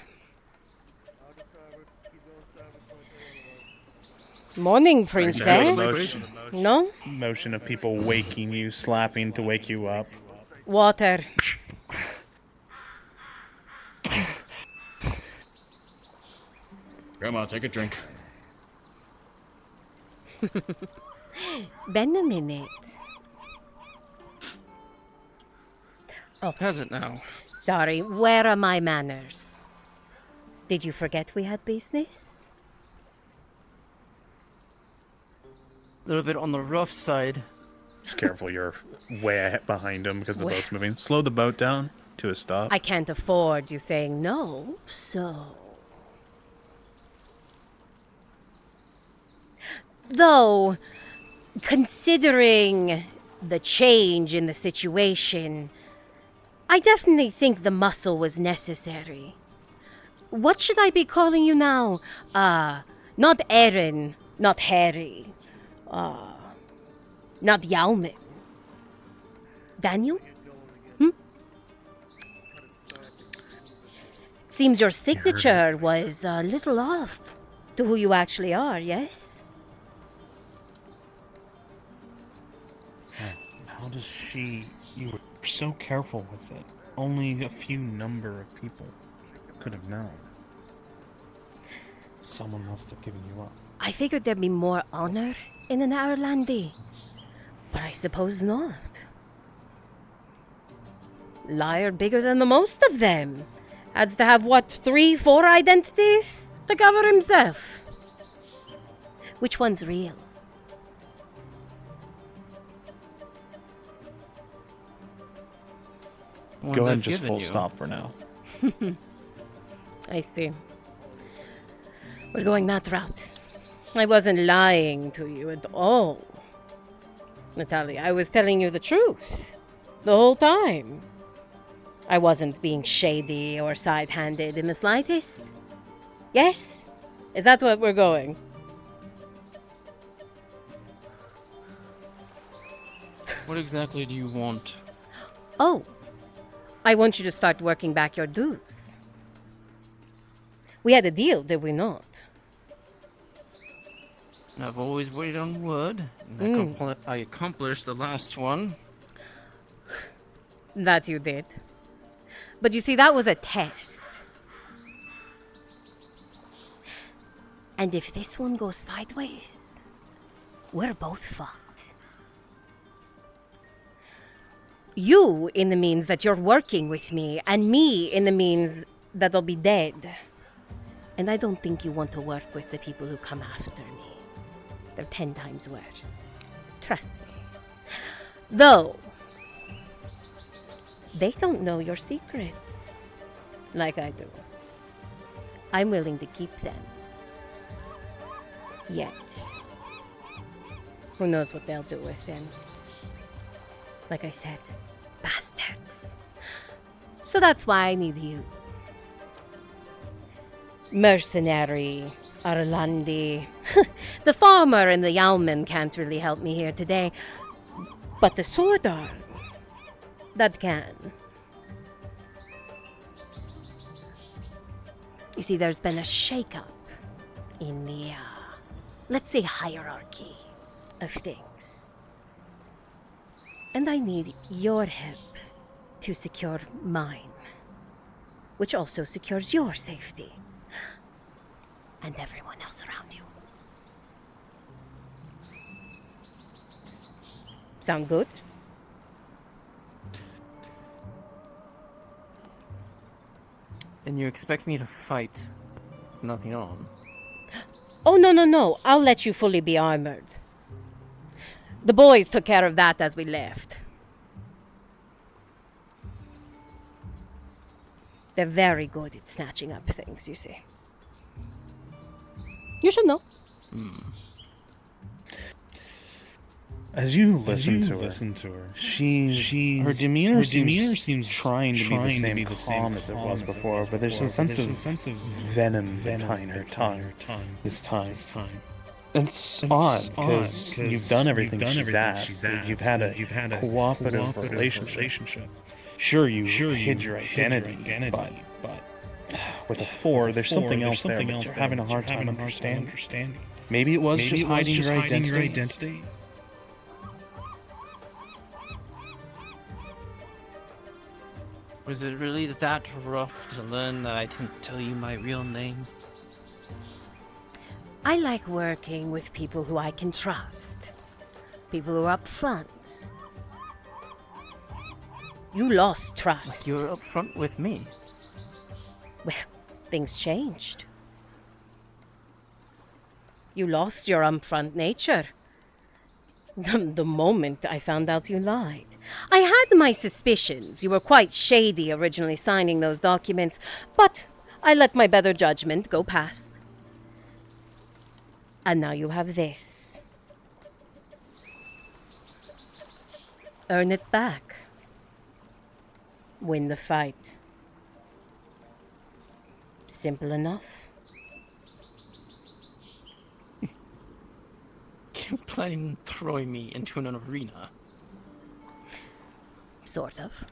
Morning, princess. No? Motion of people waking you, slapping to wake you up. Water. Come on, take a drink. Been a minute. Oh. Has it now? Sorry, where are my manners? Did you forget we had business? A little bit on the rough side. Just careful, you're way ahead behind him because the boat's moving. Slow the boat down to a stop. I can't afford you saying no, so... Though, considering the change in the situation, I definitely think the muscle was necessary. What should I be calling you now? Not Aaron, not Harry, not Yaumin. Daniel? Seems your signature was a little off to who you actually are, yes? How does she... You were so careful with it. Only a few number of people could have known. Someone must have given you up. I figured there'd be more honor in an Irelandy, but I suppose not. Liar bigger than the most of them. Has to have, what, 3, 4 identities to cover himself? Which one's real? Go ahead and just full stop for now. I see. We're going that route. I wasn't lying to you at all. Natalia, I was telling you the truth. The whole time. I wasn't being shady or side-handed in the slightest. Yes? Is that what we're going? What exactly do you want? Oh. I want you to start working back your dues. We had a deal, did we not? I've always waited on wood. And I accomplished the last one. That you did. But you see, that was a test. And if this one goes sideways, we're both fucked. You in the means that you're working with me, and me in the means that I'll be dead. And I don't think you want to work with the people who come after me. They're 10 times worse. Trust me. Though, they don't know your secrets like I do. I'm willing to keep them. Yet. Who knows what they'll do with them. Like I said, bastards. So that's why I need you. Mercenary, Arlandi. The farmer and the Yalman can't really help me here today. But the sword arm, that can. You see, there's been a shake-up in the, let's say, hierarchy of things. And I need your help to secure mine, which also secures your safety and everyone else around you. Sound good? And you expect me to fight with nothing on? Oh, no. I'll let you fully be armored. The boys took care of that as we left. They're very good at snatching up things, you see. You should know. As you listen to her, her demeanor seems trying to be the same calm as it was before, but there's a sense of venom behind her tongue this time. And it's odd, because you've done everything she's asked. You've had a cooperative relationship. Sure, you hid your identity, but with a 4, there's something else there that you're having a hard time understanding. Maybe it was just hiding your identity. Was it really that rough to learn that I didn't tell you my real name? I like working with people who I can trust. People who are upfront. You lost trust. Like you were upfront with me. Well, things changed. You lost your upfront nature. The moment I found out you lied. I had my suspicions. You were quite shady originally signing those documents, but I let my better judgment go past. And now you have this. Earn it back. Win the fight. Simple enough. You're planning on throwing me into an arena? Sort of.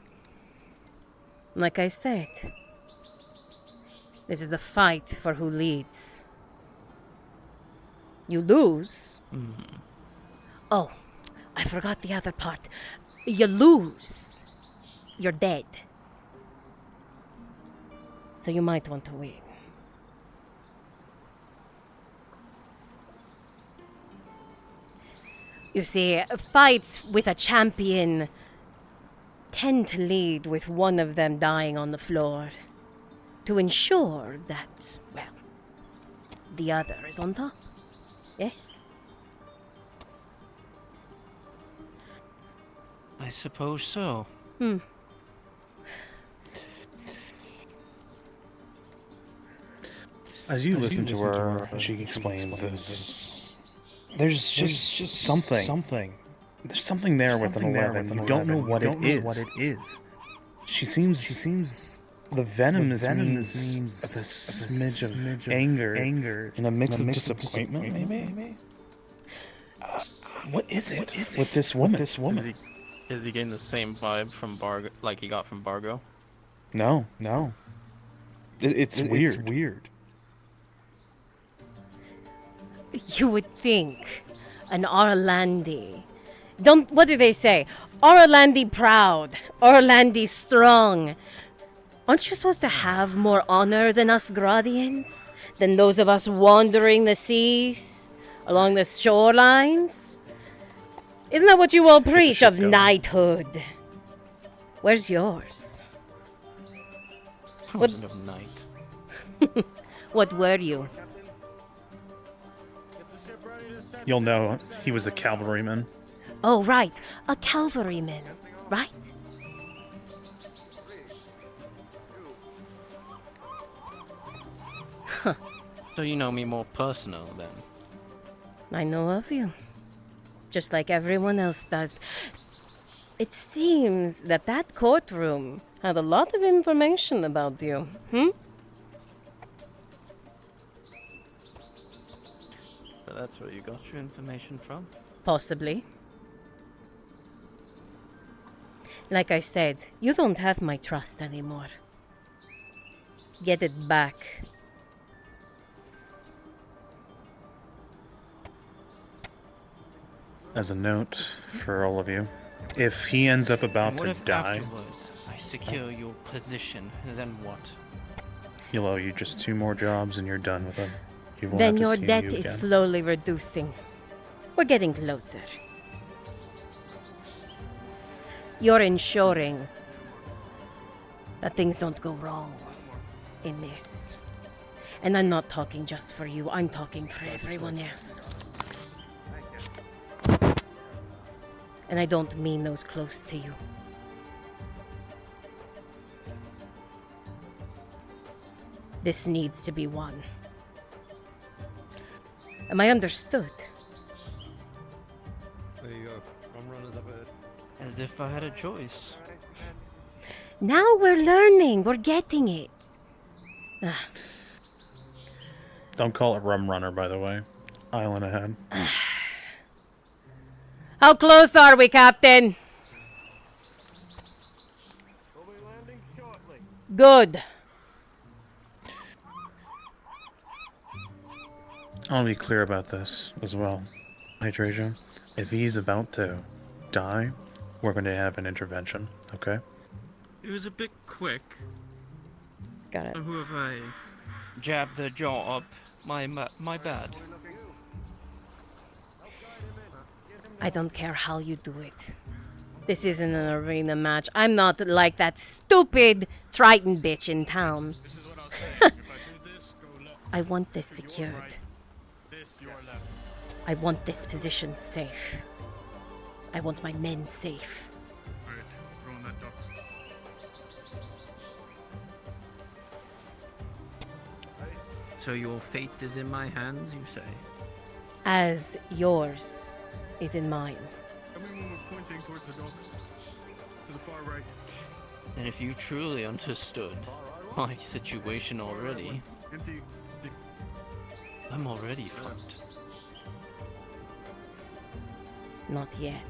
Like I said, this is a fight for who leads. You lose. Oh, I forgot the other part. You lose. You're dead. So you might want to win. You see, fights with a champion tend to lead with one of them dying on the floor to ensure that, well, the other is on top. Yes? I suppose so. As you listen to her, she explains this. There's just something. There's something there with an 11. You don't know what it is. She seems. The venom is a smidge of anger in a mix of disappointment, maybe. What is it with this woman? Is he getting the same vibe from Bargo, like he got from Bargo? No. It's weird. You would think an Orlandi. What do they say? Orlandi proud, Orlandi strong. Aren't you supposed to have more honor than us Gradians? Than those of us wandering the seas? Along the shorelines? Isn't that what you all preach of knighthood? Where's yours? I wasn't a knight. What were you? You'll know he was a cavalryman. Oh, right. A cavalryman, right? So you know me more personal, then? I know of you. Just like everyone else does. It seems that courtroom had a lot of information about you, So that's where you got your information from? Possibly. Like I said, you don't have my trust anymore. Get it back, as a note for all of you, if he ends up about What to if die, afterwards I secure your position? Then what? he'll owe you just 2 more jobs and you're done with him. You won't Then have to your see debt you is again. slowly reducing. We're getting closer. You're ensuring that things don't go wrong in this. And I'm not talking just for you, I'm talking for everyone else. And I don't mean those close to you. This needs to be won. Am I understood? There you go. Rum runners up ahead. As if I had a choice. Now we're learning, we're getting it. Don't call it Rum Runner, by the way. Island ahead. How close are we, Captain? Good. I want to be clear about this as well. Hydration, if he's about to die, we're going to have an intervention, okay? It was a bit quick. Got it. Who have I? Jab the jaw up. My bad. I don't care how you do it. This isn't an arena match. I'm not like that stupid Triton bitch in town. I want this secured. I want this position safe. I want my men safe. Alright, throw on that dock. So your fate is in my hands, you say? As yours is in mine. Everyone we're pointing towards the dock. To the far right. And if you truly understood my situation already, Empty. I'm already fucked. Not yet.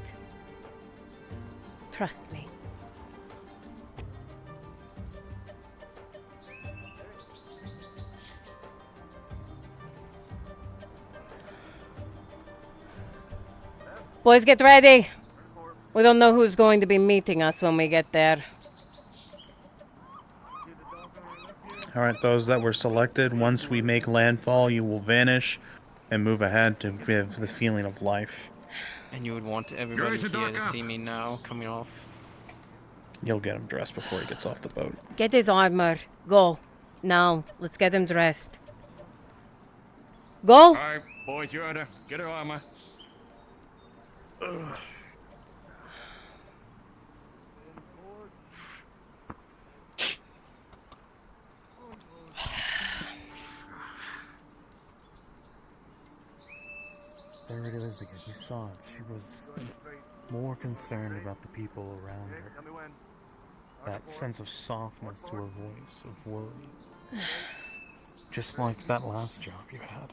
Trust me. Boys, get ready. We don't know who's going to be meeting us when we get there. Alright, those that were selected, once we make landfall, you will vanish and move ahead to give the feeling of life. And you would want everybody here to see me now, coming off. You'll get him dressed before he gets off the boat. Get his armor. Go. Now, let's get him dressed. Go! Alright, boys, you're order. Get her armor. There it is again. You saw it. She was more concerned about the people around her. That sense of softness to her voice, of worry. Just like that last job you had.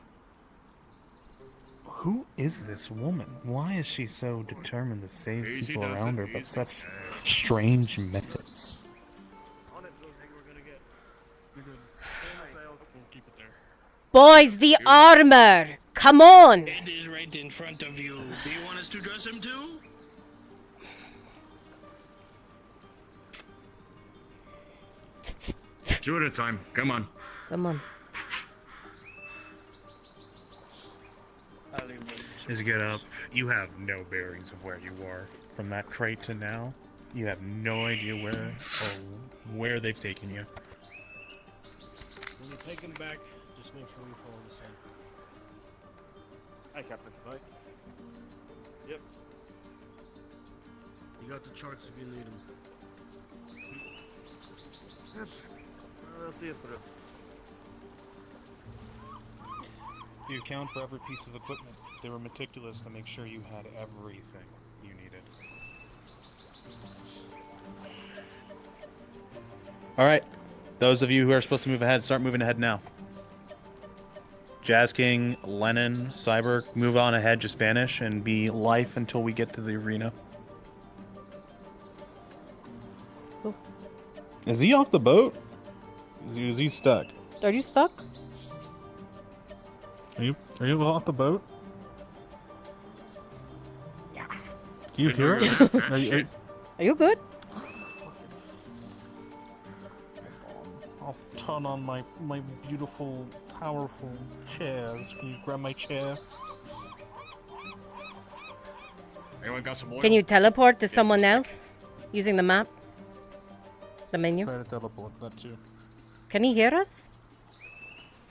Who is this woman? Why is she so determined to save people around her, but such strange methods? Boys, the armor! Come on! It is right in front of you. Do you want us to dress him too? Two at a time. Come on. Come on. Just get up. You have no bearings of where you are. From that crate to now, you have no idea where they've taken you. When you take him back, just make sure we follow the sun. Hi, Captain. Right? Yep. You got the charts if you need them. Yep. I'll see us through. You account for every piece of equipment. They were meticulous to make sure you had everything you needed. Alright. Those of you who are supposed to move ahead, start moving ahead now. Jazz King, Lennon, Cyber, move on ahead, just vanish and be life until we get to the arena. Cool. Is he off the boat? Is he stuck? Are you stuck? Are you off the boat? Do you hear it? Are you good? I'll turn on my beautiful, powerful chairs. Can you grab my chair? Anyone got some oil? Can you teleport to someone else using the map? The menu? Try to teleport that too. Can he hear us?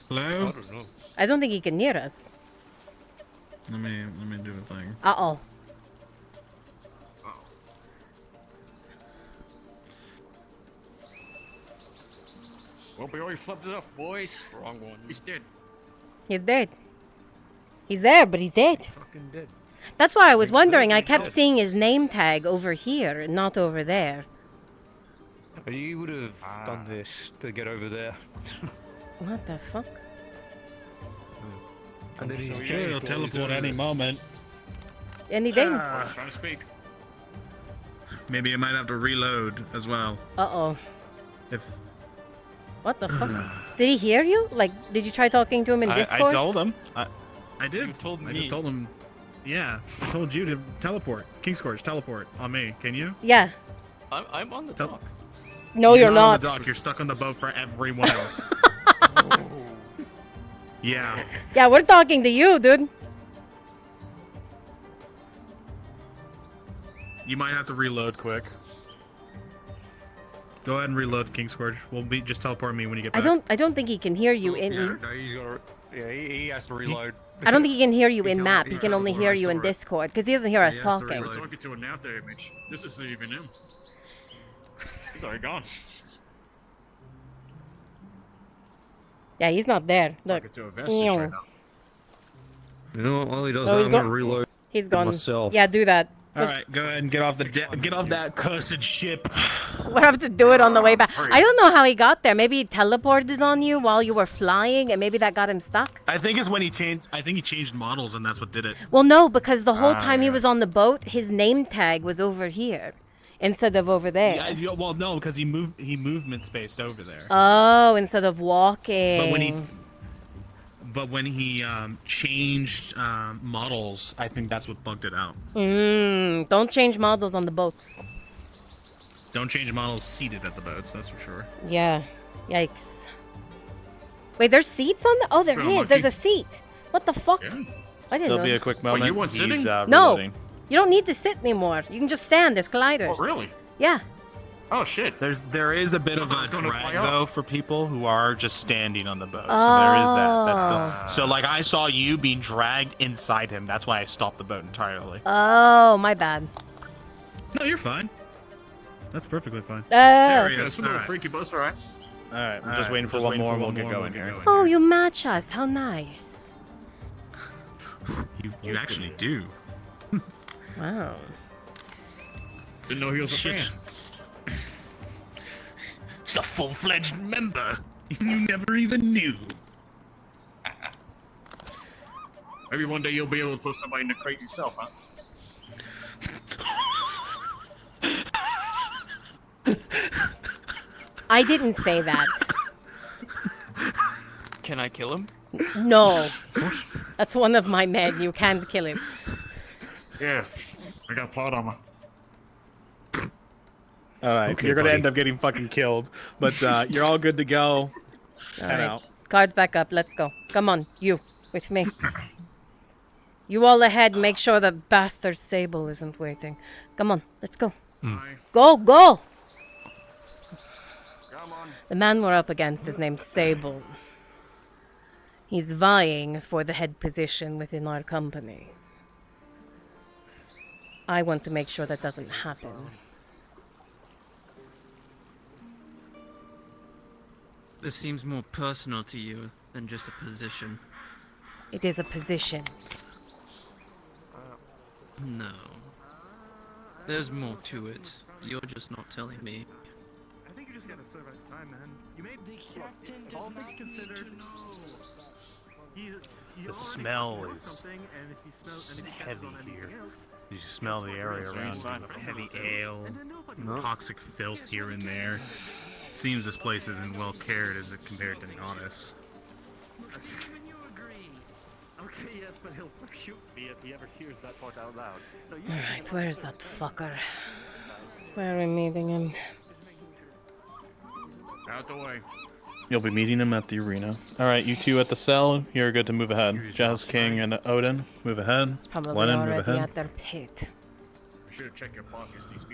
Hello? I don't know. I don't think he can hear us. Let me do a thing. Uh-oh. Well, we already flipped it up, boys. Wrong one. He's dead. He's dead. He's there, but he's dead. Fucking dead. That's why I was wondering. I kept seeing his name tag over here and not over there. You would have done this to get over there. What the fuck? And then he's Sure, he'll teleport any moment. And he did. Trying to speak. Maybe I might have to reload as well. Uh-oh. If What the fuck? Did he hear you? Like, did you try talking to him in Discord? I told him. I did. You told I me. just told him. Yeah, I told you to teleport. King Scourge, teleport on me. Can you? Yeah. I'm on the dock. No, you're on not. the dock. You're stuck on the boat for everyone else. Yeah. Yeah, we're talking to you, dude. You might have to reload quick. Go ahead and reload, King Scourge. Just teleport me when you get back. I don't think he can hear you in. No, he's got. Yeah, he has to reload. I don't think he can hear you in map. He can only hear you in Discord because he doesn't hear us talking. We're talking to an out there image. This isn't even him. He's already gone. Yeah, he's not there. Look. To a vestige right now. You know what? While he does Oh, that, he's I'm gonna gone. reload. He's gone. myself. Yeah, do that. All right, go ahead and get off that cursed ship. We'll have to do it on the way back. I don't know how he got there. Maybe he teleported on you while you were flying, and maybe that got him stuck. I think it's when he changed. I think he changed models, and that's what did it. Well, no, because the whole time he was on the boat, his name tag was over here instead of over there. Yeah, well, no, because he movement spaced over there. Oh, instead of walking. But when he changed models, I think that's what bugged it out. Don't change models on the boats. Don't change models seated at the boats, that's for sure. Yeah. Yikes. Wait, there's seats on the... Oh, there is. There's a seat. What the fuck? I didn't There'll know. be a quick moment. you weren't sitting? No. Reloading. You don't need to sit anymore. You can just stand. There's gliders. Oh, really? Yeah. Oh, shit. There is a bit of a gonna drag fly up. though for people who are just standing on the boat. So there is that. That's so like I saw you being dragged inside him. That's why I stopped the boat entirely. Oh, my bad. No, you're fine. That's perfectly fine. There he Yeah, is. some of the Alright. freaky bus, alright. All right, we're just waiting for one more, and we'll get going here. Oh, you match us. How nice. You actually do. Wow. Didn't know he was a fan. It's a full-fledged member. You never even knew. Maybe one day you'll be able to put somebody in the crate yourself, huh? I didn't say that. Can I kill him? No. That's one of my men. You can't kill him. Yeah, I got plot armor. All right, Okay, you're gonna buddy. end up getting fucking killed, but you're all good to go. All Head right. out. Guards back up. Let's go. Come on. You. With me. You all ahead. Make sure the bastard Sable isn't waiting. Come on. Let's go. Go. Go. The man we're up against is named Sable. He's vying for the head position within our company. I want to make sure that doesn't happen. This seems more personal to you than just a position. It is a position. No. There's more to it. You're just not telling me. I think you just gotta serve us time, man. You made the captain. All things considered. The smell is heavy here. You smell the area around you. Heavy ale, toxic filth here and there. Seems this place isn't well cared as it compared to Nautis. Okay, Yes, but he'll shoot me if he ever hears that part out loud. So yeah, Alright, where's that fucker? Where are we meeting him? Out the way. You'll be meeting him at the arena. Alright, you two at the cell, you're good to move ahead. Jazz King and Odin, move ahead. It's probably Lennon, move already ahead. at their pit. Be sure to check your pockets. These